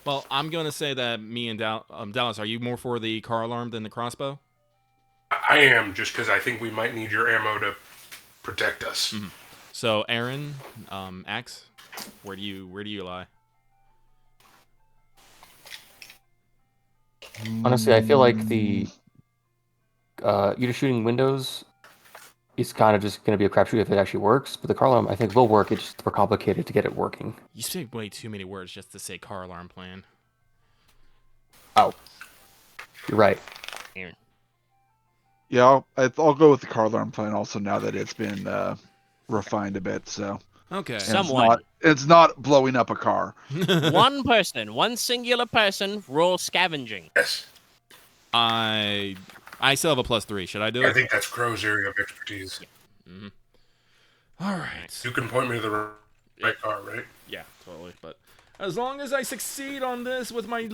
Well, I'm going to say that me and Dallas, are you more for the car alarm than the crossbow? I am, just because I think we might need your ammo to protect us. Mm-hmm. So, Aren, Axe, where do you lie? Honestly, I feel like the you just shooting windows is kind of just going to be a crapshoot if it actually works. But the car alarm, I think, will work. It's just more complicated to get it working. You say way too many words just to say car alarm plan. Oh, you're right. Aaron. Yeah, I'll go with the car alarm plan also now that it's been refined a bit. So Okay. And Someone. it's not blowing up a car. One person, one singular person, roll scavenging. Yes. I still have a +3. Should I do I it? think that's Crow's area of expertise. Mm-hmm. All right. You can point me to the right car, right? Yeah, totally. But as long as I succeed on this with my,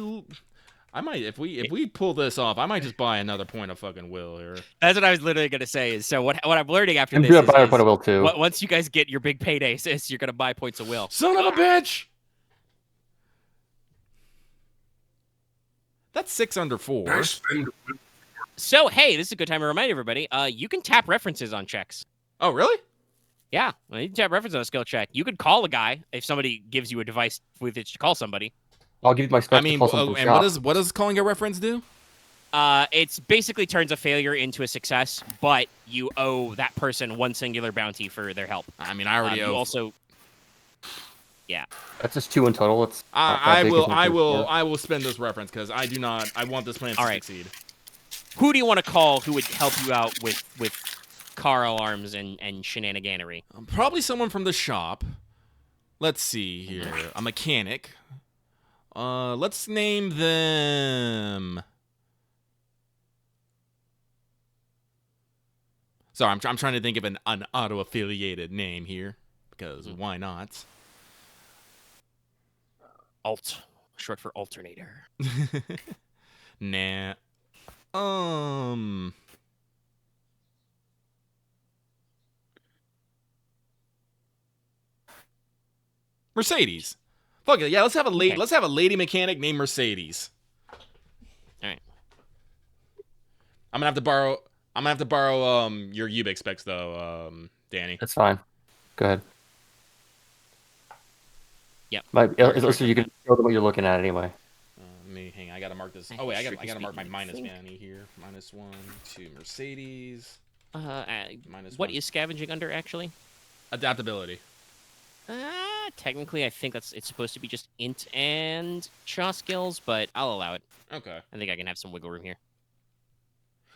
I might if we pull this off, I might just buy another point of fucking will here. That's what I was literally gonna say. Is so what I'm learning after And this do a is, buyer point of will too. once you guys get your big payday, sis, you're gonna buy points of will. Son of a bitch! That's 6 under 4. Can I spend? So hey, this is a good time to remind everybody. You can tap references on checks. Oh, really? Yeah, you can tap references on a skill check. You could call a guy if somebody gives you a device with which to call somebody. I'll give you my specs I mean, to call someone and from what does calling a reference do? It's basically turns a failure into a success, but you owe that person one singular bounty for their help. I mean, I already You owe. also, That's just 2 in total. It's not that I big will. as much I as- will. yeah. I will spend this reference because I do not. I want this plan to All right. succeed. who do you want to call who would help you out with car alarms and shenaniganery? Probably someone from the shop. Let's see here. A mechanic. Let's name them. Sorry, I'm trying to think of an auto-affiliated name here because why not? Alt short for alternator. Nah. Mercedes. Fuck it. Yeah, let's have a lady. Okay. Let's have a lady mechanic named Mercedes. All right. I'm gonna have to borrow your Ubix specs though, Danny. That's fine. Go ahead. Yep. So you can show them what you're looking at anyway. Let me hang on, I gotta mark this. I Oh wait, I strictly gotta mark my speaking, I minus think- Manny here. -1 to Mercedes. What -1. is scavenging under actually? Adaptability. Technically, I think it's supposed to be just int and chaw skills, but I'll allow it. Okay. I think I can have some wiggle room here.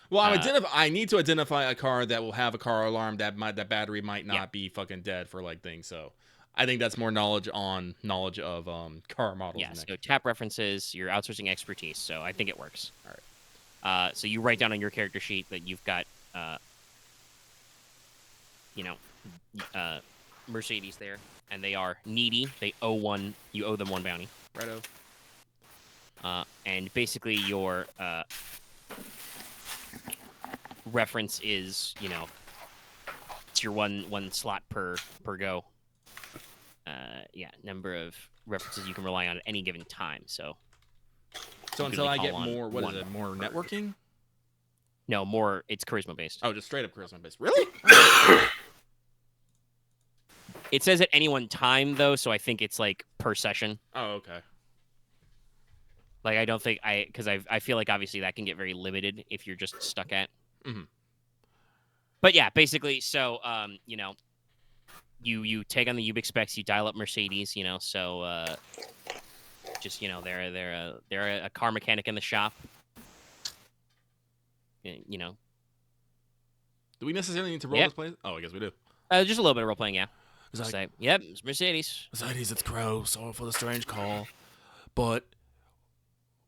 Well, I need to identify a car that will have a car alarm that battery might not be fucking dead for like things. So, I think that's more knowledge of car models. Yeah. So tap references, you're outsourcing expertise. So I think it works. All right. So you write down on your character sheet that you've got, Mercedes there, and they are needy. They owe one. You owe them 1 bounty. Righto. And basically your reference is, it's your one slot per go. Number of references you can rely on at any given time. So you Until can I only get call on more, what is one it? More per- networking? No, more. It's charisma based. Oh, just straight up charisma based. Really? It says at any one time though, so I think it's like per session. Oh, okay. Like I don't think because I feel like obviously that can get very limited if you're just stuck at. Mhm. But yeah, basically, so you take on the Ubix specs, you dial up Mercedes, so just they're a car mechanic in the shop. Do we necessarily need to roll Yep. this place? Oh, I guess we do. Just a little bit of role playing, yeah. It's like, Say, yep, it's Mercedes. Mercedes, it's Crow. Sorry for the strange call. But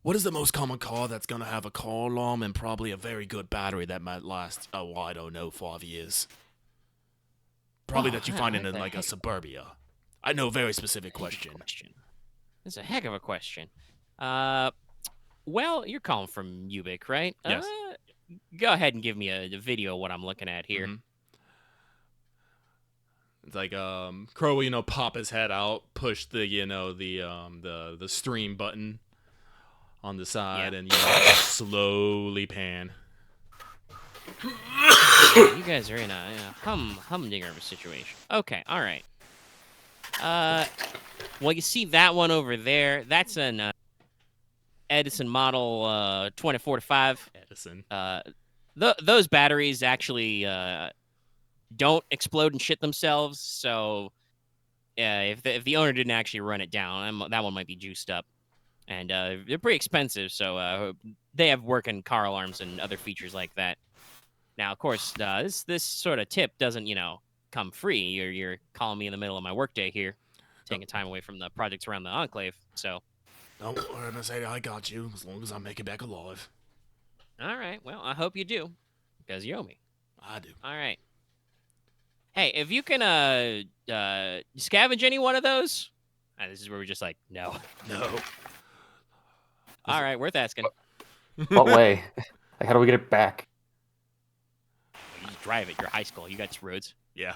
what is the most common car that's going to have a car alarm and probably a very good battery that might last, I don't know, 5 years? Probably that you find in like a suburbia. I know, very specific question. That's a heck of a question. Well, you're calling from Ubik, right? Yes. Go ahead and give me a video of what I'm looking at here. Mhm. It's like Crow will, pop his head out, push the the stream button on the side, and slowly pan. You guys are in a humdinger of a situation. Okay, all right. Well, you see that one over there. That's an Edison model 24-5. Edison. Those batteries actually don't explode and shit themselves. So if the owner didn't actually run it down, that one might be juiced up. And they're pretty expensive, so they have working car alarms and other features like that. Now, of course, this sort of tip doesn't, come free. You're calling me in the middle of my workday here, taking time away from the projects around the Enclave. So, Don't worry, Mercedes, I got you, as long as I make it back alive. all right. Well, I hope you do, because you owe me. I do. All right. Hey, if you can scavenge any one of those, this is where we're just like, no. No. All right, worth asking. What way? Like, how do we get it back? You just drive it. You're high school. You got roads. Yeah.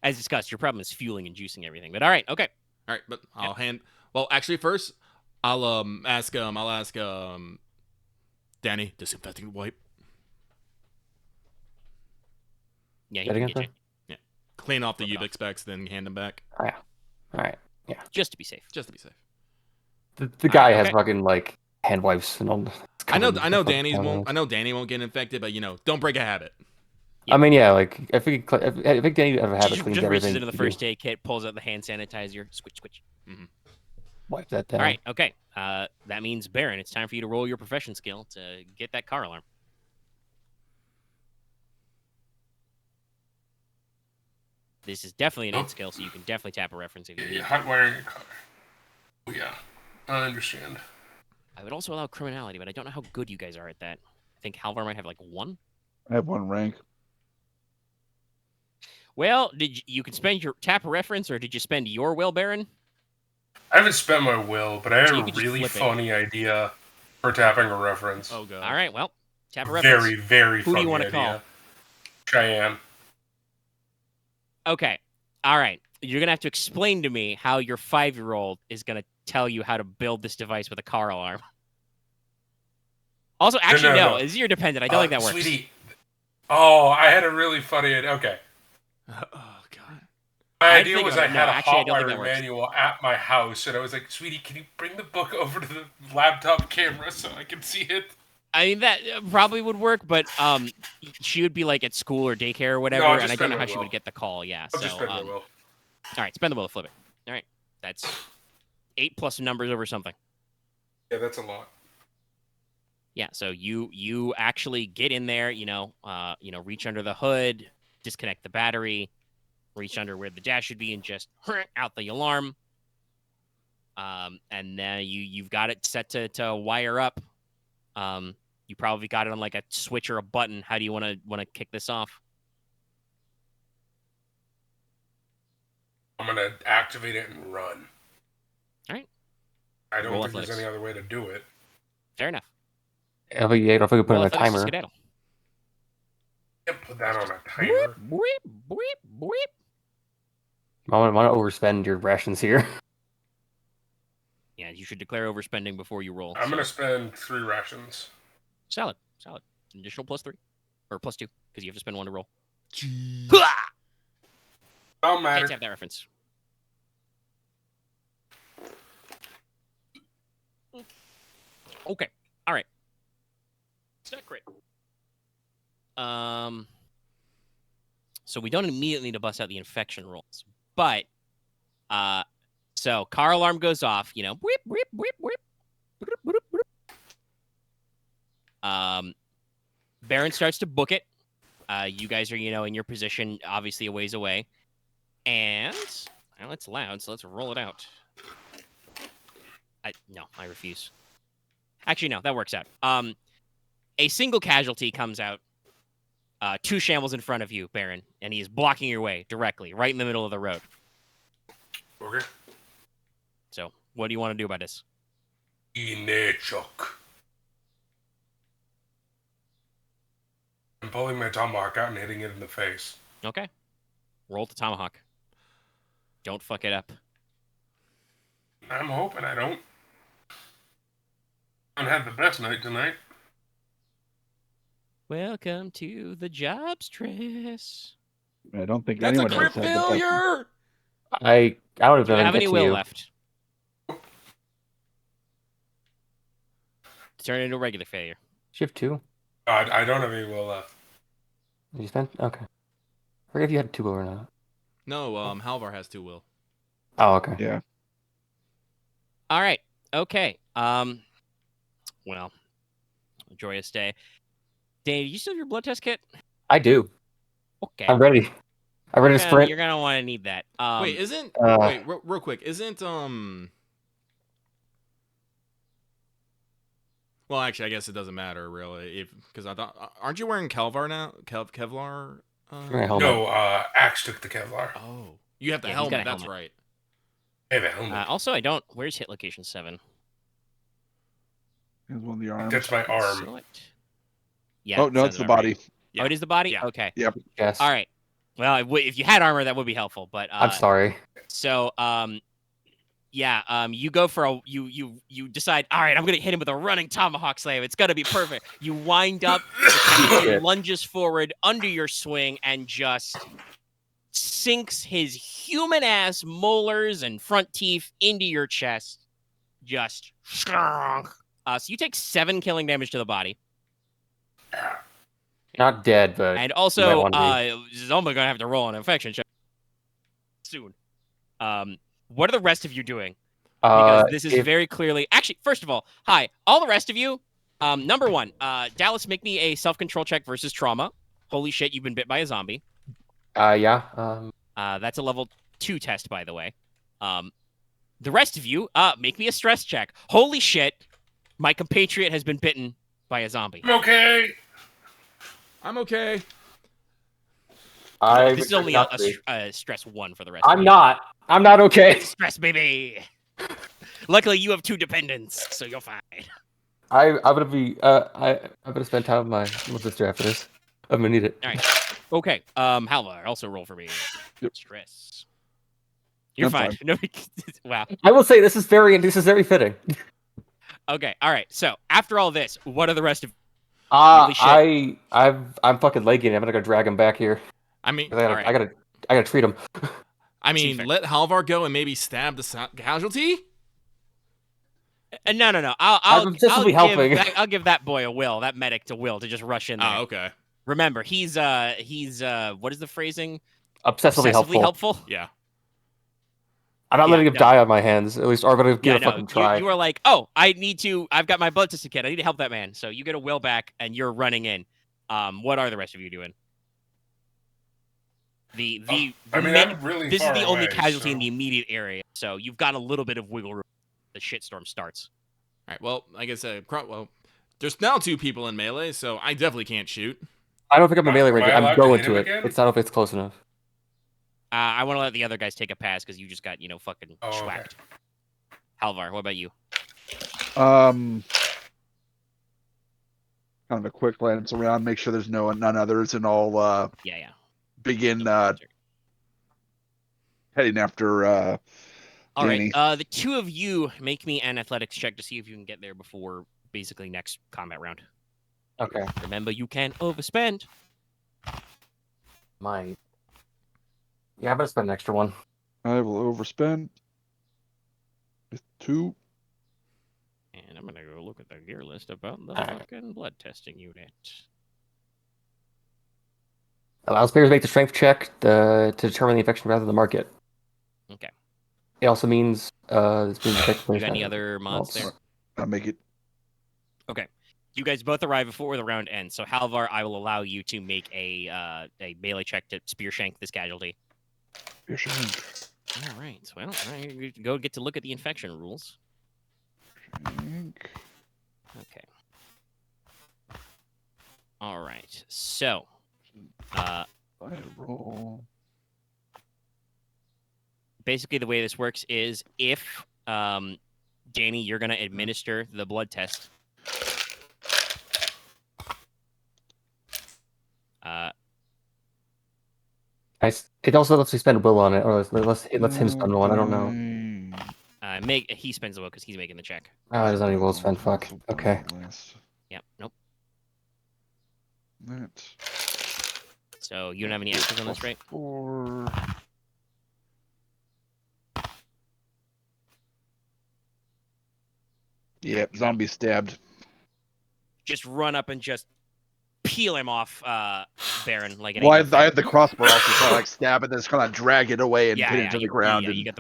As discussed, your problem is fueling and juicing everything. But all right, okay. All right, but I'll hand. Well, actually, first I'll ask Danny disinfecting wipe. Yeah, he That can again, get you. Yeah. Clean off the Flip it Ubix specs, then hand them back, Oh, yeah. All right. Just to be safe. just to be safe. The guy has okay. fucking like hand wipes and all. I know Danny won't get infected, but don't break a habit. I mean, yeah, like I think Danny ever have Just it cleans reaches everything. into the first aid kit, pulls out the hand sanitizer, switch. Wipe that down. All right, okay. That means, Baron, it's time for you to roll your profession skill to get that car alarm. This is definitely an int skill, so you can definitely tap a reference if you need. Hot wiring your car. Oh, yeah, I understand. I would also allow criminality, but I don't know how good you guys are at that. I think Halvar might have like 1. I have 1 rank. Well, you could spend your tap a reference, or did you spend your will, Baron? I haven't spent my will, but I had So you a could just really flip it. funny idea for tapping a reference. Oh god. All right, well, tap a reference. Very, very Who do funny you wanna idea. call? Cheyenne. Okay. All right. You're going to have to explain to me how your 5-year-old is going to tell you how to build this device with a car alarm. Also, actually, no. no. It's your dependent. I don't think that works. Sweetie. Oh, I had a really funny idea. Okay. Oh god. My I'd idea think was about I it. had No, a actually, I don't think that hotwire works. manual at my house, and I was like, "Sweetie, can you bring the book over to the laptop camera so I can see it?" I mean, that probably would work, but she would be like at school or daycare or whatever, I'll and just I don't spend know my how she will. would get the call. Yeah. I'll just So, spend my all will. right, spend the will to flip it. All right, that's 8 plus numbers over something. Yeah, that's a lot. Yeah. So you actually get in there. Reach under the hood, disconnect the battery, reach under where the dash should be, and just out the alarm. And then you've got it set to wire up. You probably got it on like a switch or a button. How do you want to kick this off? I'm gonna activate it and run. All right. I don't Roll think there's athletics. any other way to do it. Fair enough. If we could put Roll in a athletics to timer. skedaddle. Can't put that on a timer. Boop, boop, boop. I want to overspend your rations here. Yeah, you should declare overspending before you roll. I'm gonna spend 3 rations. Solid. Additional +3 or +2 because you have to spend 1 to roll. Jeez. Don't Can't matter. have that reference. Okay. All right. It's not great. So we don't immediately need to bust out the infection rolls, but so car alarm goes off. Whip, whip, whip, whip. Boop, boop, boop. Baron starts to book it. You guys are, in your position, obviously a ways away, and well, it's loud, so let's roll it out. No, I refuse. Actually, no, that works out. A single casualty comes out. 2 shambles in front of you, Baron, and he is blocking your way directly, right in the middle of the road. Okay. So, what do you want to do about this? Inechok. I'm pulling my tomahawk out and hitting it in the face. Okay. Roll to tomahawk. Don't fuck it up. I'm hoping I don't. I had the best night tonight. Welcome to the job stress. I don't think That's a anyone crit else has the best- failure. I don't Do you even have get any to will you. left? Turn it into a regular failure. Shift 2. I don't have any will left. Did you spend? Okay. I forget if you had 2 will or not. No, Halvar has 2 will. Oh, okay. Yeah. All right. Okay. Well, joyous day. Danny, do you still have your blood test kit? I do. Okay. I'm ready. I'm ready to sprint. You're gonna want to need that. Wait, isn't wait real quick? Isn't Well, actually, I guess it doesn't matter really, because I thought, aren't you wearing Kevlar now? Kevlar. Wearing a helmet. No, Axe took the Kevlar. Oh, you have the Yeah, he's got helmet. a That's helmet. right. I have a helmet. Also, I don't. Where's hit location 7? Here's one of the arms. That's my arm. Select. Yeah. Oh, no, sounds it's the about body. right. Oh, it is the body. Yeah. Okay. Yep. Yes. All right. Well, if you had armor, that would be helpful. But I'm sorry. So, you go for you decide. All right, I'm gonna hit him with a running tomahawk slam. It's gonna be perfect. You wind up, the Shit. lunges forward under your swing, and just sinks his human ass molars and front teeth into your chest. Just strong. So you take 7 killing damage to the body, Not dead, but and might also wanna be. Zoma gonna have to roll an infection check soon. What are the rest of you doing? Because this is very clearly... Actually, first of all, hi. All the rest of you, number 1, Dallas, make me a self-control check versus trauma. Holy shit, you've been bit by a zombie. Yeah. That's a level 2 test, by the way. The rest of you, make me a stress check. Holy shit, my compatriot has been bitten by a zombie. I'm okay. I'm okay. This is only a stress 1 for the rest of I'm you. not. I'm not okay. Stress, baby. Luckily, you have 2 dependents, so you're fine. I'm gonna spend time with my sister after this. I'm gonna need it. All right. Okay. Halvar, also roll for me. Yep. Stress. You're I'm fine. fine. Nobody. Wow. I will say this is very fitting. Okay. All right. So after all this, what are the rest of? Holy shit. I'm fucking legging him. I'm gonna go drag him back here. I mean, I gotta treat him. Seems fair. let Halvar go and maybe stab the casualty. No. I'm obsessively helping. I'll give that boy a will, that medic to will to just rush in there. Oh, okay. Remember, he's what is the phrasing? Obsessively helpful. Yeah. I'm not letting him die on my hands, at least, or I'm gonna give a fucking try. You are like, oh, I've got my blood test kit. I need to help that man. So you get a will back, and you're running in. What are the rest of you doing? I'm really this is far the only away, casualty in so- the immediate area, so you've got a little bit of wiggle room. The shitstorm starts. All right. Well, like I said, there's now 2 people in melee, so I definitely can't shoot. I don't think I'm a melee Am I ranger. allowed I'm to going hit to him it. again? It's not if it's close enough. I want to let the other guys take a pass because you just got fucking Oh, okay. schwacked. Halvar, what about you? Kind of a quick glance around, make sure there's none others, and I'll Yeah. begin heading after All Danny. right. The 2 of you make me an athletics check to see if you can get there before basically next combat round. Okay. Remember, you can overspend. Yeah, I'm gonna spend an extra one. I will overspend with 2. And I'm gonna go look at the gear list about the Alright. fucking blood testing unit. Allows players to make the strength check to determine the infection rather than mark it. Okay. It also means this means You got any other mods there? I'll make it. You guys both arrive before the round ends. So Halvar, I will allow you to make a melee check to spear shank this casualty. Here, shank. All right. Well, you go get to look at the infection rules. Shank. Okay. All right. So, I roll. basically the way this works is if Danny, you're gonna administer the blood test. It also lets me spend will on it, or it lets him spend one. I don't know. He spends the will because he's making the check. Oh, there's only will spend. Fuck. Okay. Yep. Nope. That. So you don't have any extras on this, right? 4. Yep, zombie stabbed. Just run up and just peel him off, Baron. Like Well, I had the crossbow also, so I like stab it, then just kind of drag it away and pin it to the ground. Yeah, you got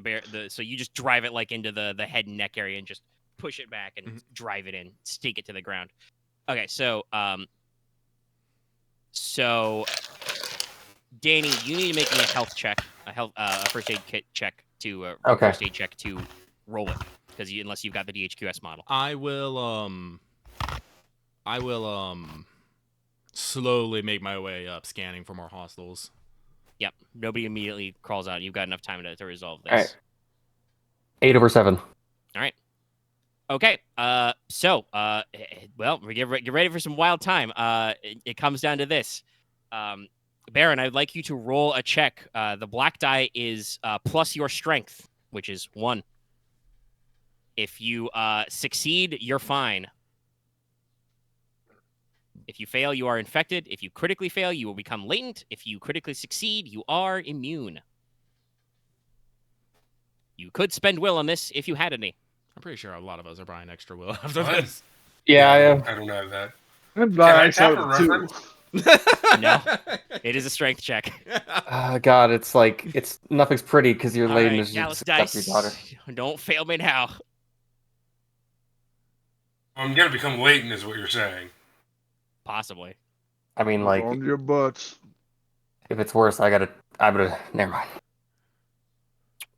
so you just drive it like into the head and neck area and just push it back and drive it in, stake it to the ground. Okay, so Danny, you need to make me a health check, a first aid kit check to first aid check to roll it, because unless you've got the DHQS model. I will slowly make my way up, scanning for more hostiles. Yep. Nobody immediately crawls out. You've got enough time to resolve this. All right. 8 over 7. All right. Okay. Well, get ready for some wild time. It comes down to this. Baron, I'd like you to roll a check. The black die is plus your strength, which is 1. If you succeed, you're fine. If you fail, you are infected. If you critically fail, you will become latent. If you critically succeed, you are immune. You could spend will on this if you had any. I'm pretty sure a lot of us are buying extra will after this. Yeah, I am. I don't have that. I'm I tap a reference? No, it is a strength check. God, it's nothing's pretty because you're All late right, and Gallus just your daughter. dice. Don't fail me now. I'm gonna become latent, is what you're saying. Possibly. I mean, like, On your butts. if it's worse, I'm gonna. Never mind.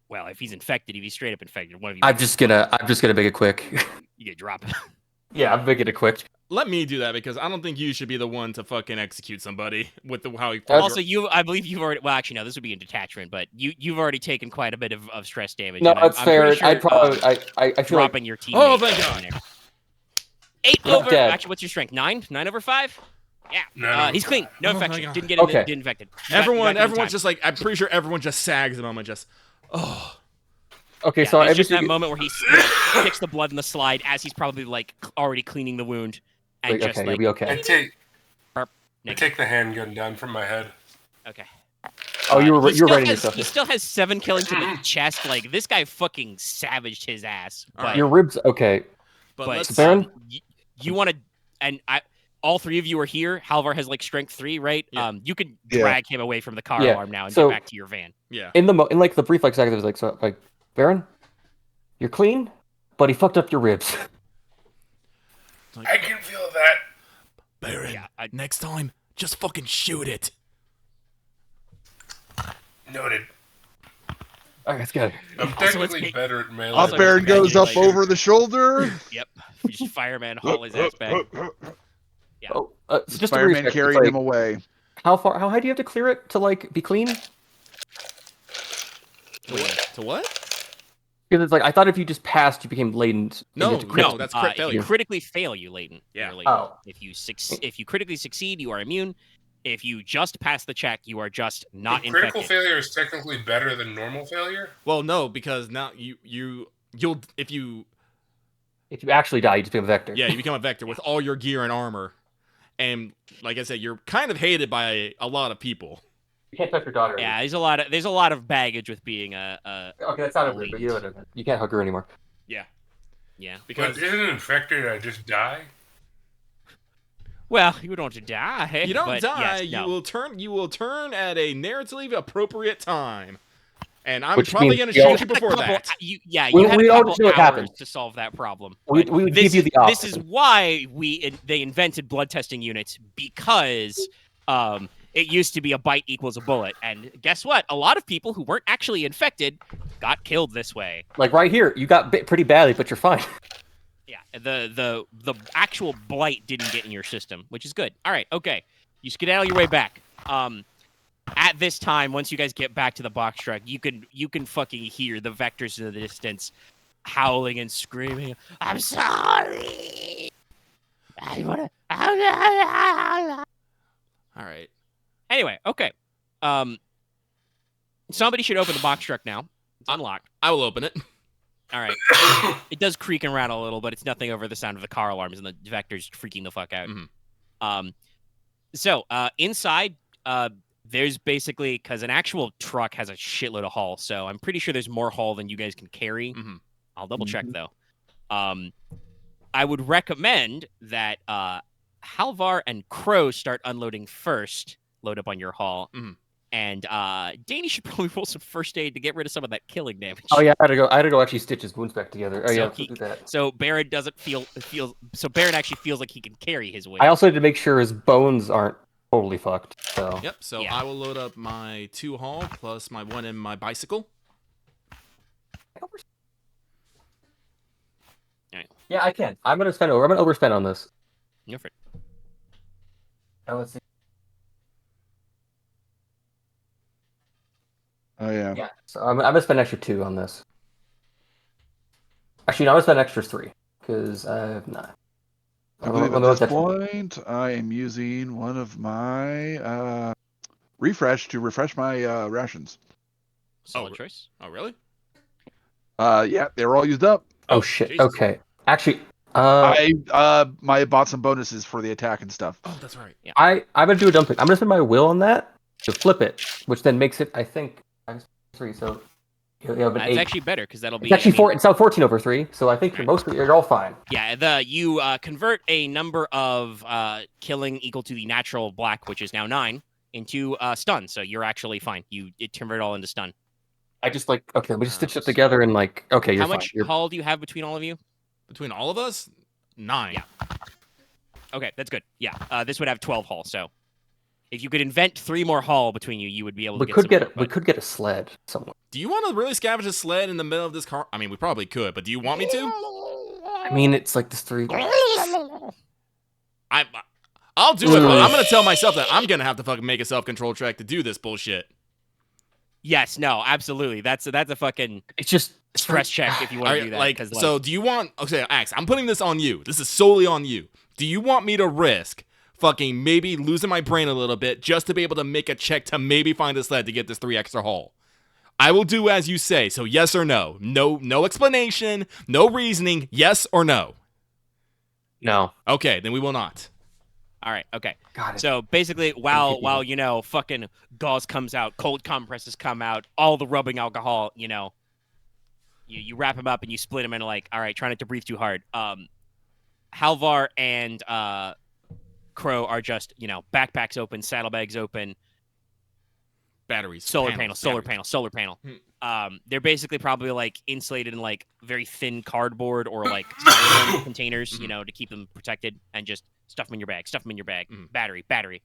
Well, if he's infected, if he's straight up infected, one of you. I'm just gonna make it quick. You get dropped. Yeah, I'm making it quick. Let me do that because I don't think you should be the one to fucking execute somebody with how he. Also, I believe you've already. Well, actually, no. This would be in detachment, but you've already taken quite a bit of stress damage. No, and that's I'm fair. pretty sure, I'd probably, I feel like dropping your teammate. Oh, thank in God. there. 8 Not over. dead. Actually, what's your strength? 9? 9 over 5? Yeah. 9 over He's clean. 5. No Oh my infection. God. Didn't get Okay. didn't infected. You got Everyone's in time. just like, I'm pretty sure everyone just sags a moment, just, oh. okay. Yeah, So it's every just that single- moment where he kicks the blood in the slide as he's probably like already cleaning the wound, and Wait, just okay, like you'll be okay. I negative. take the handgun down from my head. Okay. Oh, you're He still writing has- yourself. He still has 7 killing to the chest. Like this guy fucking savaged his ass. All But, right. Your ribs. Okay. But but let's. Baron? you want to, and all 3 of you are here. Halvar has like strength 3, right? Yeah. You can Yeah. drag him away from the car Yeah, alarm now and so- get back to your van. Yeah. In like the brief like second, it was like so like Baron, you're clean, but he fucked up your ribs. I can feel that. Baron, Yeah, next time, just fucking shoot it. Noted. Alright, that's good. I'm Also, let's technically make- better at melee. Also, Up Baron let's goes up congratulate- over the shoulder. Yep. Just fireman haul his ass back. Yeah. Oh, so just to Fireman recheck, carried it's like, him away. how high do you have to clear it to like be clean? To what? Because it's like I thought if you just passed, you became latent. and you No, had to crit- no, that's crit If you failure. critically fail, you latent. Yeah. You're latent. Oh. If you critically succeed, you are immune. If you just pass the check, you are just not Critical infected. failure is technically better than normal failure. Well, no, because now you'll if you If you actually die, you just become a vector. you become a vector with all your gear and armor, and like I said, you're kind of hated by a lot of people. You can't touch your daughter. Yeah, there's a lot of baggage with being a Okay, that's not weird, but you can't hug her anymore. yeah. Because But isn't infected I just die? Well, you don't die. you don't but die, yes, no. you will turn at a narratively appropriate time. And I'm Which probably means going to we all- shoot you before that. You We- had we a all couple just know what hours happened. to solve that problem. We But would this give you is- the This option. is why they invented blood testing units, because it used to be a bite equals a bullet, and guess what? A lot of people who weren't actually infected got killed this way. Like right here, you got bit pretty badly, but you're fine. Yeah, the actual blight didn't get in your system, which is good. All right, okay, you skedaddle your way back. At this time, once you guys get back to the box truck, you can fucking hear the vectors in the distance howling and screaming. I'm sorry. I wanna. All right. Anyway, okay. Somebody should open the box truck now. It's unlocked. I will open it. All right. It does creak and rattle a little, but it's nothing over the sound of the car alarms and the vectors freaking the fuck out. Mhm. So inside, there's basically, because an actual truck has a shitload of haul, so I'm pretty sure there's more haul than you guys can carry. Mhm. I'll double check though. I would recommend that Halvar and Crow start unloading first. Load up on your haul. Mhm. And Danny should probably roll some first aid to get rid of some of that killing damage. Oh yeah, I had to go actually stitch his wounds back together. Oh So yeah, let's he- do that. So Baron doesn't so Baron actually feels like he can carry his weight. I also had to make sure his bones aren't totally fucked. So Yep. So Yeah. I will load up my 2 haul plus my 1 in my bicycle. yeah, I can. I'm gonna overspend on this. Go for it. Now let's see. Oh yeah. Yeah, so I'm gonna spend an extra 2 on this. Actually, no, I'm gonna spend an extra 3 because nah. I believe at this point I am using one of my refresh to refresh my rations. Solid choice. Oh, really? Yeah, they were all used up. Oh shit. Jesus. Okay. Actually, I bought some bonuses for the attack and stuff. Oh, that's right. I'm gonna do a dump pick. I'm gonna spend my will on that to flip it, which then makes it, I think, 3. So you have an That's 8. actually better because that'll be. It's actually I mean, 4. It's now 14 over 3. So I think you're all fine. Yeah, you convert a number of killing equal to the natural black, which is now 9, into stun. So you're actually fine. It convert it all into stun. I just like okay. We just stitch it together and like okay. You're How fine. much You're- haul do you have between all of you? Between all of us, 9. Yeah. Okay, that's good. Yeah, this would have 12 haul. So if you could invent 3 more haul between you, you would be able to. we could get some more, we but- could get a sled somewhere. Do you want to really scavenge a sled in the middle of this car? I mean, we probably could, but do you want me to? I mean, it's like this 3. I'll do it, but I'm gonna tell myself that I'm gonna have to fucking make a self-control check to do this bullshit. Yes, no, absolutely. That's a fucking It's just stress check if you want to do that. Like, 'cause, so do you want? Okay, Axe, I'm putting this on you. This is solely on you. Do you want me to risk fucking maybe losing my brain a little bit just to be able to make a check to maybe find a sled to get this 3 extra haul? I will do as you say. So yes or no? No explanation, no reasoning. Yes or no? No. Okay, then we will not. All right, okay. Got it. So basically, while fucking gauze comes out, cold compresses come out, all the rubbing alcohol, you wrap him up and you split him into like, all right, try not to breathe too hard. Halvar and Crow are just, backpacks open, saddlebags open, Batteries, solar panels, panel. They're basically probably like insulated in like very thin cardboard or like styrofoam containers, to keep them protected, and just stuff them in your bag. Battery.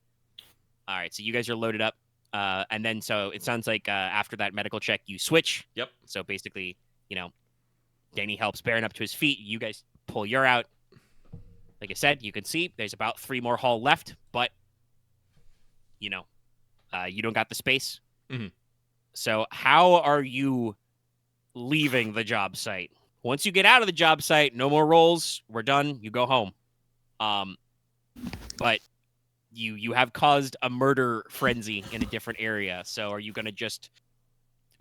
All right, so you guys are loaded up, and then so it sounds like after that medical check, you switch. Yep. So basically, Danny helps Baron up to his feet. You guys pull your out. Like I said, you can see there's about 3 more haul left, but you don't got the space. Mm-hmm. So how are you leaving the job site? Once you get out of the job site, no more rolls. We're done. You go home. But you have caused a murder frenzy in a different area. So are you going to just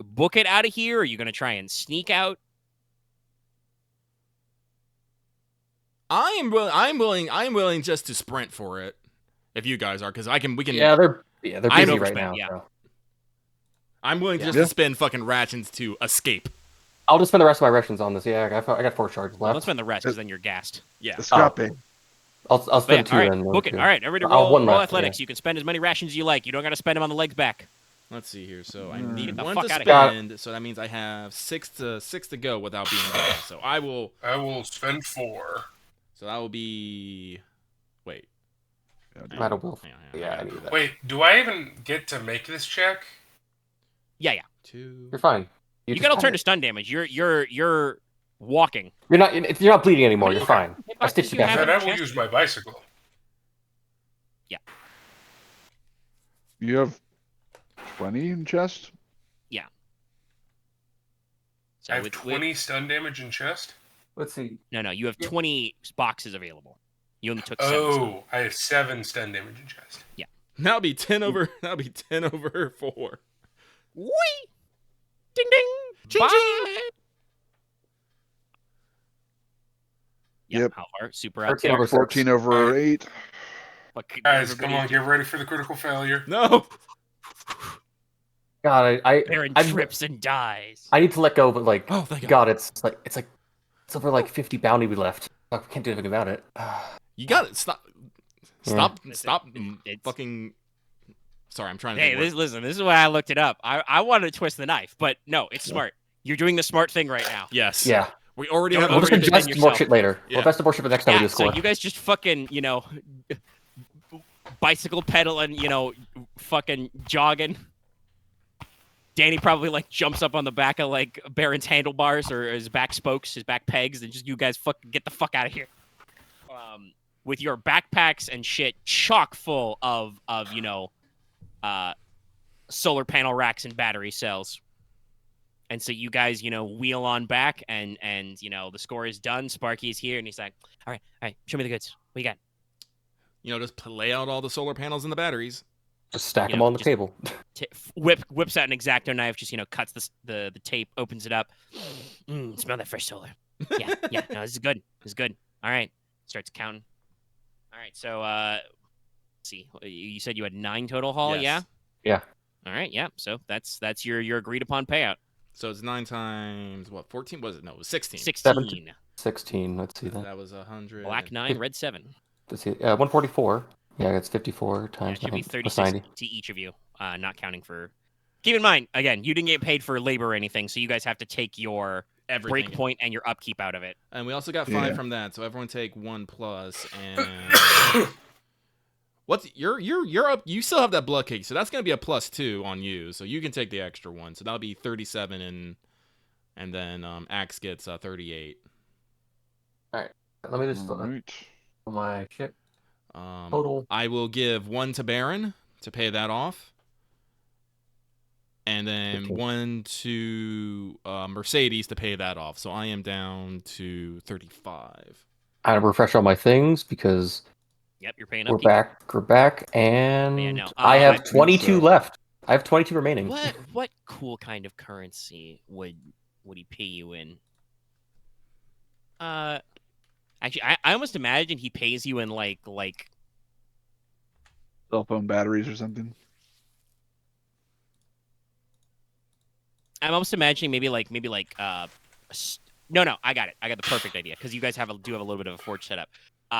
book it out of here? Or are you going to try and sneak out? I'm willing just to sprint for it. If you guys are, because we can. Yeah, they're busy right overspent, now. yeah. So. I'm willing just to spend fucking rations to escape. I'll just spend the rest of my rations on this. Yeah, I got 4 charges Well, left. don't spend the rest because then you're gassed. Yeah. Scrapping. I'll But spend 2 all right, then. book it. Two. All right, everybody I'll roll, one roll left, athletics. yeah. You can spend as many rations you like. You don't got to spend them on the legs back. Let's see here. So I Mm. need Get the 1 fuck to outta here. spend. So that means I have 6 to go without being gone. So I will spend 4. So that will be. Wait. Might have will. Hang on. Yeah, I need that. Wait, do I even get to make this check? Yeah. 2. You're fine. You got to turn to stun damage. You're walking. You're not bleeding anymore. You're fine. I stitched You you have back. Then it I will chest? use my bicycle. You have 20 in chest? So I have 20 stun damage in chest? Let's see. No, you have 20 boxes available. You only took 7. so- Oh, I have 7 stun damage in chest. That'll be 10 over. That'll be 10 over 4. Whee! Ding ding! Ching, Bye! Yep. Halvar, super out 13 there. over 14 over 8. Fuck, Guys, come on, everybody- get ready for the critical failure. No. God, Baron I'm- trips and dies. I need to let go, but like, Oh, thank God. God, it's over like 50 bounty we left. Fuck, we can't do anything about it. You got it. Stop. Stop. It's- Fucking. Sorry, I'm trying to. Hey, think listen, this is why I looked it up. I wanted to twist the knife, but no, it's smart. You're doing the smart thing right now. Yes. Yeah, We already Don't have. we'll just overdo it adjust yourself. more shit later. Yeah. We'll adjust the more shit for the next time we do Yeah, a score. so you guys just fucking, bicycle pedaling, fucking jogging. Danny probably like jumps up on the back of like Baron's handlebars or his back spokes, his back pegs, and just you guys fucking get the fuck out of here. With your backpacks and shit chock full of solar panel racks and battery cells. And so you guys, wheel on back and the score is done. Sparky's here and he's like, all right, show me the goods. What you got? Just lay out all the solar panels and the batteries. Just stack you them know, on the just- table. Whips out an X-Acto knife, just cuts the tape, opens it up. Smell that fresh solar. Yeah. No, this is good. All right, starts counting. All right, so let's see. You said you had 9 total haul, Yes. Yeah. All right, yeah. So that's your agreed upon payout. So it's 9 times what? 14? Was it? No, it was 16. 16. 16. Let's see that. That was 100. Black 9, red 7. Let's see. 144. Yeah, that's 54 Yeah, times it should be 9. 36 That's 90. to each of you, not counting for. Keep in mind, again, you didn't get paid for labor or anything, so you guys have to take your Everything. break point and your upkeep out of it. And we also got 5 Yeah. from that, so everyone take 1 plus. And what's you're up? You still have that blood cake, so that's gonna be a +2 on you. So you can take the extra 1. So that'll be 37, and then Axe gets 38. Let me just All right. my shit. Total. I will give 1 to Baron to pay that off. And then 15. 1 to Mercedes to pay that off. So I am down to 35. I refresh all my things because Yep, you're paying we're upkeep. back. We're back, and Yeah, no, I I have think 22 so. left. I have 22 remaining. What cool kind of currency would he pay you in? Actually, I almost imagine he pays you in like Cell phone batteries or something. I'm almost imagining maybe like no, I got it. I got the perfect idea because you guys do have a little bit of a forge setup.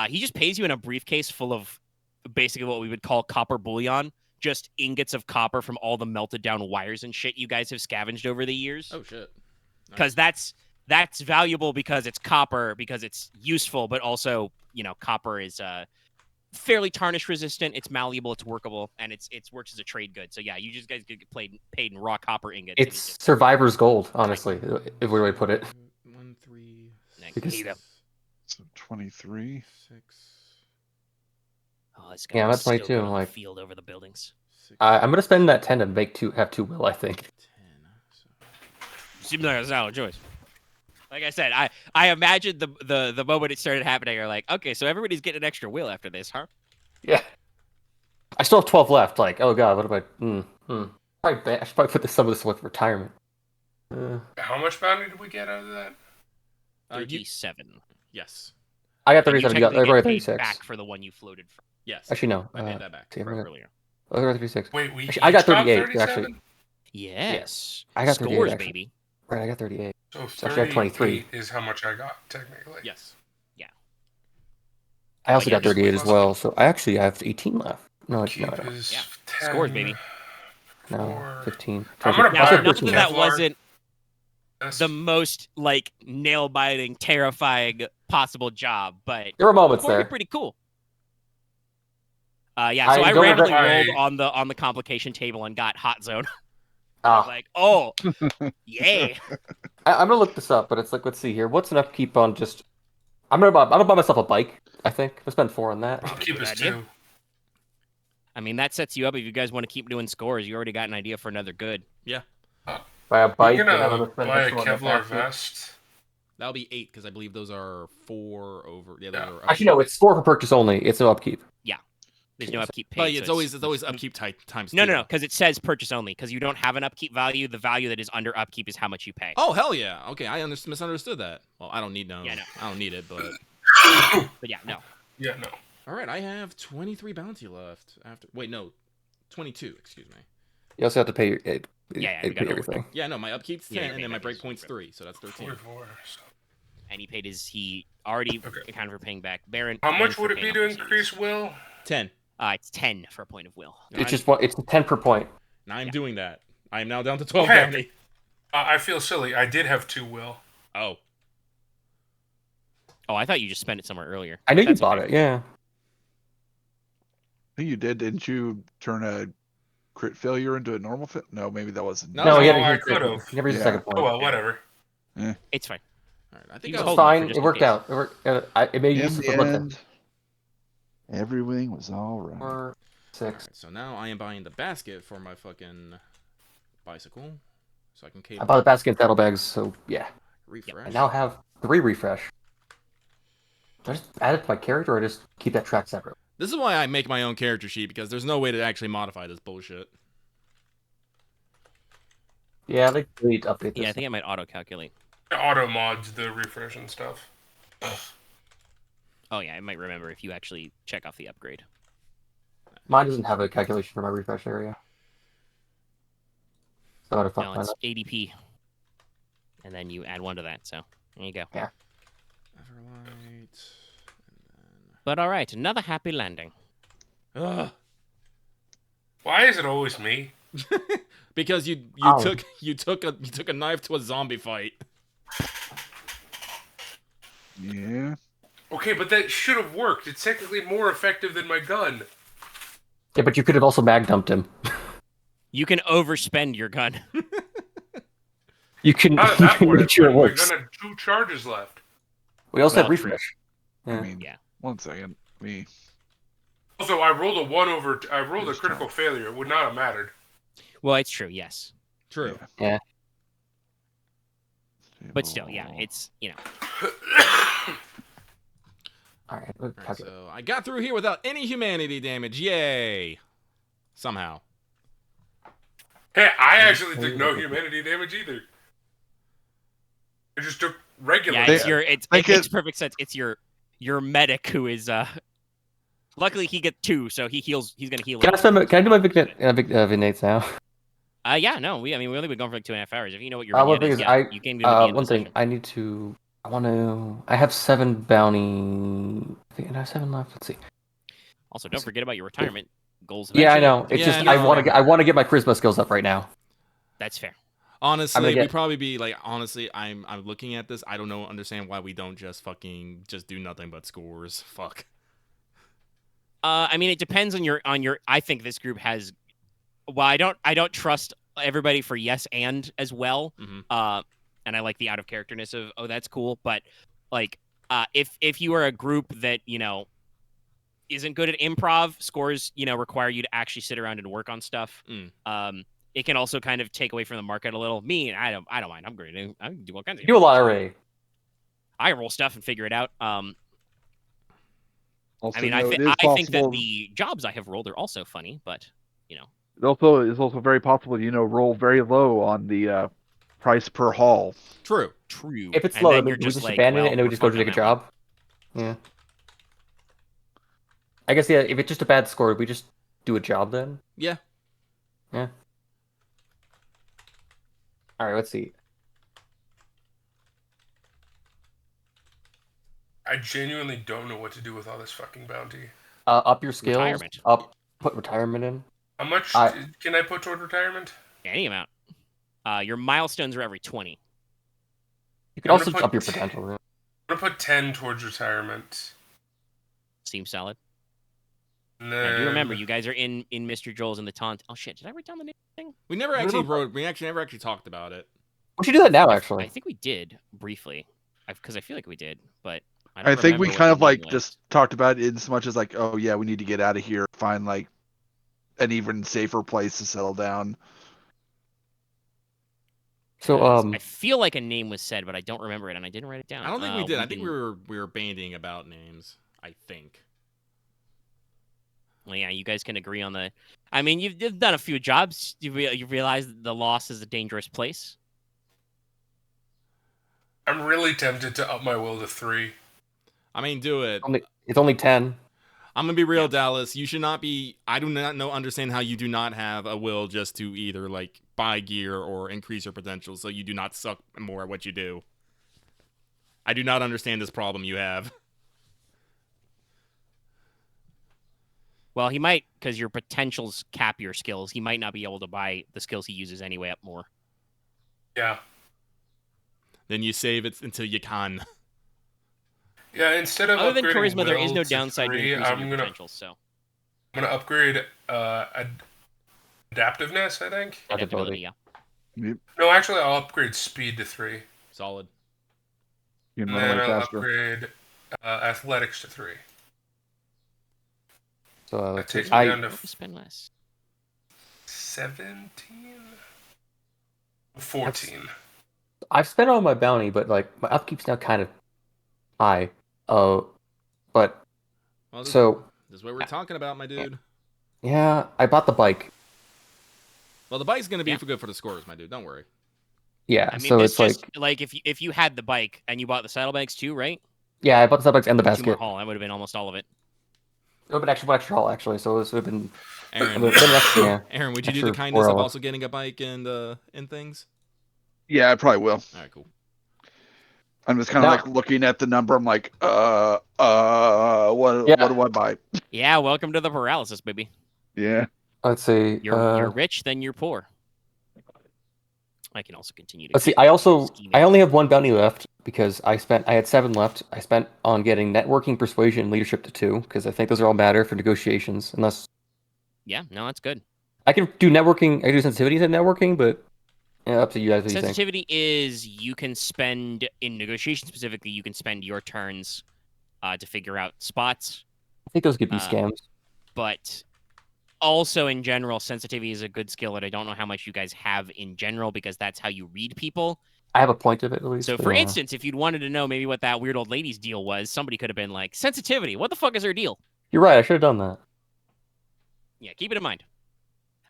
He just pays you in a briefcase full of basically what we would call copper bullion, just ingots of copper from all the melted down wires and shit you guys have scavenged over the years. Oh, shit. Because that's valuable because it's copper, because it's useful, but also, copper is fairly tarnish resistant. It's malleable, it's workable, and it works as a trade good. So yeah, you just guys get paid in raw copper ingots. It's survivor's gold, honestly, if we would put it. 1, 3, Because- 6, So 23. 6, Oh, this guy Yeah, I'm is at still 22, good on the like- field over the buildings. 6, I'm gonna spend that 10 to have 2 will, I think. 10. So Seems like a solid choice. Like I said, I imagined the moment it started happening, you're like, okay, so everybody's getting an extra will after this, huh? Yeah. I still have 12 left. Like, oh god, what do I should probably put some of this with retirement. How much bounty did we get out of that? 37. Yes. I got And you 37. technically I've get already paid 36. back for the one you floated from Yes. Actually, no. I paid that back. See, I got earlier. 36. Wait, we Actually, I got each 38, 37? actually. Yes. I got 38, Scores, actually. baby. Right, I got 38. So actually, I have 23. 38 is how much I got, technically. Yes. I also yeah, got 38 as just- well, so I actually have 18 left. No, Keep no, is Yeah. 10, Scores, baby. no, four. 15. I'm gonna Now, buy not it. that that Kevlar. wasn't That's- the most nail-biting, terrifying possible job, but There were moments Forty there. pretty cool. So I I don't randomly regret- rolled on the complication table and got hot zone. Ah, Like, oh, yay! I'm gonna look this up, but it's like, let's see here. What's an upkeep on just? I'm gonna buy myself a bike. I think I'll spend 4 on that. I'll keep Good us idea. 2. I mean, that sets you up if you guys want to keep doing scores. You already got an idea for another good. Buy a bike. I'm and I'm gonna gonna spend buy a extra on that Kevlar basket. vest. That'll be 8 because I believe those are 4 over. Yeah, those Yeah. are. Actually, no. It's score for purchase only. It's no upkeep. There's no upkeep paid. But so it's always upkeep times No, 2. because it says purchase only. Because you don't have an upkeep value. The value that is under upkeep is how much you pay. Oh hell yeah! Okay, I misunderstood that. Well, I don't need no. Yeah, no. I don't need it, but But yeah, no. Yeah, no. all right. I have 23 bounty left. After 22. Excuse me. You also have to pay your Yeah, we pay got everything. Yeah, no, my upkeep's 10, Yeah, you're and then paying my everything, breakpoint's so- 3, so that's 13. 44. So. And he already Okay. accounted for paying back Baron. How and much for would it paying be to off Mercedes. increase will? 10. It's 10 for a point of will. It's just one. It's 10 per point. Now I'm doing that. I am now down to 12 Okay. bounty. I feel silly. I did have 2 will. Oh, Oh, I thought you just spent it somewhere earlier. I know you That's bought okay. it. Yeah. I think you did, didn't you? Turn a crit failure into a normal fit? No, maybe that wasn't. No, No, he no, had I he could've. never used a Yeah. second point. Oh well, whatever. It's fine. all right. I He think was I It's was holding it for fine. just It in worked case. out. It worked. It made In use the for months. end, everything was all right. 4, All 6. right, so now I am buying the basket for my fucking bicycle, so I can I bought the basket and saddlebags. So yeah. refresh. I now have 3 refresh. Do I just add it to my character, or I just keep that track separate? This is why I make my own character sheet because there's no way to actually modify this bullshit. Yeah, they need to update this. Yeah, I think I might auto-calculate. Auto mods the refresh and stuff. Oh, yeah, I might remember if you actually check off the upgrade. Mine doesn't have a calculation for my refresh area. So how to No, find it's that? ADP. And then you add 1 to that, so there you go. Everlight. But all right, another happy landing. Ugh. Why is it always me? Because you Ow. took a knife to a zombie fight. Yeah. Okay, but that should have worked. It's technically more effective than my gun. Yeah, but you could have also mag dumped him. You can overspend your gun. You can, How did you that can work? make sure it My works. gun had 2 charges left. We also Well, have true. refresh. I Yeah. mean, Yeah. 1 second. Me. Also, I rolled a 1 over. I rolled a Just critical try. failure. It would not have mattered. Well, it's true. Yes, True. Yeah. but still, yeah, it's All right. All right, so I got through here without any humanity damage. Yay! Somehow. Hey, I actually took no humanity damage either. I just took regular. yeah, damage. it Make makes it- perfect sense. It's your medic who is Luckily, he gets 2, so he heals. He's gonna heal. Can I do my vignettes now? Yeah, no. We only been going for like 2.5 hours. If you know what your One vignette thing is, is, yeah, you can do it at the end one of the thing session. I need to. I have 7 bounty. I think I have 7 left. Let's see. Also, don't forget about your retirement goals. Yeah, I eventually. know. It's Yeah, just I know. I want to get my charisma skills up right now. That's fair. Honestly, get- we probably be like. Honestly, I'm looking at this. I don't know. Understand why we don't just do nothing but scores. Fuck. I mean, it depends on your. I think this group has. Well, I don't trust everybody for yes and as well. Mhm. And I like the out of characterness of that's cool. But like, if you are a group that isn't good at improv, scores require you to actually sit around and work on stuff. It can also kind of take away from the market a little. Me, I don't mind. I'm great. I can do all kinds of. You do a lot already. I roll stuff and figure it out. Also, I mean, it is I think that possible- the jobs I have rolled are also funny, but It also is also very possible, roll very low on the price per haul. True. true. If it's And low, then then you're we just just like, abandon well, it and then we we're just go to fucked take a on that one. job. Yeah. I guess if it's just a bad score, we just do a job then. Yeah. Yeah. All right. Let's see. I genuinely don't know what to do with all this fucking bounty. Up your skills. Retirement. Put retirement in. How much can I put toward retirement? Any amount. Your milestones are every 20. You can I'm also gonna put up your t- potential. Yeah. I'm gonna put 10 towards retirement. Seems solid. And I do then remember you guys are in Mr. Joel's in the taunt. Oh shit! Did I write down the name thing? We never actually wrote. We actually never actually talked about it. We should do that now, I actually. think we did briefly, because I feel like we did, but I I don't think we remember what kind the of like name was. just talked about it in as much as like, oh yeah, we need to get out of here, find like an even safer place to settle down. So, I feel like a name was said, but I don't remember it, and I didn't write it down. I don't think we did. I think can- we were bandying about names. I think. Well, yeah, you guys can agree on the. I mean, you've done a few jobs. You realize that the loss is a dangerous place. I'm really tempted to up my will to 3. I mean, do it. it's only 10. I'm gonna be real, Dallas. You should not be. I do not understand how you do not have a will just to either like buy gear or increase your potential, so you do not suck more at what you do. I do not understand this problem you have. Well, he might, because your potentials cap your skills. He might not be able to buy the skills he uses anyway up more. Yeah. Then you save it until you can. Yeah, instead of Other than upgrading charisma, there is will no to downside to 3, increasing I'm your gonna potentials. So upgrade adaptiveness, I think. adaptability, yeah. No, actually, I'll upgrade speed to 3. Solid. You can And run then away I'll faster. upgrade athletics to 3. So That let's see. takes me down to Spend less. 17? 14. I've spent all my bounty, but like my upkeep's now kind of high. But Well, this is what we're talking about, my dude. yeah, I bought the bike. Well, the bike's gonna be Yeah. for good for the scores, my dude. Don't worry. Yeah, I mean, so it's it's just like if you had the bike and you bought the saddlebags too, right? yeah, I bought the bikes and the 2 more basket. haul, that would have been almost all of it. It would have been one extra haul actually, so it would have been. Aaron, Yeah. Aaron, would you do the Extra kindness 4 of hours. also getting a bike and things? Yeah, I probably will. All right, cool. I'm just kind of Now- like looking at the number. I'm like, what Yeah. do I buy? Yeah, welcome to the paralysis, baby. Yeah. Let's see. You're rich, then you're poor. I can also continue to. Let's see. keep I scheming. only have 1 bounty left because I had 7 left. I spent on getting networking, persuasion, and leadership to 2 because I think those are all matter for negotiations. Unless Yeah, no, that's good. I can do networking, I can do sensitivities at networking, but Yeah, up to you guys. What do you think? Sensitivity is you can spend, in negotiation specifically, you can spend your turns to figure out spots. I think those could be Uh, scams. But also in general, sensitivity is a good skill that I don't know how much you guys have in general because that's how you read people. I have a point of it at least. So but for yeah. instance, if you'd wanted to know maybe what that weird old lady's deal was, somebody could have been like, sensitivity, what the fuck is her deal? You're right. I should have done that. Yeah, keep it in mind.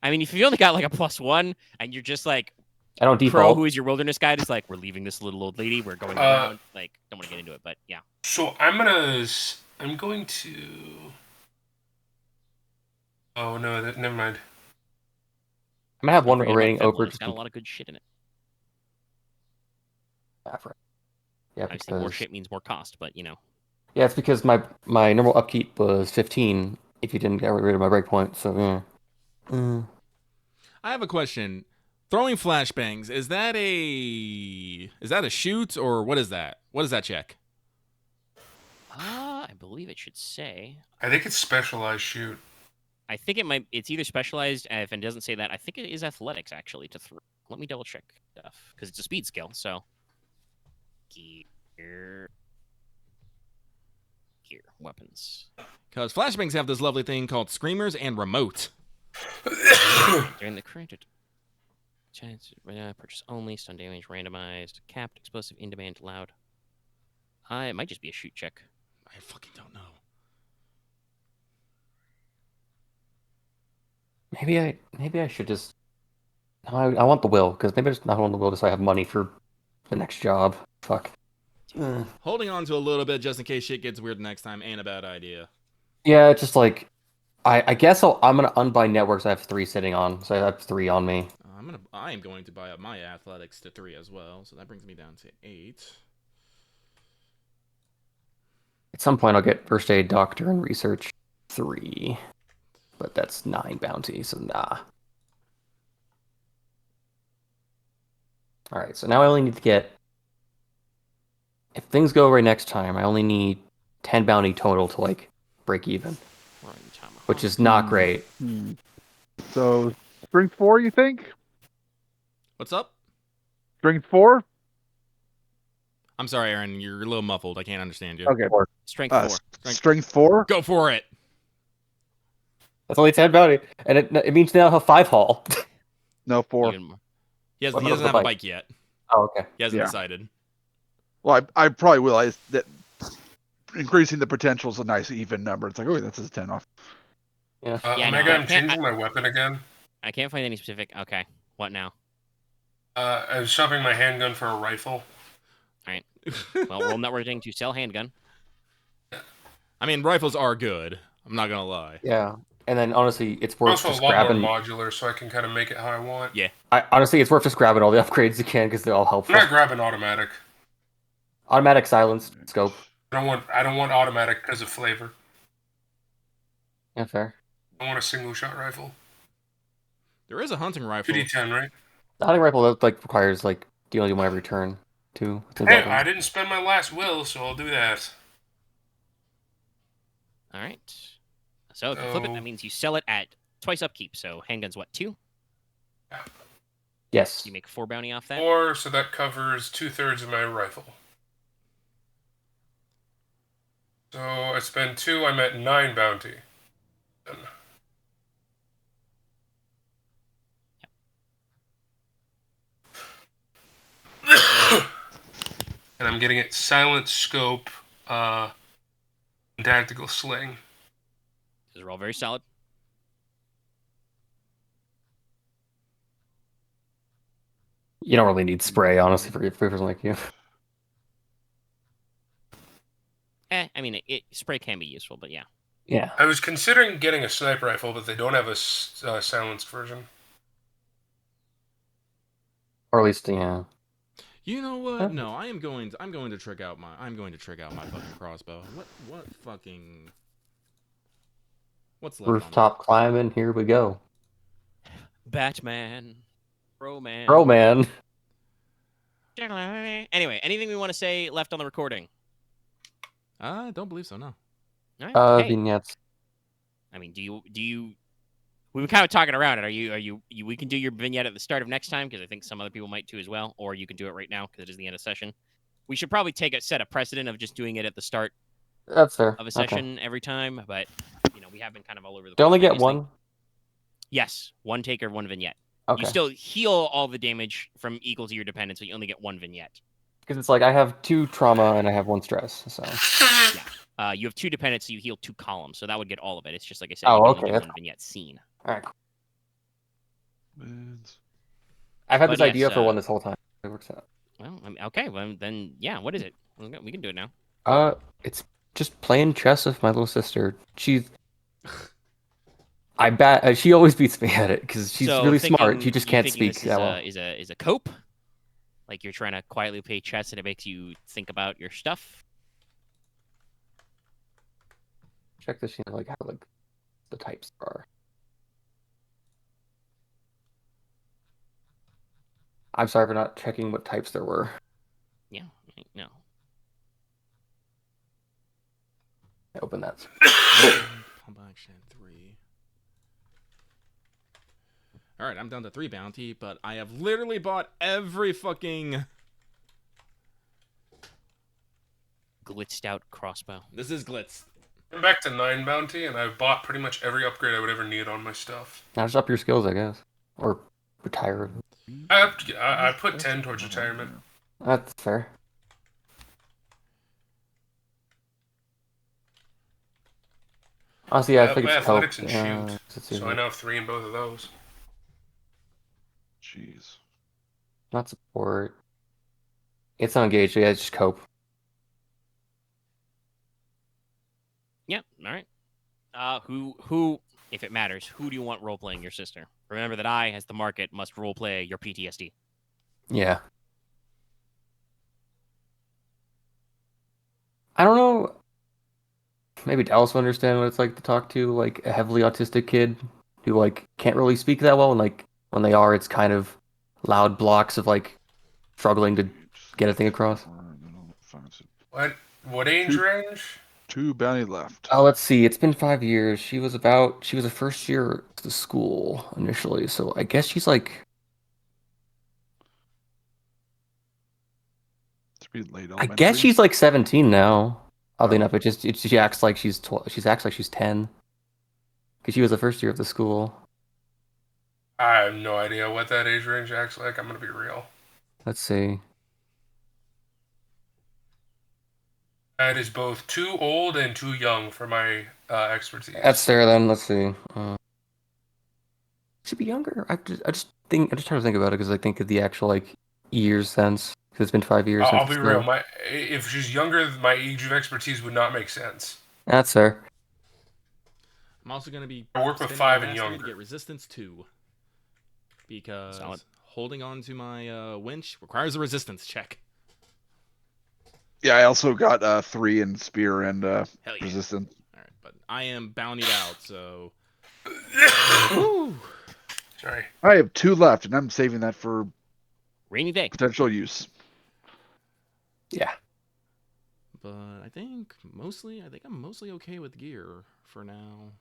I mean, if you only got like a +1 and you're just like, I don't Crow, default. who is your wilderness guide, is like, we're leaving this little old lady, we're going around. Like, don't want to get into it, but yeah. So I'm going to. Oh no, never mind. I'm gonna have Don't one forget rating about over. It's got a lot of good shit in it. Yeah, Obviously, more because shit means more cost, but you know. yeah, it's because my normal upkeep was 15 if you didn't get rid of my breakpoint. So yeah. I have a question. Throwing flashbangs, is that a shoot or what is that? What does that check? I believe it should say. I think it's specialized shoot. I think it's either specialized, and if it doesn't say that, I think it is athletics actually to throw. Let me double check stuff because it's a speed skill. So gear, weapons. Because flashbangs have this lovely thing called screamers and remote. During the created chance purchase only, stun damage randomized, capped, explosive, in demand, loud. It might just be a shoot check. I fucking don't know. Maybe I should just. No, I want the will because maybe I just not want the will so I have money for the next job. Fuck. Holding on to a little bit just in case shit gets weird next time ain't a bad idea. Yeah, it's just like I guess I'm gonna unbuy networks. I have 3 sitting on, so I have 3 on me. I am going to buy up my athletics to 3 as well, so that brings me down to 8. At some point, I'll get first aid, doctor, and research 3, but that's 9 bounty, so nah. All right, so now I only need to get. If things go right next time, I only need 10 bounty total to like break even, which is not great. So, strength 4, you think? What's up? Strength 4? I'm sorry, Aaron. You're a little muffled. I can't understand you. Okay. Strength 4. Strength 4? Go for it. That's only 10 bounty, and it means now I have 5 haul. No, 4. He What doesn't about have the a bike yet. Oh, okay. He hasn't Yeah. decided. Well, I probably will. That increasing the potential is a nice even number. It's like, oh, that's a 10 off. Yeah. Yeah, Omega, no, I'm changing my weapon again. I can't find any specific. Okay, what now? I was swapping my handgun for a rifle. Well, roll networking to sell handgun. I mean, rifles are good. I'm not gonna lie. Yeah, and then honestly, it's worth Also, a just lot grabbing. more modular, so I can kind of make it how I want. Yeah. Honestly, it's worth just grabbing all the upgrades you can because they're all I'm helpful. not grabbing automatic. Automatic silence scope. I don't want automatic because of flavor. Yeah, fair. I want a single shot rifle. There is a hunting rifle. 2d10, right? The hunting rifle like requires like you only do one every turn too. Hey, I didn't spend my last will, so I'll do that. All right. So if you flip it, that means you sell it at twice upkeep. So handgun's what, 2? Yes. You make 4 bounty off that. 4, so that covers 2/3 of my rifle. So I spend 2, I'm at 9 bounty. And I'm getting it silent scope, tactical sling. These are all very solid. You don't really need spray, honestly, for a person like you. I mean, spray can be useful, but yeah. Yeah. I was considering getting a sniper rifle, but they don't have a silenced version. Or at least, yeah. You know what? No, I'm going to trick out my fucking crossbow. What's left Rooftop climbing, here we go. Batman. Roman. Roman. Anyway, anything we want to say left on the recording? I don't believe so, no. All right. Hey, Vignettes. I mean, do you we were kind of talking around it. Are you? We can do your vignette at the start of next time because I think some other people might too as well, or you can do it right now because it is the end of session. We should probably set a precedent of just doing it at the start That's fair. of a Okay. session every time, but we have been kind of all over the Do I place. only get previously. one? Yes, one taker, one vignette. Okay. You still heal all the damage from equal to your dependent, so you only get one vignette. Because it's like I have 2 trauma and I have 1 stress. So. You have 2 dependents, so you heal 2 columns, so that would get all of it. It's just like I said, Oh, you only okay, get that's one vignette scene. All right. Cool. Man. I've had But this idea yes, for one this whole time. It works out. Well, okay, well then, yeah. What is it? We can do it now. It's just playing chess with my little sister. I bet she always beats me at it because she's So really thinking- smart. She just you can't thinking speak this that well. Is a cope? Like you're trying to quietly play chess and it makes you think about your stuff. Check this, like how like the types are. I'm sorry for not checking what types there were. Yeah, no. I open that. Pump action 3. All right, I'm down to 3 bounty, but I have literally bought every fucking. Glitzed out crossbow. This is glitz. I'm back to 9 bounty, and I've bought pretty much every upgrade I would ever need on my stuff. Now just up your skills, I guess, or retire. I put 10 towards retirement. That's fair. Honestly, yeah, I think my it's help. athletics and shoot, let's see so I now have 3 in both of those. Jeez. Not support. It's not engaged. Yeah, it's just cope. Yep. All right. Who, if it matters, who do you want role playing your sister? Remember that I, as the market, must role play your PTSD. Yeah. I don't know. Maybe Dallas will understand what it's like to talk to like a heavily autistic kid who like can't really speak that well, and like when they are, it's kind of loud blocks of like struggling to get a thing across. What age range? 2 bounty left. Oh, let's see. It's been 5 years. She was a first year to school initially, so I guess she's like. Late I guess she's like 17 now. Oddly enough, she acts like she's 12. She acts like she's 10 because she was the first year of the school. I have no idea what that age range acts like. I'm gonna be real. Let's see. That is both too old and too young for my expertise. That's fair then. Let's see. Should be younger. I just try to think about it because I think of the actual like years since. Because it's been 5 years. I'll be real. If she's younger, my age of expertise would not make sense. That's fair. I'm also going to be. I work with spending 5 my and mastery younger. to get resistance 2. Because Solid. holding on to my winch requires a resistance check. Yeah, I also got 3 in spear and Hell yeah. resistance. All right, but I am bountied out, so. Sorry. I have 2 left, and I'm saving that for Rainy day. potential use. Yeah. But I think I'm mostly okay with gear for now.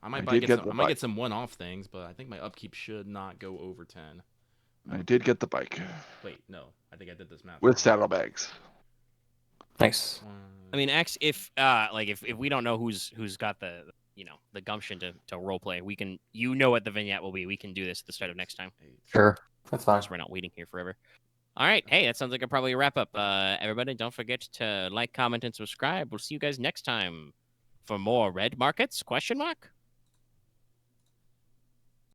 I might get some one-off things, but I think my upkeep should not go over 10. I did get the bike Wait, no. I think I did this math with wrong. saddlebags. Nice. I mean, if we don't know who's got the the gumption to role play, we can what the vignette will be. We can do this at the start of next time. Sure. That's fine. We're not waiting here forever. All right. Hey, that sounds like probably a wrap up. Everybody, don't forget to like, comment, and subscribe. We'll see you guys next time for more red markets? ?